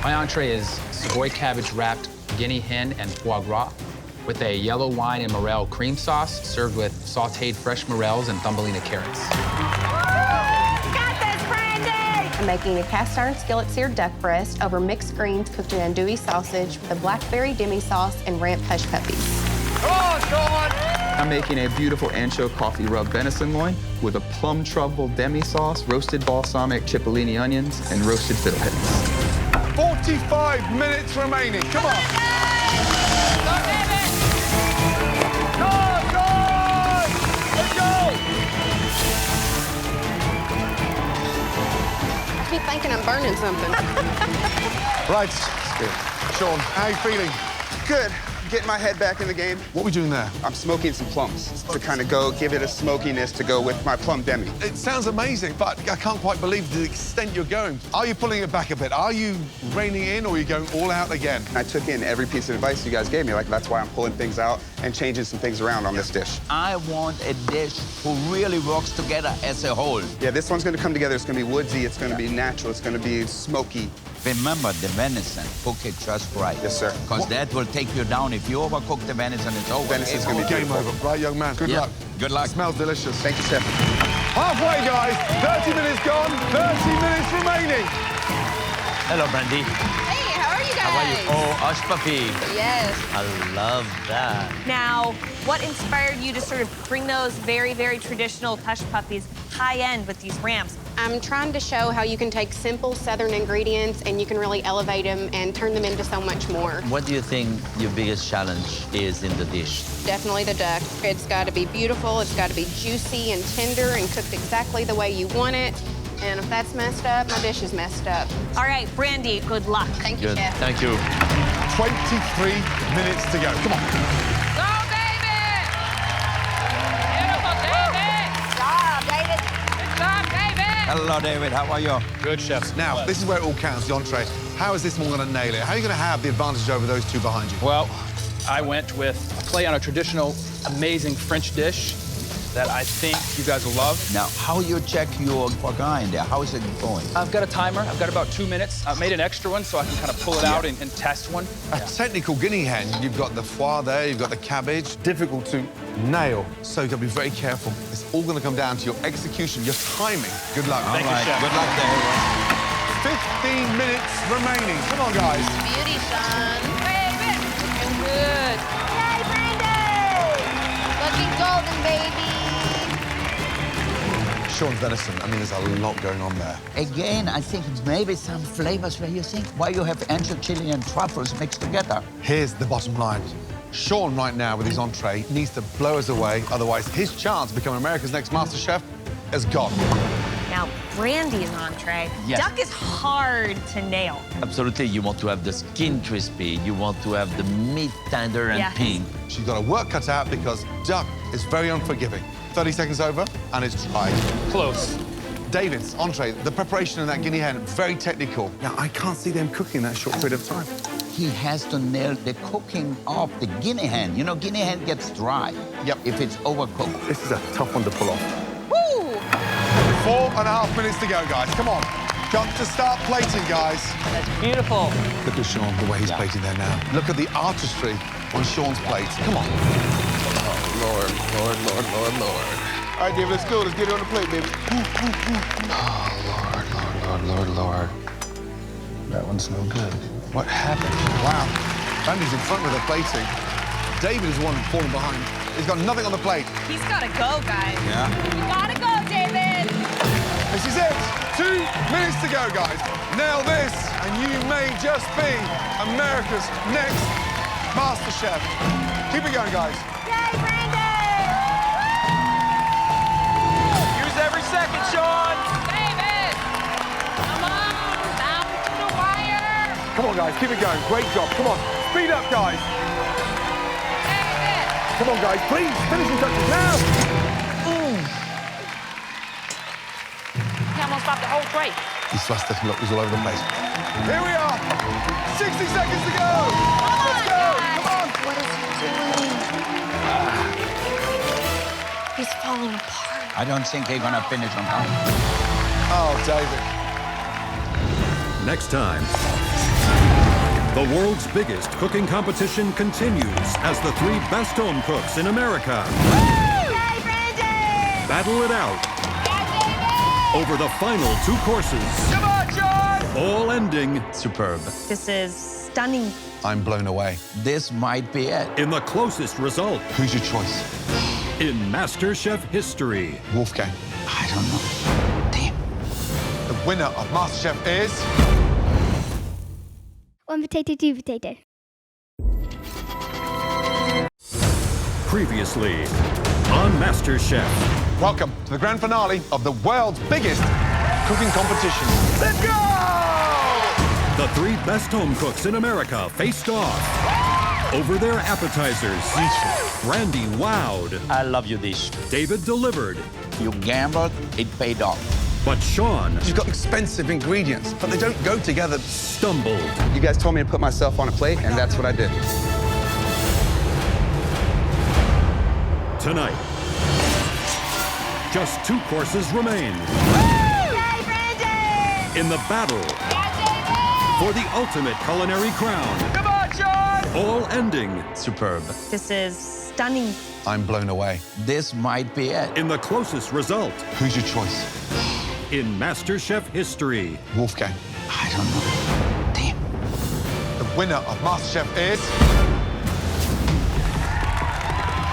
My entree is Savoy cabbage wrapped guinea hen and foie gras with a yellow wine and morel cream sauce served with sauteed fresh morels and thumbelina carrots. I'm making a cast iron skillet seared duck breast over mixed greens cooked in andouille sausage with a blackberry demi sauce and ramp hush puppies. Come on, Sean! I'm making a beautiful ancho coffee rub venison loin with a plum truffle demi sauce, roasted balsamic cipollini onions, and roasted fiddleheads. 45 minutes remaining. Come on. Let's go! I keep thinking I'm burning something. Right. Sean, how are you feeling? Good. Getting my head back in the game. What are we doing there? I'm smoking some plums to kind of give it a smokiness to go with my plum demi. It sounds amazing, but I can't quite believe the extent you're going. Are you pulling it back a bit? Are you reining in, or are you going all out again? I took in every piece of advice you guys gave me. Like, that's why I'm pulling things out and changing some things around on this dish. I want a dish who really works together as a whole. Yeah, this one's going to come together. It's going to be woodsy. It's going to be natural. It's going to be smoky. Remember the venison, cook it just right. Yes, sir. Because that will take you down. If you overcook the venison, it's over. Venison's going to be game over. Right, young man. Good luck. Good luck. It smells delicious. Thank you, chef. Halfway, guys. 30 minutes gone. 30 minutes remaining. Hello, Brandy. Hey, how are you guys? How are you? Oh, hush puppy. Yes. I love that. Now, what inspired you to sort of bring those very, very traditional hush puppies high-end with these ramps? I'm trying to show how you can take simple Southern ingredients and you can really elevate them and turn them into so much more. What do you think your biggest challenge is in the dish? Definitely the duck. It's got to be beautiful, it's got to be juicy and tender and cooked exactly the way you want it. And if that's messed up, my dish is messed up. All right, Brandy, good luck. Thank you, Good. chef. Thank you. 23 minutes to go. Come on. Go, David! Beautiful, David! Good job, David. Good job, David! Hello, David. How are you? Good, chefs. Now, this is where it all counts, the entree. How is this one going to nail it? How are you going to have the advantage over those two behind you? Well, I went with a play on a traditional, amazing French dish that I think you guys will love. Now, how you check your foie gras in there? How is it going? I've got a timer. I've got about 2 minutes. I've made an extra one so I can kind of pull it out and test one. A technical guinea hen. You've got the foie there, you've got the cabbage. Difficult to nail, so you've got to be very careful. It's all going to come down to your execution, your timing. Good luck. All right. Good luck, David. 15 minutes remaining. Come on, guys. Beauty, Sean. David! Looking good. Yay, Brandy! Looking golden, baby. Sean's venison. I mean, there's a lot going on there. Again, I think maybe some flavors where you think, why you have ancho chili and truffles mixed together? Here's the bottom line. Sean, right now, with his entree, needs to blow us away. Otherwise, his chance to become America's next MasterChef is gone. Now, Brandy's entree. Yes. Duck is hard to nail. Absolutely. You want to have the skin crispy. You want to have the meat tender and Yes. pink. She's got her work cut out because duck is very unforgiving. 30 seconds over, and it's dry. Close. David's entree, the preparation in that guinea hen, very technical. Now, I can't see them cooking that short period of time. He has to nail the cooking of the guinea hen. You know, guinea hen gets dry. Yep. If it's overcooked. This is a tough one to pull off. Woo! 4.5 minutes to go, guys. Come on. Got to start plating, guys. That's beautiful. Look at Sean, the way he's plating there now. Look at the artistry on Sean's plate. Come on. Lord, Lord, Lord, Lord, Lord. All right, David, let's go. Let's get it on the plate, baby. Oh, Lord, Lord, Lord, Lord, Lord. That one's no good. What happened? Wow. Brandy's in front with the plating. David is the one falling behind. He's got nothing on the plate. He's got to go, guys. Yeah. You got to go, David. This is it. 2 minutes to go, guys. Nail this, and you may just be America's next MasterChef. Keep it going, guys. Yay, Brandy! Use every second, Sean. David! Come on, down to the wire. Come on, guys. Keep it going. Great job. Come on. Speed up, guys. David! Come on, guys. Please, finishing touches now. He almost stopped the whole tray. He's flustered. Look, he's all over the place. Here we are. 60 seconds to go. Let's go. What is he doing? He's falling apart. I don't think he's gonna finish on time. Oh, David. Next time, the world's biggest cooking competition continues as the 3 best home cooks in America battle it out over the final 2 courses. Come on, John! All ending superb. This is stunning. I'm blown away. This might be it. In the closest result. Who's your choice? In MasterChef history. Wolfgang. I don't know. Damn. The winner of MasterChef is... 1 potato, 2 potato. Previously on MasterChef. Welcome to the grand finale of the world's biggest cooking competition. Let's go! The 3 best home cooks in America faced off over their appetizers. Randy wowed. I love you, dish. David delivered. You gambled, it paid off. But Sean... You've got expensive ingredients, but they don't go together. Stumbled. You guys told me to put myself on a plate, and that's what I did. Tonight, just 2 courses remain in the battle for the ultimate culinary crown. Come on, John! All ending superb. This is stunning. I'm blown away. This might be it. In the closest result. Who's your choice? In MasterChef history. Wolfgang. I don't know. Damn. The winner of MasterChef is...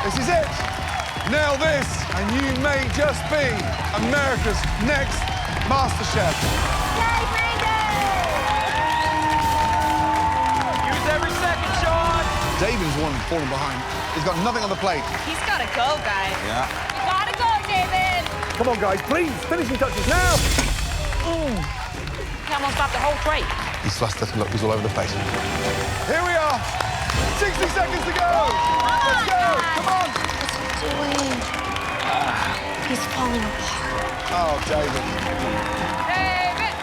This is it. Nail this, and you may just be America's next MasterChef. Use every second, Sean. David's the one falling behind. He's got nothing on the plate. He's got to go, guys. Yeah. You got to go, David. Come on, guys, please. Finishing touches now. He almost got the whole tray. He's flustered. Look, he's all over the place. Here we are. 60 seconds to go. Let's go. Come on. He's falling apart. Oh, David. David!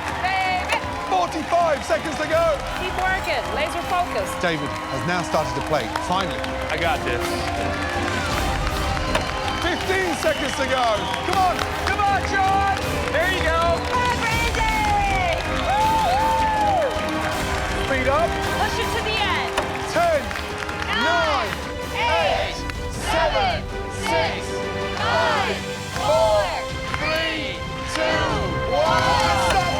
45 seconds to go. Keep working. Laser focus. David has now started to plate. Finally. I got this. 15 seconds to go. Come on. Come on, John. There you go. Speed up. Push it to the end. 10, 9, 8, 7, 6, 5, 4, 3, 2, 1. Stop.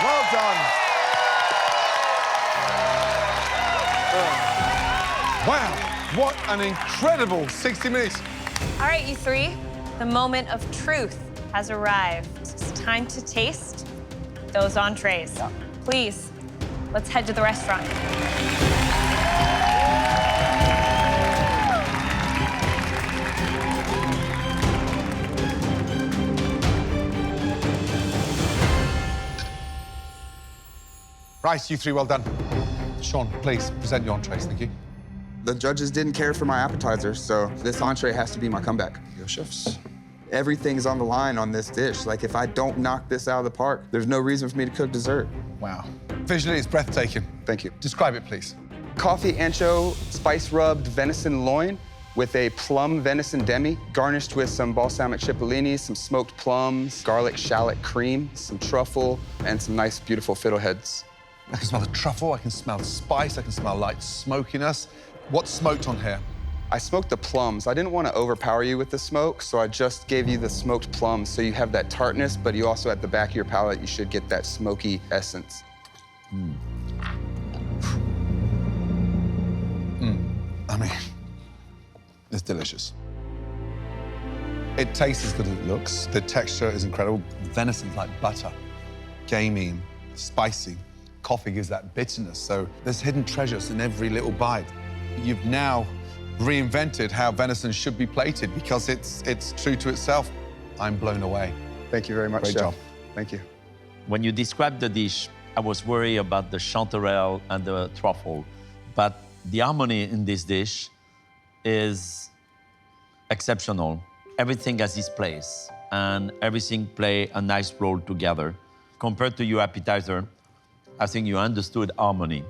Well done. Wow, what an incredible 60 minutes. All right, you 3. The moment of truth has arrived. It's time to taste those entrees. Please, let's head to the restaurant. Right, you 3, well done. Sean, please present your entrees, thank you. The judges didn't care for my appetizer, so this entree has to be my comeback. Your chefs. Everything's on the line on this dish. Like, if I don't knock this out of the park, there's no reason for me to cook dessert. Wow. Visually, it's breathtaking. Thank you. Describe it, please. Coffee ancho, spice-rubbed venison loin with a plum venison demi, garnished with some balsamic cipollini, some smoked plums, garlic shallot cream, some truffle, and some nice, beautiful fiddleheads. I can smell the truffle, I can smell the spice, I can smell light smokiness. What's smoked on here? I smoked the plums. I didn't want to overpower you with the smoke, so I just gave you the smoked plums, so you have that tartness, but you also, at the back of your palate, you should get that smoky essence. I mean, it's delicious. It tastes as good as it looks. The texture is incredible. Venison's like butter, gamey and spicy. Coffee gives that bitterness, so there's hidden treasures in every little bite. You've now reinvented how venison should be plated because it's true to itself. I'm blown away. Thank you very much, Great Chef. job. Thank you. When you described the dish, I was worried about the chanterelle and the truffle, but the harmony in this dish is exceptional. Everything has its place, and everything play a nice role together. Compared to your appetizer, I think you understood harmony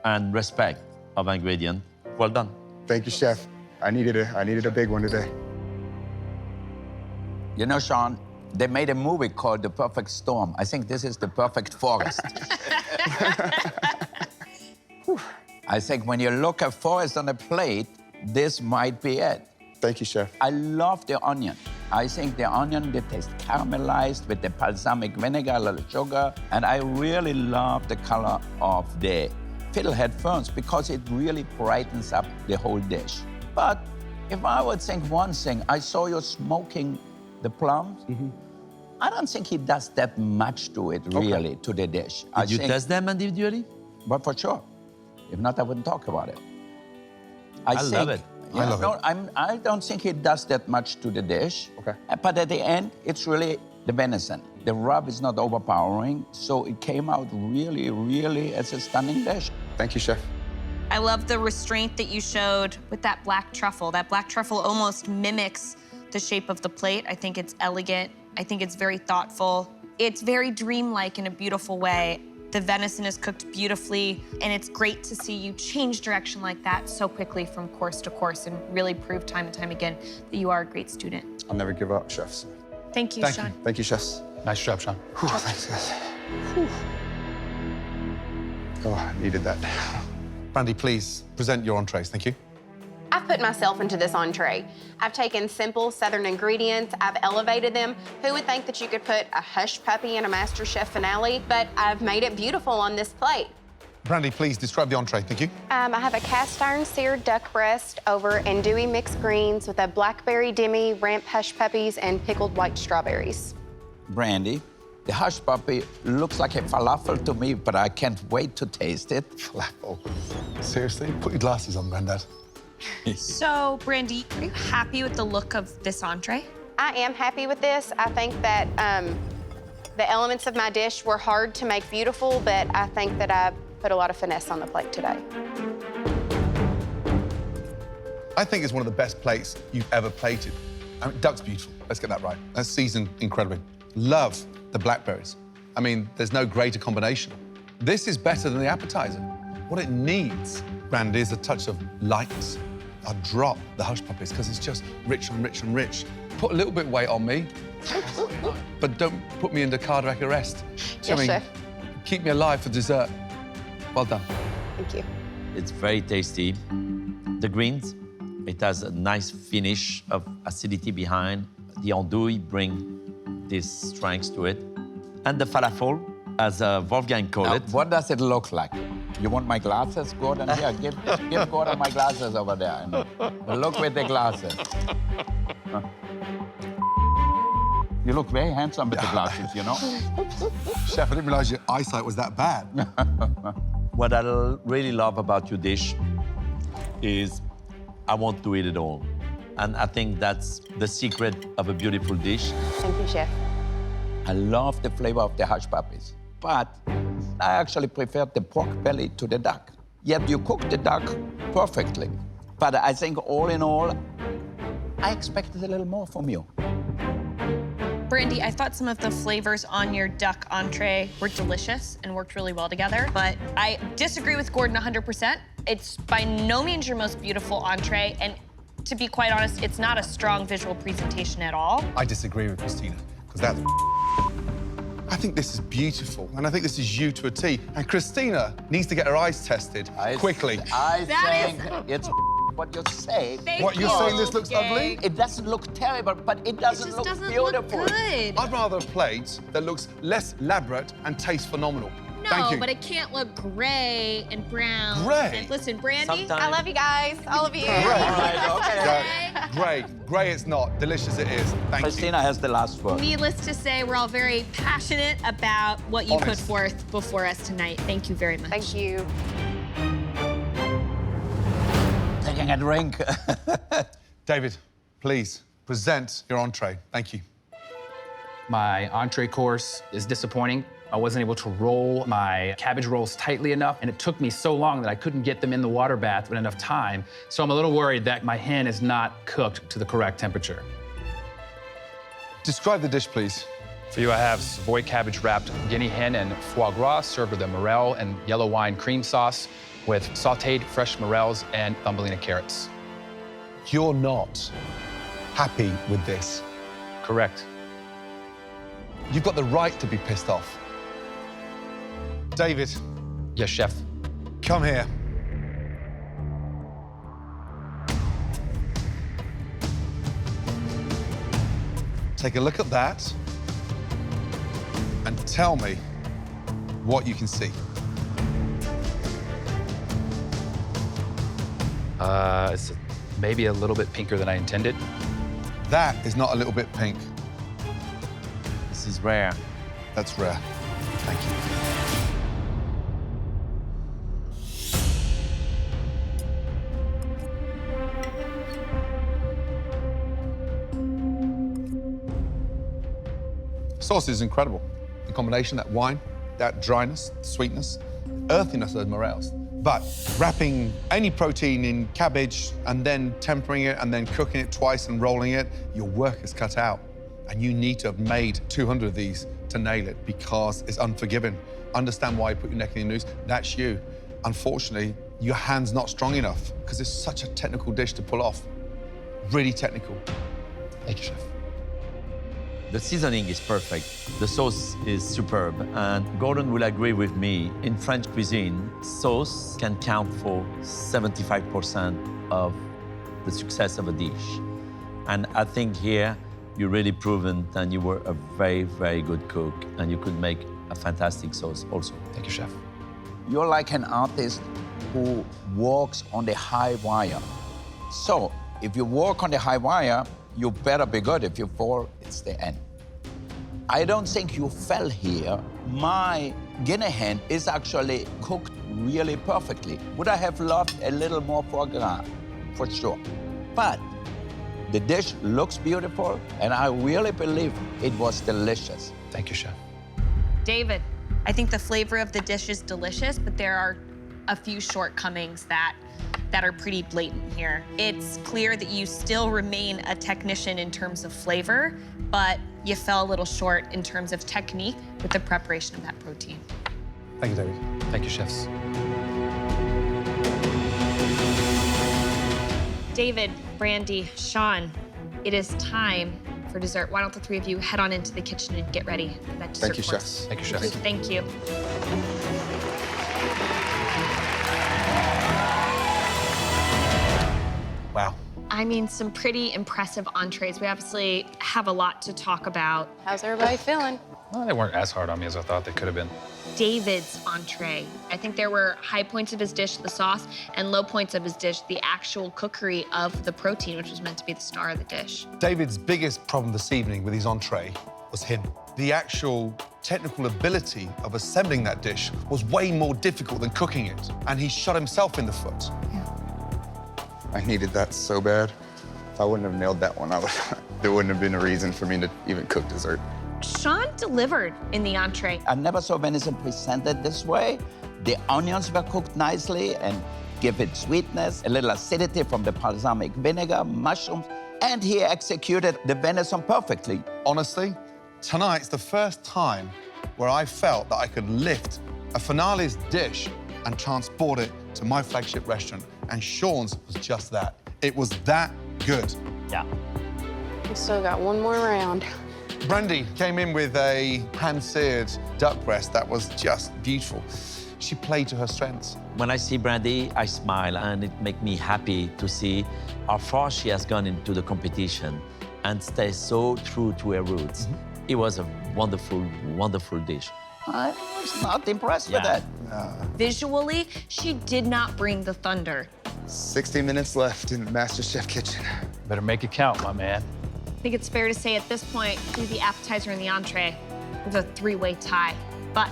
and respect of ingredient. Well done. Thank you, Chef. I needed a big one today. You know, Sean, they made a movie called The Perfect Storm. I think this is the perfect forest. I think when you look at forest on a plate, this might be it. Thank you, Chef. I love the onion. I think the onion, they taste caramelized with the balsamic vinegar, a little sugar. And I really love the color of the fiddlehead ferns because it really brightens up the whole dish. But if I would think one thing, I saw you smoking the plums. I don't think he does that much to it, really, to the dish. Did you test them individually? But for sure. If not, I wouldn't talk about it. I love it. I love it. I don't think he does that much to the dish. Okay. But at the end, it's really the venison. The rub is not overpowering, so it came out really, really as a stunning dish. Thank you, Chef. I love the restraint that you showed with that black truffle. That black truffle almost mimics the shape of the plate. I think it's elegant. I think it's very thoughtful. It's very dreamlike in a beautiful way. The venison is cooked beautifully, and it's great to see you change direction like that so quickly from course to course and really prove time and time again that you are a great student. I'll never give up, chefs. Thank you, Sean. Thank you, chefs. Nice job, Sean. Whew, thanks, guys. Whew. Oh, I needed that. Brandy, please present your entrees. Thank you. I've put myself into this entree. I've taken simple Southern ingredients, I've elevated them. Who would think that you could put a hush puppy in a MasterChef finale? But I've made it beautiful on this plate. Brandy, please describe the entree. Thank you. I have a cast iron seared duck breast over andouille mixed greens with a blackberry demi, ramp hush puppies, and pickled white strawberries. Brandy, the hush puppy looks like a falafel to me, but I can't wait to taste it. Falafel? Seriously? Put your glasses on, Grandad. So, Brandy, are you happy with the look of this entree? I am happy with this. I think that the elements of my dish were hard to make beautiful, but I think that I put a lot of finesse on the plate today. I think it's one of the best plates you've ever plated. I mean, duck's beautiful. Let's get that right. That's seasoned incredibly. Love the blackberries. I mean, there's no greater combination. This is better than the appetizer. What it needs, Brandy, is a touch of lightness. I'll drop the hush puppies because it's just rich and rich and rich. Put a little bit of weight on me, but don't put me into cardiac arrest. Yes, Chef. Keep me alive for dessert. Well done. Thank you. It's very tasty. The greens, it has a nice finish of acidity behind. The andouille bring this strength to it. And the falafel, as Wolfgang called it. What does it look like? You want my glasses, Gordon? Yeah, give Gordon my glasses over there. Look with the glasses. You look very handsome with the glasses, you know? Chef, I didn't realize your eyesight was that bad. What I really love about your dish is I want to eat it all. And I think that's the secret of a beautiful dish. Thank you, Chef. I love the flavor of the hush puppies, but I actually prefer the pork belly to the duck. Yet you cook the duck perfectly. But I think all in all, I expected a little more from you. Brandy, I thought some of the flavors on your duck entree were delicious and worked really well together, but I disagree with Gordon 100%. It's by no means your most beautiful entree, and to be quite honest, it's not a strong visual presentation at all. I disagree with Christina, because that's I think this is beautiful, and I think this is you to a T. And Christina needs to get her eyes tested quickly. I think it's what you say. What, you're saying this looks ugly? It doesn't look terrible, but it doesn't look beautiful. I'd rather a plate that looks less elaborate and tastes phenomenal. Thank No, you. but it can't look gray and brown. Gray? And listen, Brandy, Sometimes. I love you guys, all of you. Great. Great it's not. Delicious it is. Thank Christina has the last word. Needless to say, we're all very passionate about what you put Honest. forth before us tonight. Thank you very much. Thank you. Taking a drink. David, please present your entree. Thank you. My entree course is disappointing. I wasn't able to roll my cabbage rolls tightly enough, and it took me so long that I couldn't get them in the water bath in enough time. So I'm a little worried that my hen is not cooked to the correct temperature. Describe the dish, please. For you, I have Savoy cabbage wrapped guinea hen and foie gras served with a morel and yellow wine cream sauce. with sautéed fresh morels and thumbelina carrots. You're not happy with this. Correct. You've got the right to be pissed off. David. Yes, chef. Come here. Take a look at that and tell me what you can see. It's maybe a little bit pinker than I intended. That is not a little bit pink. This is rare. That's rare. Thank you. Sauce is incredible. The combination, that wine, that dryness, sweetness, earthiness of the morels. But wrapping any protein in cabbage and then tempering it and then cooking it twice and rolling it, your work is cut out. And you need to have made 200 of these to nail it because it's unforgiving. Understand why you put your neck in the noose. That's you. Unfortunately, your hand's not strong enough because it's such a technical dish to pull off. Really technical. Thank you, chef. The seasoning is perfect. The sauce is superb. And Gordon will agree with me. In French cuisine, sauce can count for 75% of the success of a dish. And I think here, you really proven that you were a very, very good cook and you could make a fantastic sauce also. Thank you, chef. You're like an artist who walks on the high wire. So if you walk on the high wire, you better be good. If you fall, it's the end. I don't think you fell here. My guinea hen is actually cooked really perfectly. Would I have loved a little more foie gras? For sure. But the dish looks beautiful, and I really believe it was delicious. Thank you, chef. David, I think the flavor of the dish is delicious, but there are a few shortcomings that are pretty blatant here. It's clear that you still remain a technician in terms of flavor, but you fell a little short in terms of technique with the preparation of that protein. Thank you, David. Thank you, chefs. David, Brandy, Sean, it is time for dessert. Why don't the three of you head on into the kitchen and get ready for that dessert Thank you, course. chefs. Thank you, chefs. Thank you. Wow. I mean, some pretty impressive entrees. We obviously have a lot to talk about. How's everybody feeling? Well, they weren't as hard on me as I thought they could have been. David's entree. I think there were high points of his dish, the sauce, and low points of his dish, the actual cookery of the protein, which was meant to be the star of the dish. David's biggest problem this evening with his entree was him. The actual technical ability of assembling that dish was way more difficult than cooking it, and he shot himself in the foot. I needed that so bad. If I wouldn't have nailed that one, there wouldn't have been a reason for me to even cook dessert. Sean delivered in the entree. I never saw venison presented this way. The onions were cooked nicely and give it sweetness, a little acidity from the balsamic vinegar, mushrooms, and he executed the venison perfectly. Honestly, tonight's the first time where I felt that I could lift a finale's dish and transport it to my flagship restaurant. And Sean's was just that. It was that good. Yeah. We still got one more round. Brandy came in with a hand-seared duck breast that was just beautiful. She played to her strengths. When I see Brandy, I smile, and it makes me happy to see how far she has gone into the competition and stays so true to her roots. It was a wonderful, wonderful dish. I was not impressed with that. Visually, she did not bring the thunder. 60 minutes left in the MasterChef kitchen. Better make it count, my man. I think it's fair to say at this point, through the appetizer and the entree, it's a three-way tie. But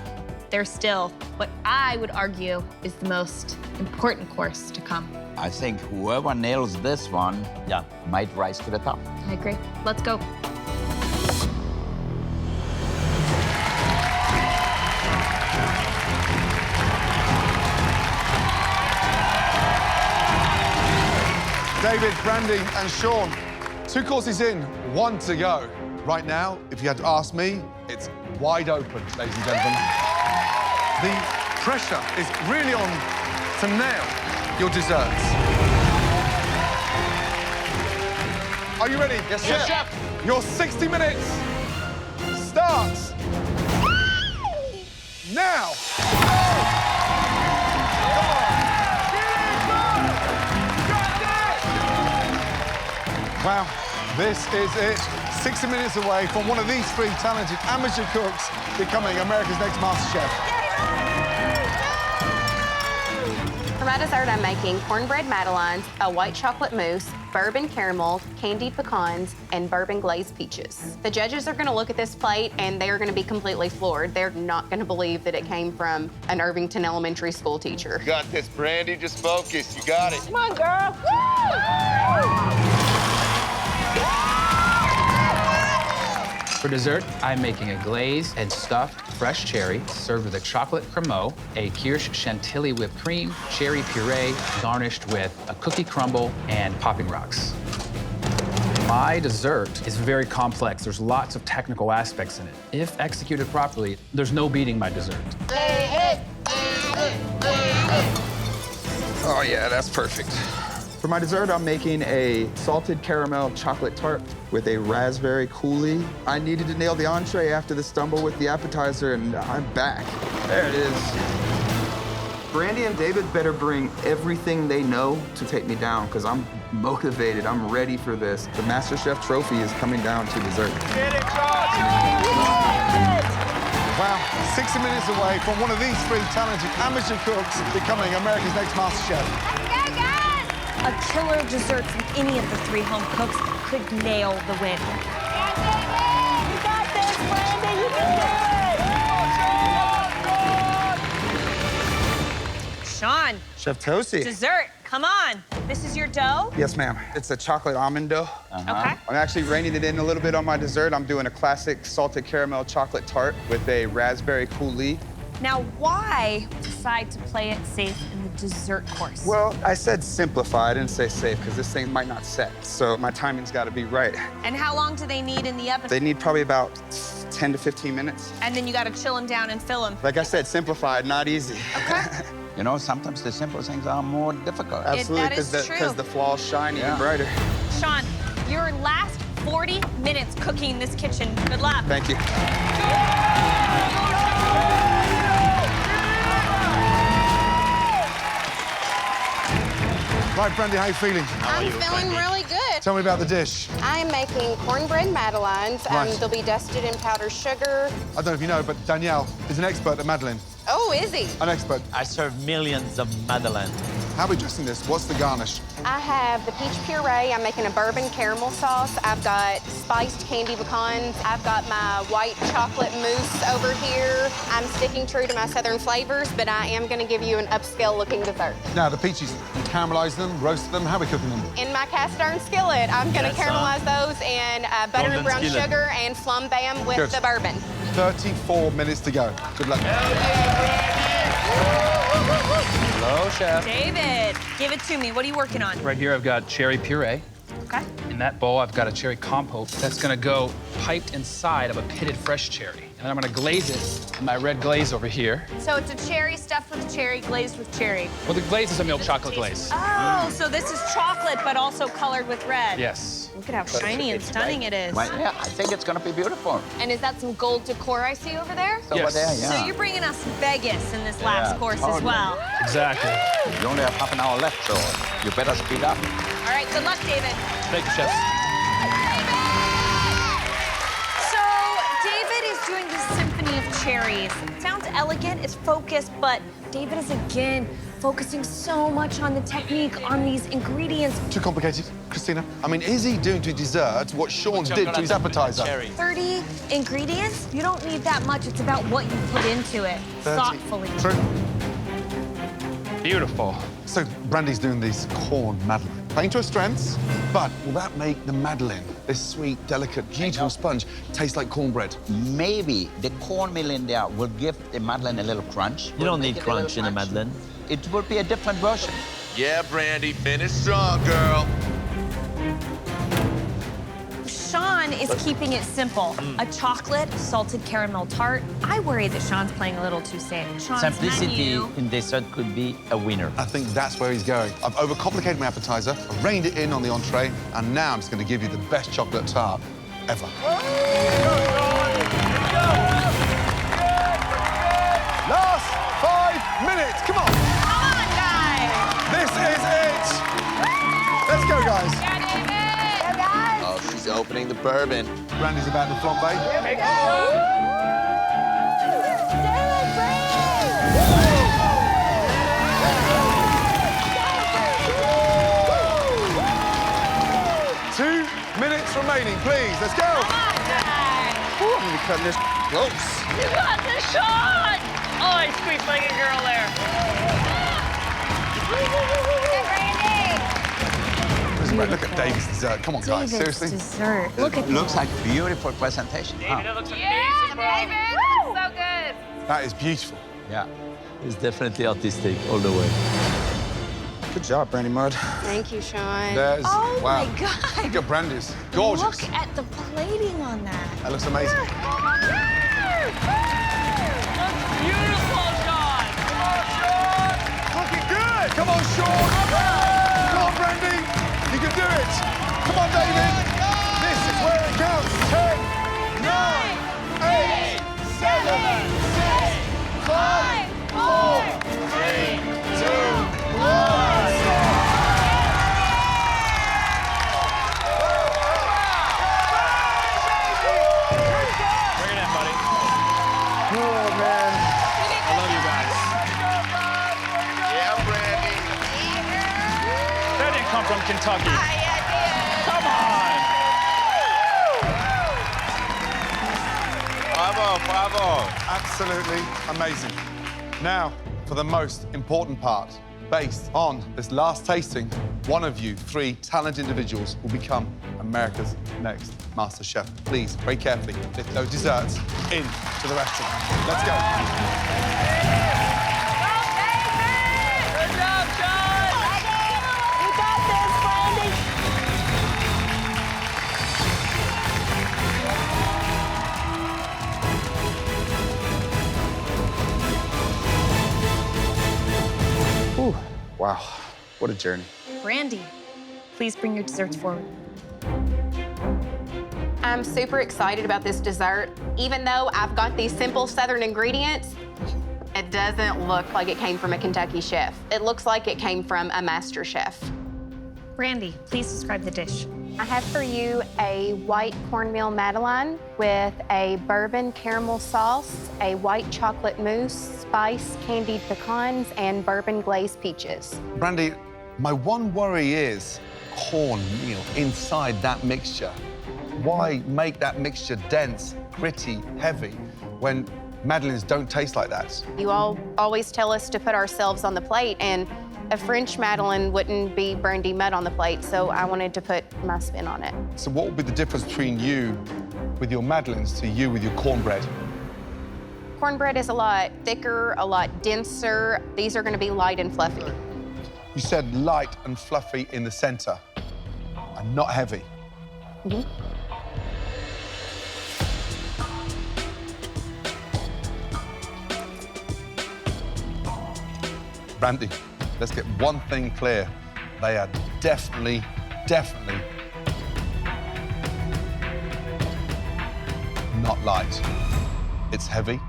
there's still what I would argue is the most important course to come. I think whoever nails this one, might rise to the top. I agree. Let's go. David, Brandy, and Sean, 2 courses in, 1 to go. Right now, if you had to ask me, it's wide open, ladies and gentlemen. The pressure is really on So now, your desserts. Are you ready? Yes, Chef. Chef. Your 60 minutes starts now. Wow, this is it. 60 minutes away from one of these three talented amateur cooks becoming America's next MasterChef. For my dessert, I'm making cornbread madeleines, a white chocolate mousse, bourbon caramel, candied pecans, and bourbon glazed peaches. The judges are gonna look at this plate and they are gonna be completely floored. They're not gonna believe that it came from an Irvington elementary school teacher. You got this, Brandy. Just focus. You got it. Come on, girl. For dessert, I'm making a glazed and stuffed fresh cherry served with a chocolate cremeux, a kirsch chantilly whipped cream, cherry puree garnished with a cookie crumble and popping rocks. My dessert is very complex. There's lots of technical aspects in it. If executed properly, there's no beating my dessert. Oh yeah, that's perfect. For my dessert, I'm making a salted caramel chocolate tart with a raspberry coulis. I needed to nail the entree after the stumble with the appetizer, and I'm back. There it is. Brandy and David better bring everything they know to take me down, because I'm motivated. I'm ready for this. The MasterChef trophy is coming down to dessert. Get it, Wow, 60 minutes away from one of these three talented amateur cooks becoming America's next MasterChef. A killer dessert from any of the three home cooks could nail the win. You got this, Brandy. You can do it. Sean, Chef Tosi. dessert, come on. This is your dough? Yes, ma'am. It's a chocolate almond dough. Okay. I'm actually reining it in a little bit on my dessert. I'm doing a classic salted caramel chocolate tart with a raspberry coulis. Now, why decide to play it safe in the dessert course? Well, I said simplify. I didn't say safe, because this thing might not set. So my timing's got to be right. And how long do they need in the oven? They need probably about 10 to 15 minutes. And then you got to chill them down and fill them. Like I said, simplified, not easy. Okay. You know, sometimes the simple things are more difficult. Absolutely, that is true. because the flaw's shiny and brighter. Sean, your last 40 minutes cooking in this kitchen. Good luck. Thank you. Right, Brandy, how you feeling? I'm feeling really good. Tell me about the dish. I'm making cornbread madeleines. Right. They'll be dusted in powdered sugar. I don't know if you know, but Danielle is an expert at Madeleine. Oh, is he? An expert. I serve millions of madeleine. How are we dressing this? What's the garnish? I have the peach puree. I'm making a bourbon caramel sauce. I've got spiced candy pecans. I've got my white chocolate mousse over here. I'm sticking true to my southern flavors, but I am going to give you an upscale looking dessert. Now, the peaches, you caramelize them, roast them. How are we cooking them? In my cast iron skillet, I'm going to caramelize those in butter and brown sugar and flambe them with Good. the bourbon. 34 minutes to go. Good luck. Hello, Chef. David, give it to me. What are you working on? Right here, I've got cherry puree. Okay. In that bowl, I've got a cherry compote that's gonna go piped inside of a pitted fresh cherry. And then I'm gonna glaze it in my red glaze over here. So it's a cherry stuffed with cherry, glazed with cherry. Well, the glaze is a milk chocolate glaze. Oh, so this is chocolate, but also colored with red. Yes. Look at how shiny and stunning it is. Well, yeah, I think it's gonna be beautiful. And is that some gold decor I see over there? Over there, yeah. So you're bringing us Vegas in this last course as totally. well. Exactly. You only have half an hour left, so you better speed up. All right, good luck, David. Thank you, Chef. So David is doing the symphony of cherries. It sounds elegant, it's focused, but David is again focusing so much on the technique, on these ingredients. Too complicated, Christina. I mean, is he doing to dessert what Sean did to his appetizer? 30 ingredients? You don't need that much. It's about what you put into it, 30. thoughtfully. True. Beautiful. So Brandy's doing these corn madeleine. Playing to her strengths, but will that make the madeleine, this sweet, delicate, beautiful sponge, taste like cornbread? Maybe the cornmeal in there will give the madeleine a little crunch. You don't need crunch in a madeleine. It will be a different version. Yeah, Brandy, finish strong, girl. Sean Sean is keeping it simple. A chocolate salted caramel tart. I worry that Sean's playing a little too safe. Sean's Simplicity menu. in dessert could be a winner. I think that's where he's going. I've overcomplicated my appetizer, I've reined it in on the entree, and now I'm just going to give you the best chocolate tart ever. Last 5 minutes, come on. Come on, guys. This is it. Let's go, guys. Oh, she's opening the bourbon. Brandy's about to flambe. Here we go. 2 minutes remaining, please. Let's go. I'm going to cut this close. You got this, Sean. Oh, I squeezed like a girl there. Look at David's dessert. Come on, guys. David's Seriously? dessert. Look at Looks like beautiful presentation. David, it looks amazing, bro. David, so good. That is beautiful. Yeah, it's definitely artistic all the way. Good job, Brandy Mud. Thank you, Sean. There's, Oh wow. my God. Look at Brandy's. Gorgeous. Look at the plating on that. That looks amazing. That's beautiful, Sean. Come on, Sean. Looking good. Come on, Sean. Come on, Brandy. You can do it. Come on, David. This is where it counts. 10, 9, 8, 7, 6, 5, 4, 3, 2, 1. Bring it in, buddy. Oh, man. I love you guys. Yeah, Brandy. That didn't come from Kentucky. Come on. Bravo, bravo. Absolutely amazing. Now, for the most important part. Based on this last tasting, one of you 3 talented individuals will become America's next Master Chef. Please, very carefully, lift those desserts into the restaurant. Let's go. Good job, Sean. You got this, Brandy. Whew. Wow, what a journey. Brandy, please bring your desserts forward. I'm super excited about this dessert. Even though I've got these simple Southern ingredients, it doesn't look like it came from a Kentucky chef. It looks like it came from a master chef. Brandy, please describe the dish. I have for you a white cornmeal madeleine with a bourbon caramel sauce, a white chocolate mousse, spiced candied pecans, and bourbon glazed peaches. Brandy, my one worry is cornmeal inside that mixture. Why make that mixture dense, gritty, heavy, when madeleines don't taste like that? You all always tell us to put ourselves on the plate, and a French madeleine wouldn't be brandy mud on the plate, so I wanted to put my spin on it. So what would be the difference between you with your madeleines to you with your cornbread? Cornbread is a lot thicker, a lot denser. These are gonna be light and fluffy. You said light and fluffy in the center, and not heavy. Mm-hmm. Brandy, let's get one thing clear. They are definitely not light. It's heavy.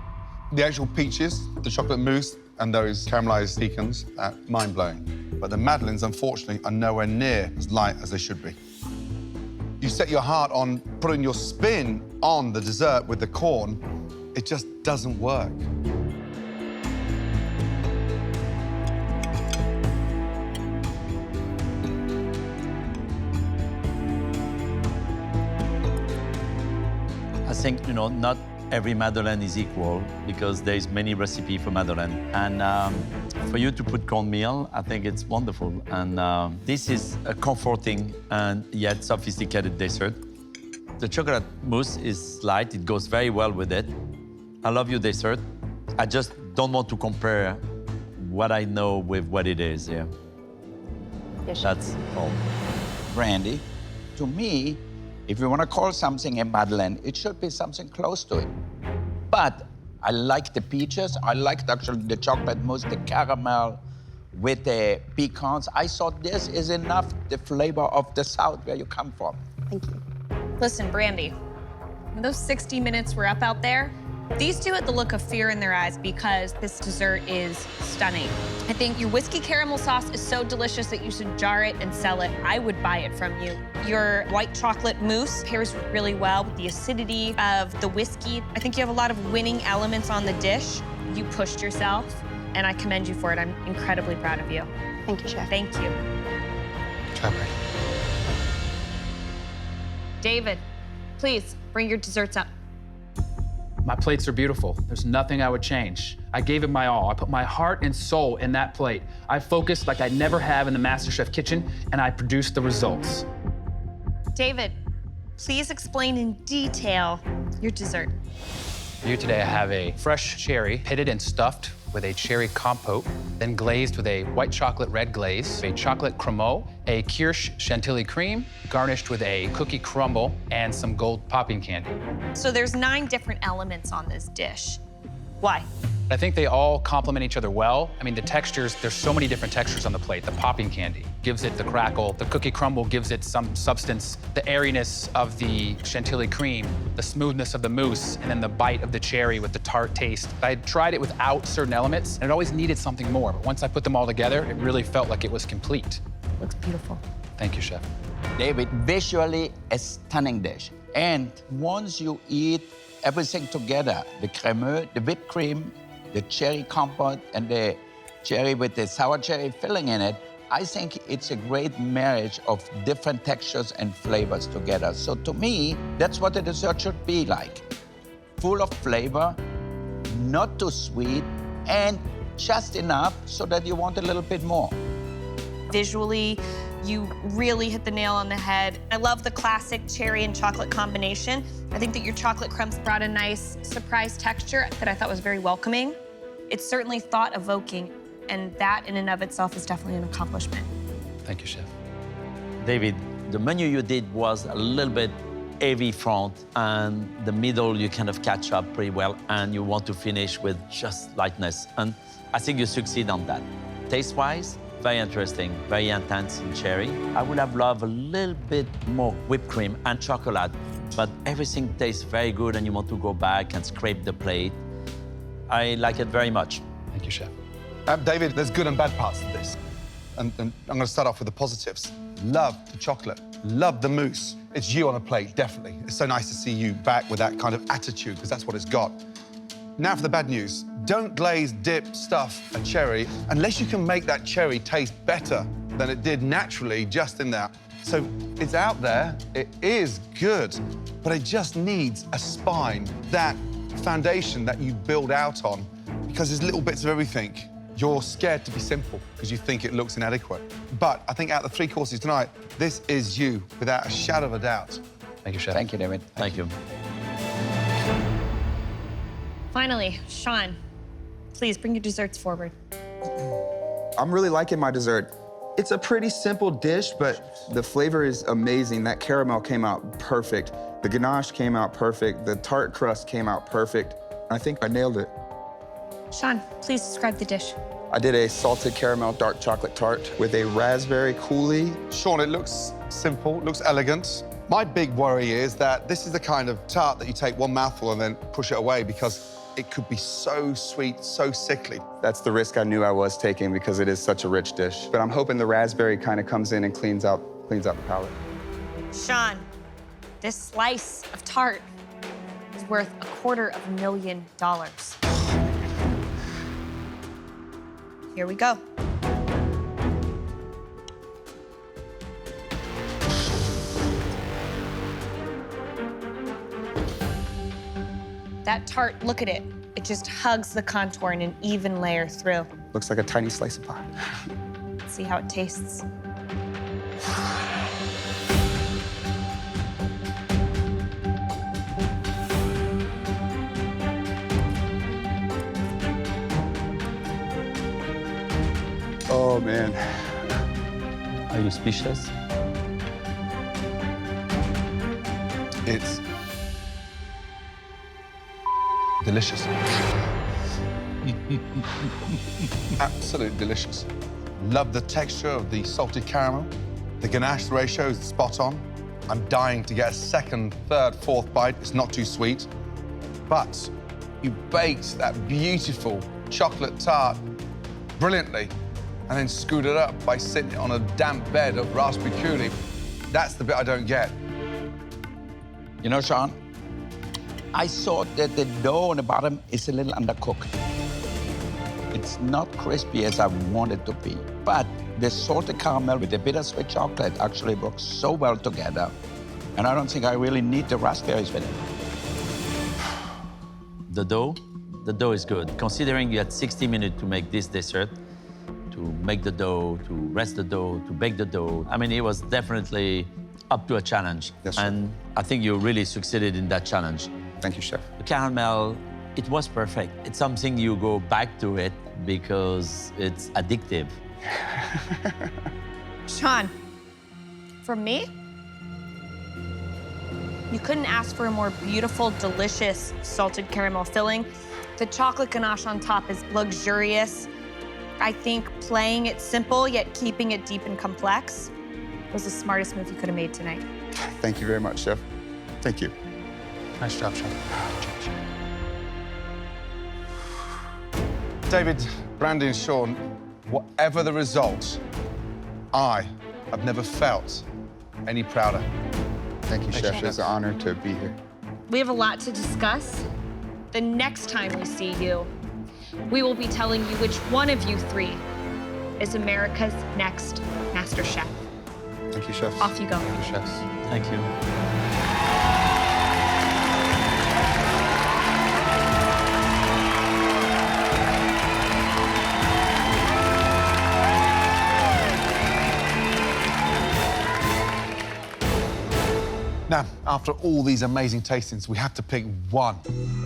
The actual peaches, the chocolate mousse, and those caramelized pecans are mind-blowing. But the madeleines, unfortunately, are nowhere near as light as they should be. You set your heart on putting your spin on the dessert with the corn, it just doesn't work. I think, not every madeleine is equal because there's many recipes for madeleine. And for you to put cornmeal, I think it's wonderful. And this is a comforting and yet sophisticated dessert. The chocolate mousse is light. It goes very well with it. I love your dessert. I just don't want to compare what I know with what it is, yeah. Yes, That's all. Brandy, to me, If you want to call something a Madeleine, it should be something close to it. But I like the peaches. I like actually the chocolate mousse, the caramel with the pecans. I thought this is enough, the flavor of the South where you come from. Thank you. Listen, Brandy, when those 60 minutes were up out there, these two had the look of fear in their eyes because this dessert is stunning. I think your whiskey caramel sauce is so delicious that you should jar it and sell it. I would buy it from you. Your white chocolate mousse pairs really well with the acidity of the whiskey. I think you have a lot of winning elements on the dish. You pushed yourself, and I commend you for it. I'm incredibly proud of you. Thank you, Chef. Thank you. Good job, Brandy. David, please bring your desserts up. My plates are beautiful. There's nothing I would change. I gave it my all. I put my heart and soul in that plate. I focused like I never have in the MasterChef kitchen, and I produced the results. David, please explain in detail your dessert. For you today, I have a fresh cherry, pitted and stuffed with a cherry compote, then glazed with a white chocolate red glaze, a chocolate cremeux, a kirsch chantilly cream, garnished with a cookie crumble and some gold popping candy. So there's 9 different elements on this dish. Why? I think they all complement each other well. I mean, the textures, there's so many different textures on the plate. The popping candy gives it the crackle. The cookie crumble gives it some substance. The airiness of the chantilly cream, the smoothness of the mousse, and then the bite of the cherry with the tart taste. I tried it without certain elements, and it always needed something more. But once I put them all together, it really felt like it was complete. Looks beautiful. Thank you, Chef. David, visually a stunning dish. And once you eat everything together, the cremeux, the whipped cream, the cherry compote, and the cherry with the sour cherry filling in it, I think it's a great marriage of different textures and flavors together. So to me, that's what a dessert should be like. Full of flavor, not too sweet, and just enough so that you want a little bit more. Visually, you really hit the nail on the head. I love the classic cherry and chocolate combination. I think that your chocolate crumbs brought a nice surprise texture that I thought was very welcoming. It's certainly thought-evoking, and that in and of itself is definitely an accomplishment. Thank you, Chef. David, the menu you did was a little bit heavy front, and the middle you kind of catch up pretty well, and you want to finish with just lightness. And I think you succeed on that. Taste-wise, very interesting, very intense in cherry. I would have loved a little bit more whipped cream and chocolate, but everything tastes very good and you want to go back and scrape the plate. I like it very much. Thank you, Chef. David, there's good and bad parts of this. And I'm going to start off with the positives. Love the chocolate, love the mousse. It's you on a plate, definitely. It's so nice to see you back with that kind of attitude, because that's what it's got. Now for the bad news. Don't glaze, dip, stuff a cherry unless you can make that cherry taste better than it did naturally just in that. So it's out there, it is good, but it just needs a spine, that foundation that you build out on, because there's little bits of everything. You're scared to be simple because you think it looks inadequate. But I think out of the 3 courses tonight, this is you without a shadow of a doubt. Thank you, Chef. Thank you, David. Thank you. Finally, Sean, please bring your desserts forward. I'm really liking my dessert. It's a pretty simple dish, but the flavor is amazing. That caramel came out perfect. The ganache came out perfect. The tart crust came out perfect. I think I nailed it. Sean, please describe the dish. I did a salted caramel dark chocolate tart with a raspberry coulis. Sean, it looks simple, it looks elegant. My big worry is that this is the kind of tart that you take one mouthful and then push it away because it could be so sweet, so sickly. That's the risk I knew I was taking because it is such a rich dish. But I'm hoping the raspberry kind of comes in and cleans out the palate. Sean, this slice of tart is worth $250,000. Here we go. That tart, look at it. It just hugs the contour in an even layer through. Looks like a tiny slice of pie. See how it tastes. Oh, man. Are you speechless? It's delicious. Absolutely delicious. Love the texture of the salted caramel. The ganache ratio is spot on. I'm dying to get a second, third, fourth bite. It's not too sweet. But you baked that beautiful chocolate tart brilliantly and then screwed it up by sitting it on a damp bed of raspberry coulis. That's the bit I don't get. You know, Sean, I thought that the dough on the bottom is a little undercooked. It's not crispy as I want it to be, but the salted caramel with the bittersweet chocolate actually works so well together, and I don't think I really need the raspberries with it. The dough is good. Considering you had 60 minutes to make this dessert, to make the dough, to rest the dough, to bake the dough, I mean, it was definitely up to a challenge. Yes, sir. And I think you really succeeded in that challenge. Thank you, Chef. The caramel, it was perfect. It's something you go back to it because it's addictive. Sean, from me, you couldn't ask for a more beautiful, delicious salted caramel filling. The chocolate ganache on top is luxurious. I think playing it simple, yet keeping it deep and complex was the smartest move you could have made tonight. Thank you very much, Chef. Thank you. Nice job, Chef. David, Brandy, and Sean, whatever the result, I have never felt any prouder. Thank you, Chef. It's an honor to be here. We have a lot to discuss. The next time we see you, we will be telling you which one of you three is America's next MasterChef. Thank you, Chef. Off you go. Thank you, chefs. Thank you. Now, after all these amazing tastings, we have to pick one.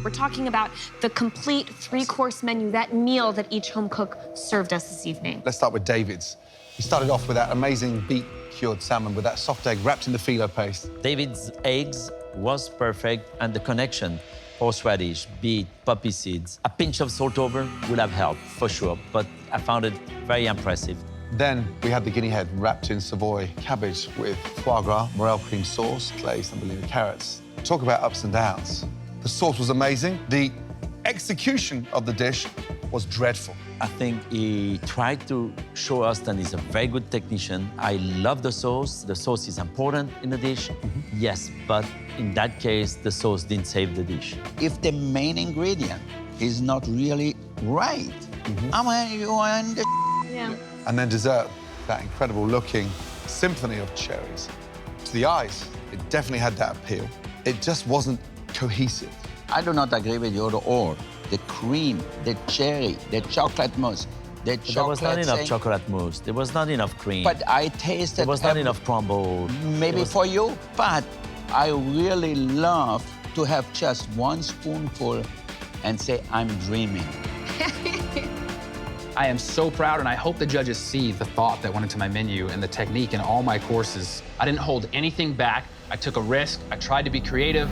We're talking about the complete three-course menu, that meal that each home cook served us this evening. Let's start with David's. He started off with that amazing beet-cured salmon with that soft egg wrapped in the phyllo paste. David's eggs was perfect, and the connection, horseradish, beet, poppy seeds, a pinch of salt over would have helped, for sure, but I found it very impressive. Then we had the guinea head wrapped in Savoy cabbage with foie gras, morel cream sauce, glazed Thumbelina carrots. Talk about ups and downs. The sauce was amazing. The execution of the dish was dreadful. I think he tried to show us that he's a very good technician. I love the sauce. The sauce is important in the dish, yes, but in that case, the sauce didn't save the dish. If the main ingredient is not really right, I mean, you want the Yeah. And then dessert, that incredible looking symphony of cherries. To the eyes, it definitely had that appeal. It just wasn't cohesive. I do not agree with you at all. The cream, the cherry, the chocolate mousse, the chocolate. There was not enough thing. chocolate mousse. There was not enough cream. But I tasted. There was not enough crumble. Maybe for you, but I really love to have just one spoonful and say, I'm dreaming. I am so proud, and I hope the judges see the thought that went into my menu and the technique in all my courses. I didn't hold anything back. I took a risk. I tried to be creative.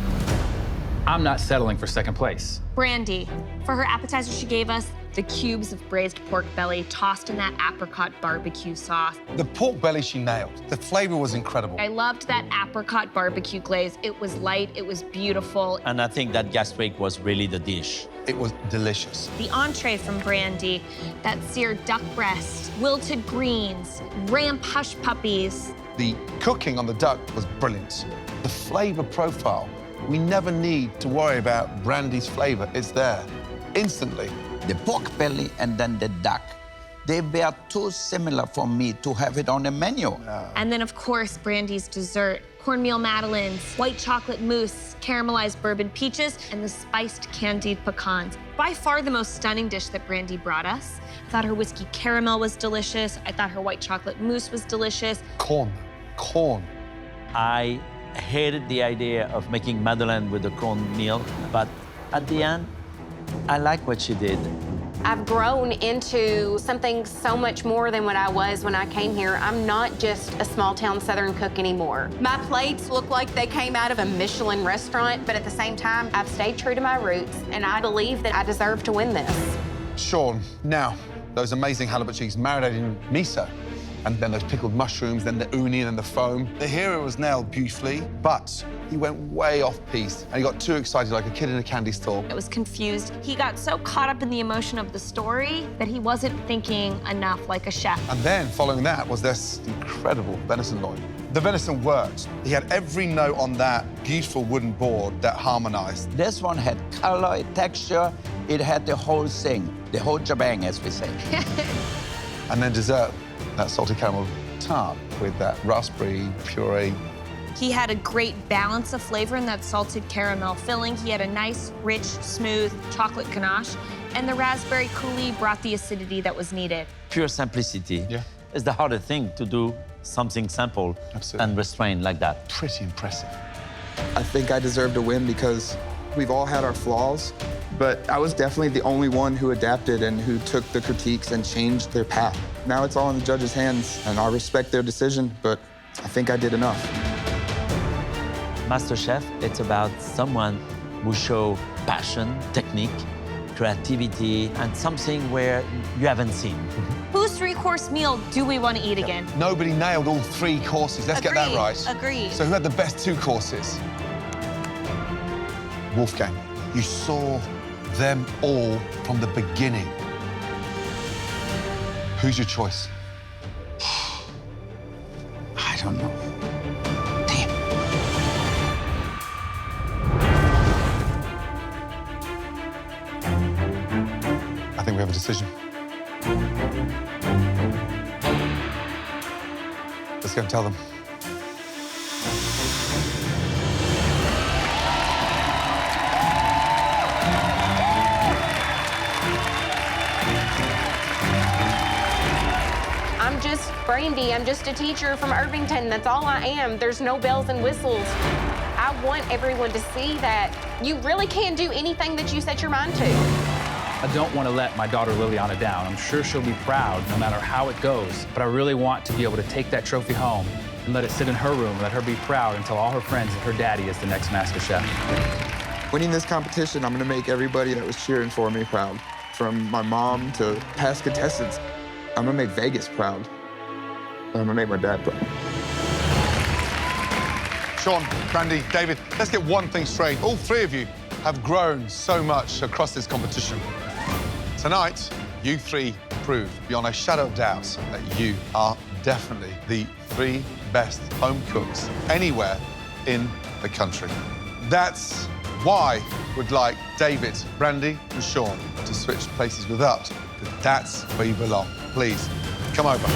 I'm not settling for second place. Brandy, for her appetizer, she gave us the cubes of braised pork belly tossed in that apricot barbecue sauce. The pork belly she nailed. The flavor was incredible. I loved that apricot barbecue glaze. It was light, it was beautiful. And I think that gastric was really the dish. It was delicious. The entree from Brandy, that seared duck breast, wilted greens, ramp hush puppies. The cooking on the duck was brilliant. The flavor profile, we never need to worry about Brandy's flavor. It's there, instantly. The pork belly and then the duck, they were too similar for me to have it on the menu. And then, of course, Brandy's dessert, cornmeal madeleines, white chocolate mousse, caramelized bourbon peaches, and the spiced candied pecans. By far the most stunning dish that Brandy brought us. I thought her whiskey caramel was delicious. I thought her white chocolate mousse was delicious. Corn. I hated the idea of making madeleine with the cornmeal, but at the end, I like what she did. I've grown into something so much more than what I was when I came here. I'm not just a small-town Southern cook anymore. My plates look like they came out of a Michelin restaurant, but at the same time, I've stayed true to my roots, and I believe that I deserve to win this. Sean, now, those amazing halibut cheeks marinated in miso, and then those pickled mushrooms, then the uni, and then the foam. The hero was nailed beautifully, but he went way off piece, and he got too excited like a kid in a candy store. I was confused. He got so caught up in the emotion of the story that he wasn't thinking enough like a chef. And then, following that, was this incredible venison loin. The venison worked. He had every note on that beautiful wooden board that harmonized. This one had color, texture. It had the whole thing, the whole shebang, as we say. And then dessert, that salted caramel tart with that raspberry puree. He had a great balance of flavor in that salted caramel filling. He had a nice, rich, smooth chocolate ganache, and the raspberry coulis brought the acidity that was needed. Pure simplicity is the harder thing to do something simple and restrained like that. Pretty impressive. I think I deserve to win because we've all had our flaws, but I was definitely the only one who adapted and who took the critiques and changed their path. Now it's all in the judges' hands, and I respect their decision, but I think I did enough. MasterChef, it's about someone who show passion, technique, creativity, and something where you haven't seen. Whose three-course meal do we want to eat again? Nobody nailed all 3 courses. Let's get that right. Agreed. So who had the best 2 courses? Wolfgang. You saw them all from the beginning. Who's your choice? I don't know. I think we have a decision. Let's go and tell them. I'm just Brandy. I'm just a teacher from Irvington. That's all I am. There's no bells and whistles. I want everyone to see that you really can do anything that you set your mind to. I don't want to let my daughter Liliana down. I'm sure she'll be proud no matter how it goes, but I really want to be able to take that trophy home and let it sit in her room, let her be proud and tell all her friends that her daddy is the next MasterChef. Winning this competition, I'm gonna make everybody that was cheering for me proud. From my mom to past contestants. I'm gonna make Vegas proud. And I'm gonna make my dad proud. Sean, Brandy, David, let's get one thing straight. All 3 of you have grown so much across this competition. Tonight, you 3 proved beyond a shadow of doubt that you are definitely the 3 best home cooks anywhere in the country. That's why we'd like David, Brandy, and Sean to switch places with us, because that's where you belong. Please, come over.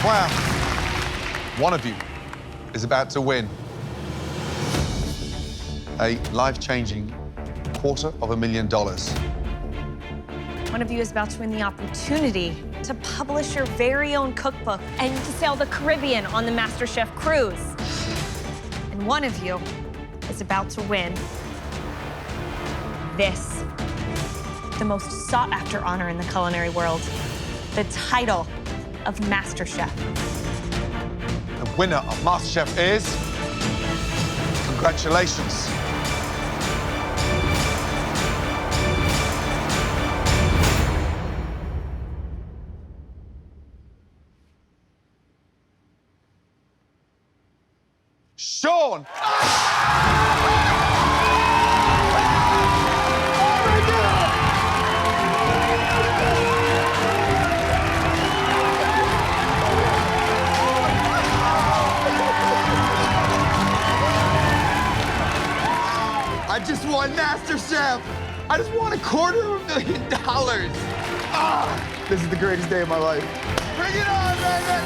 Wow. One of you is about to win a life-changing $250,000. One of you is about to win the opportunity to publish your very own cookbook and to sail the Caribbean on the MasterChef cruise. And one of you is about to win this, the most sought-after honor in the culinary world, the title of MasterChef. The winner of MasterChef is... Congratulations. Sean! I just won MasterChef. I just won $250,000. Ah, this is the greatest day of my life. Bring it on, baby!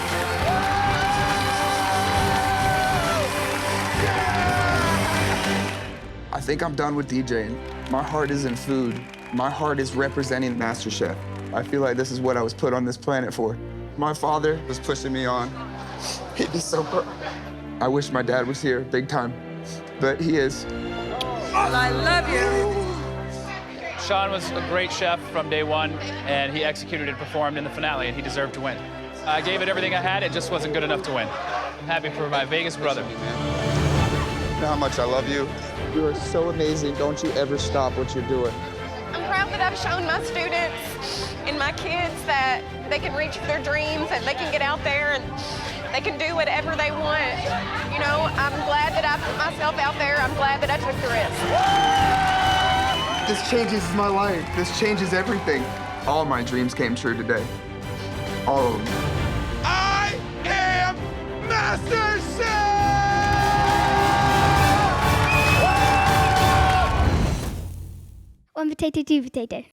I think I'm done with DJing. My heart is in food. My heart is representing MasterChef. I feel like this is what I was put on this planet for. My father was pushing me on. He'd be so proud. I wish my dad was here big time, but he is. I love you. Sean was a great chef from day one, and he executed and performed in the finale, and he deserved to win. I gave it everything I had, it just wasn't good enough to win. I'm happy for my Vegas brother. You know how much I love you. You are so amazing. Don't you ever stop what you're doing. I'm proud that I've shown my students and my kids that they can reach their dreams and they can get out there and they can do whatever they want. You know, I'm glad that I put myself out there. I'm glad that I took the risk. This changes my life. This changes everything. All my dreams came true today. All of them. I am MasterChef! One potato, two potato.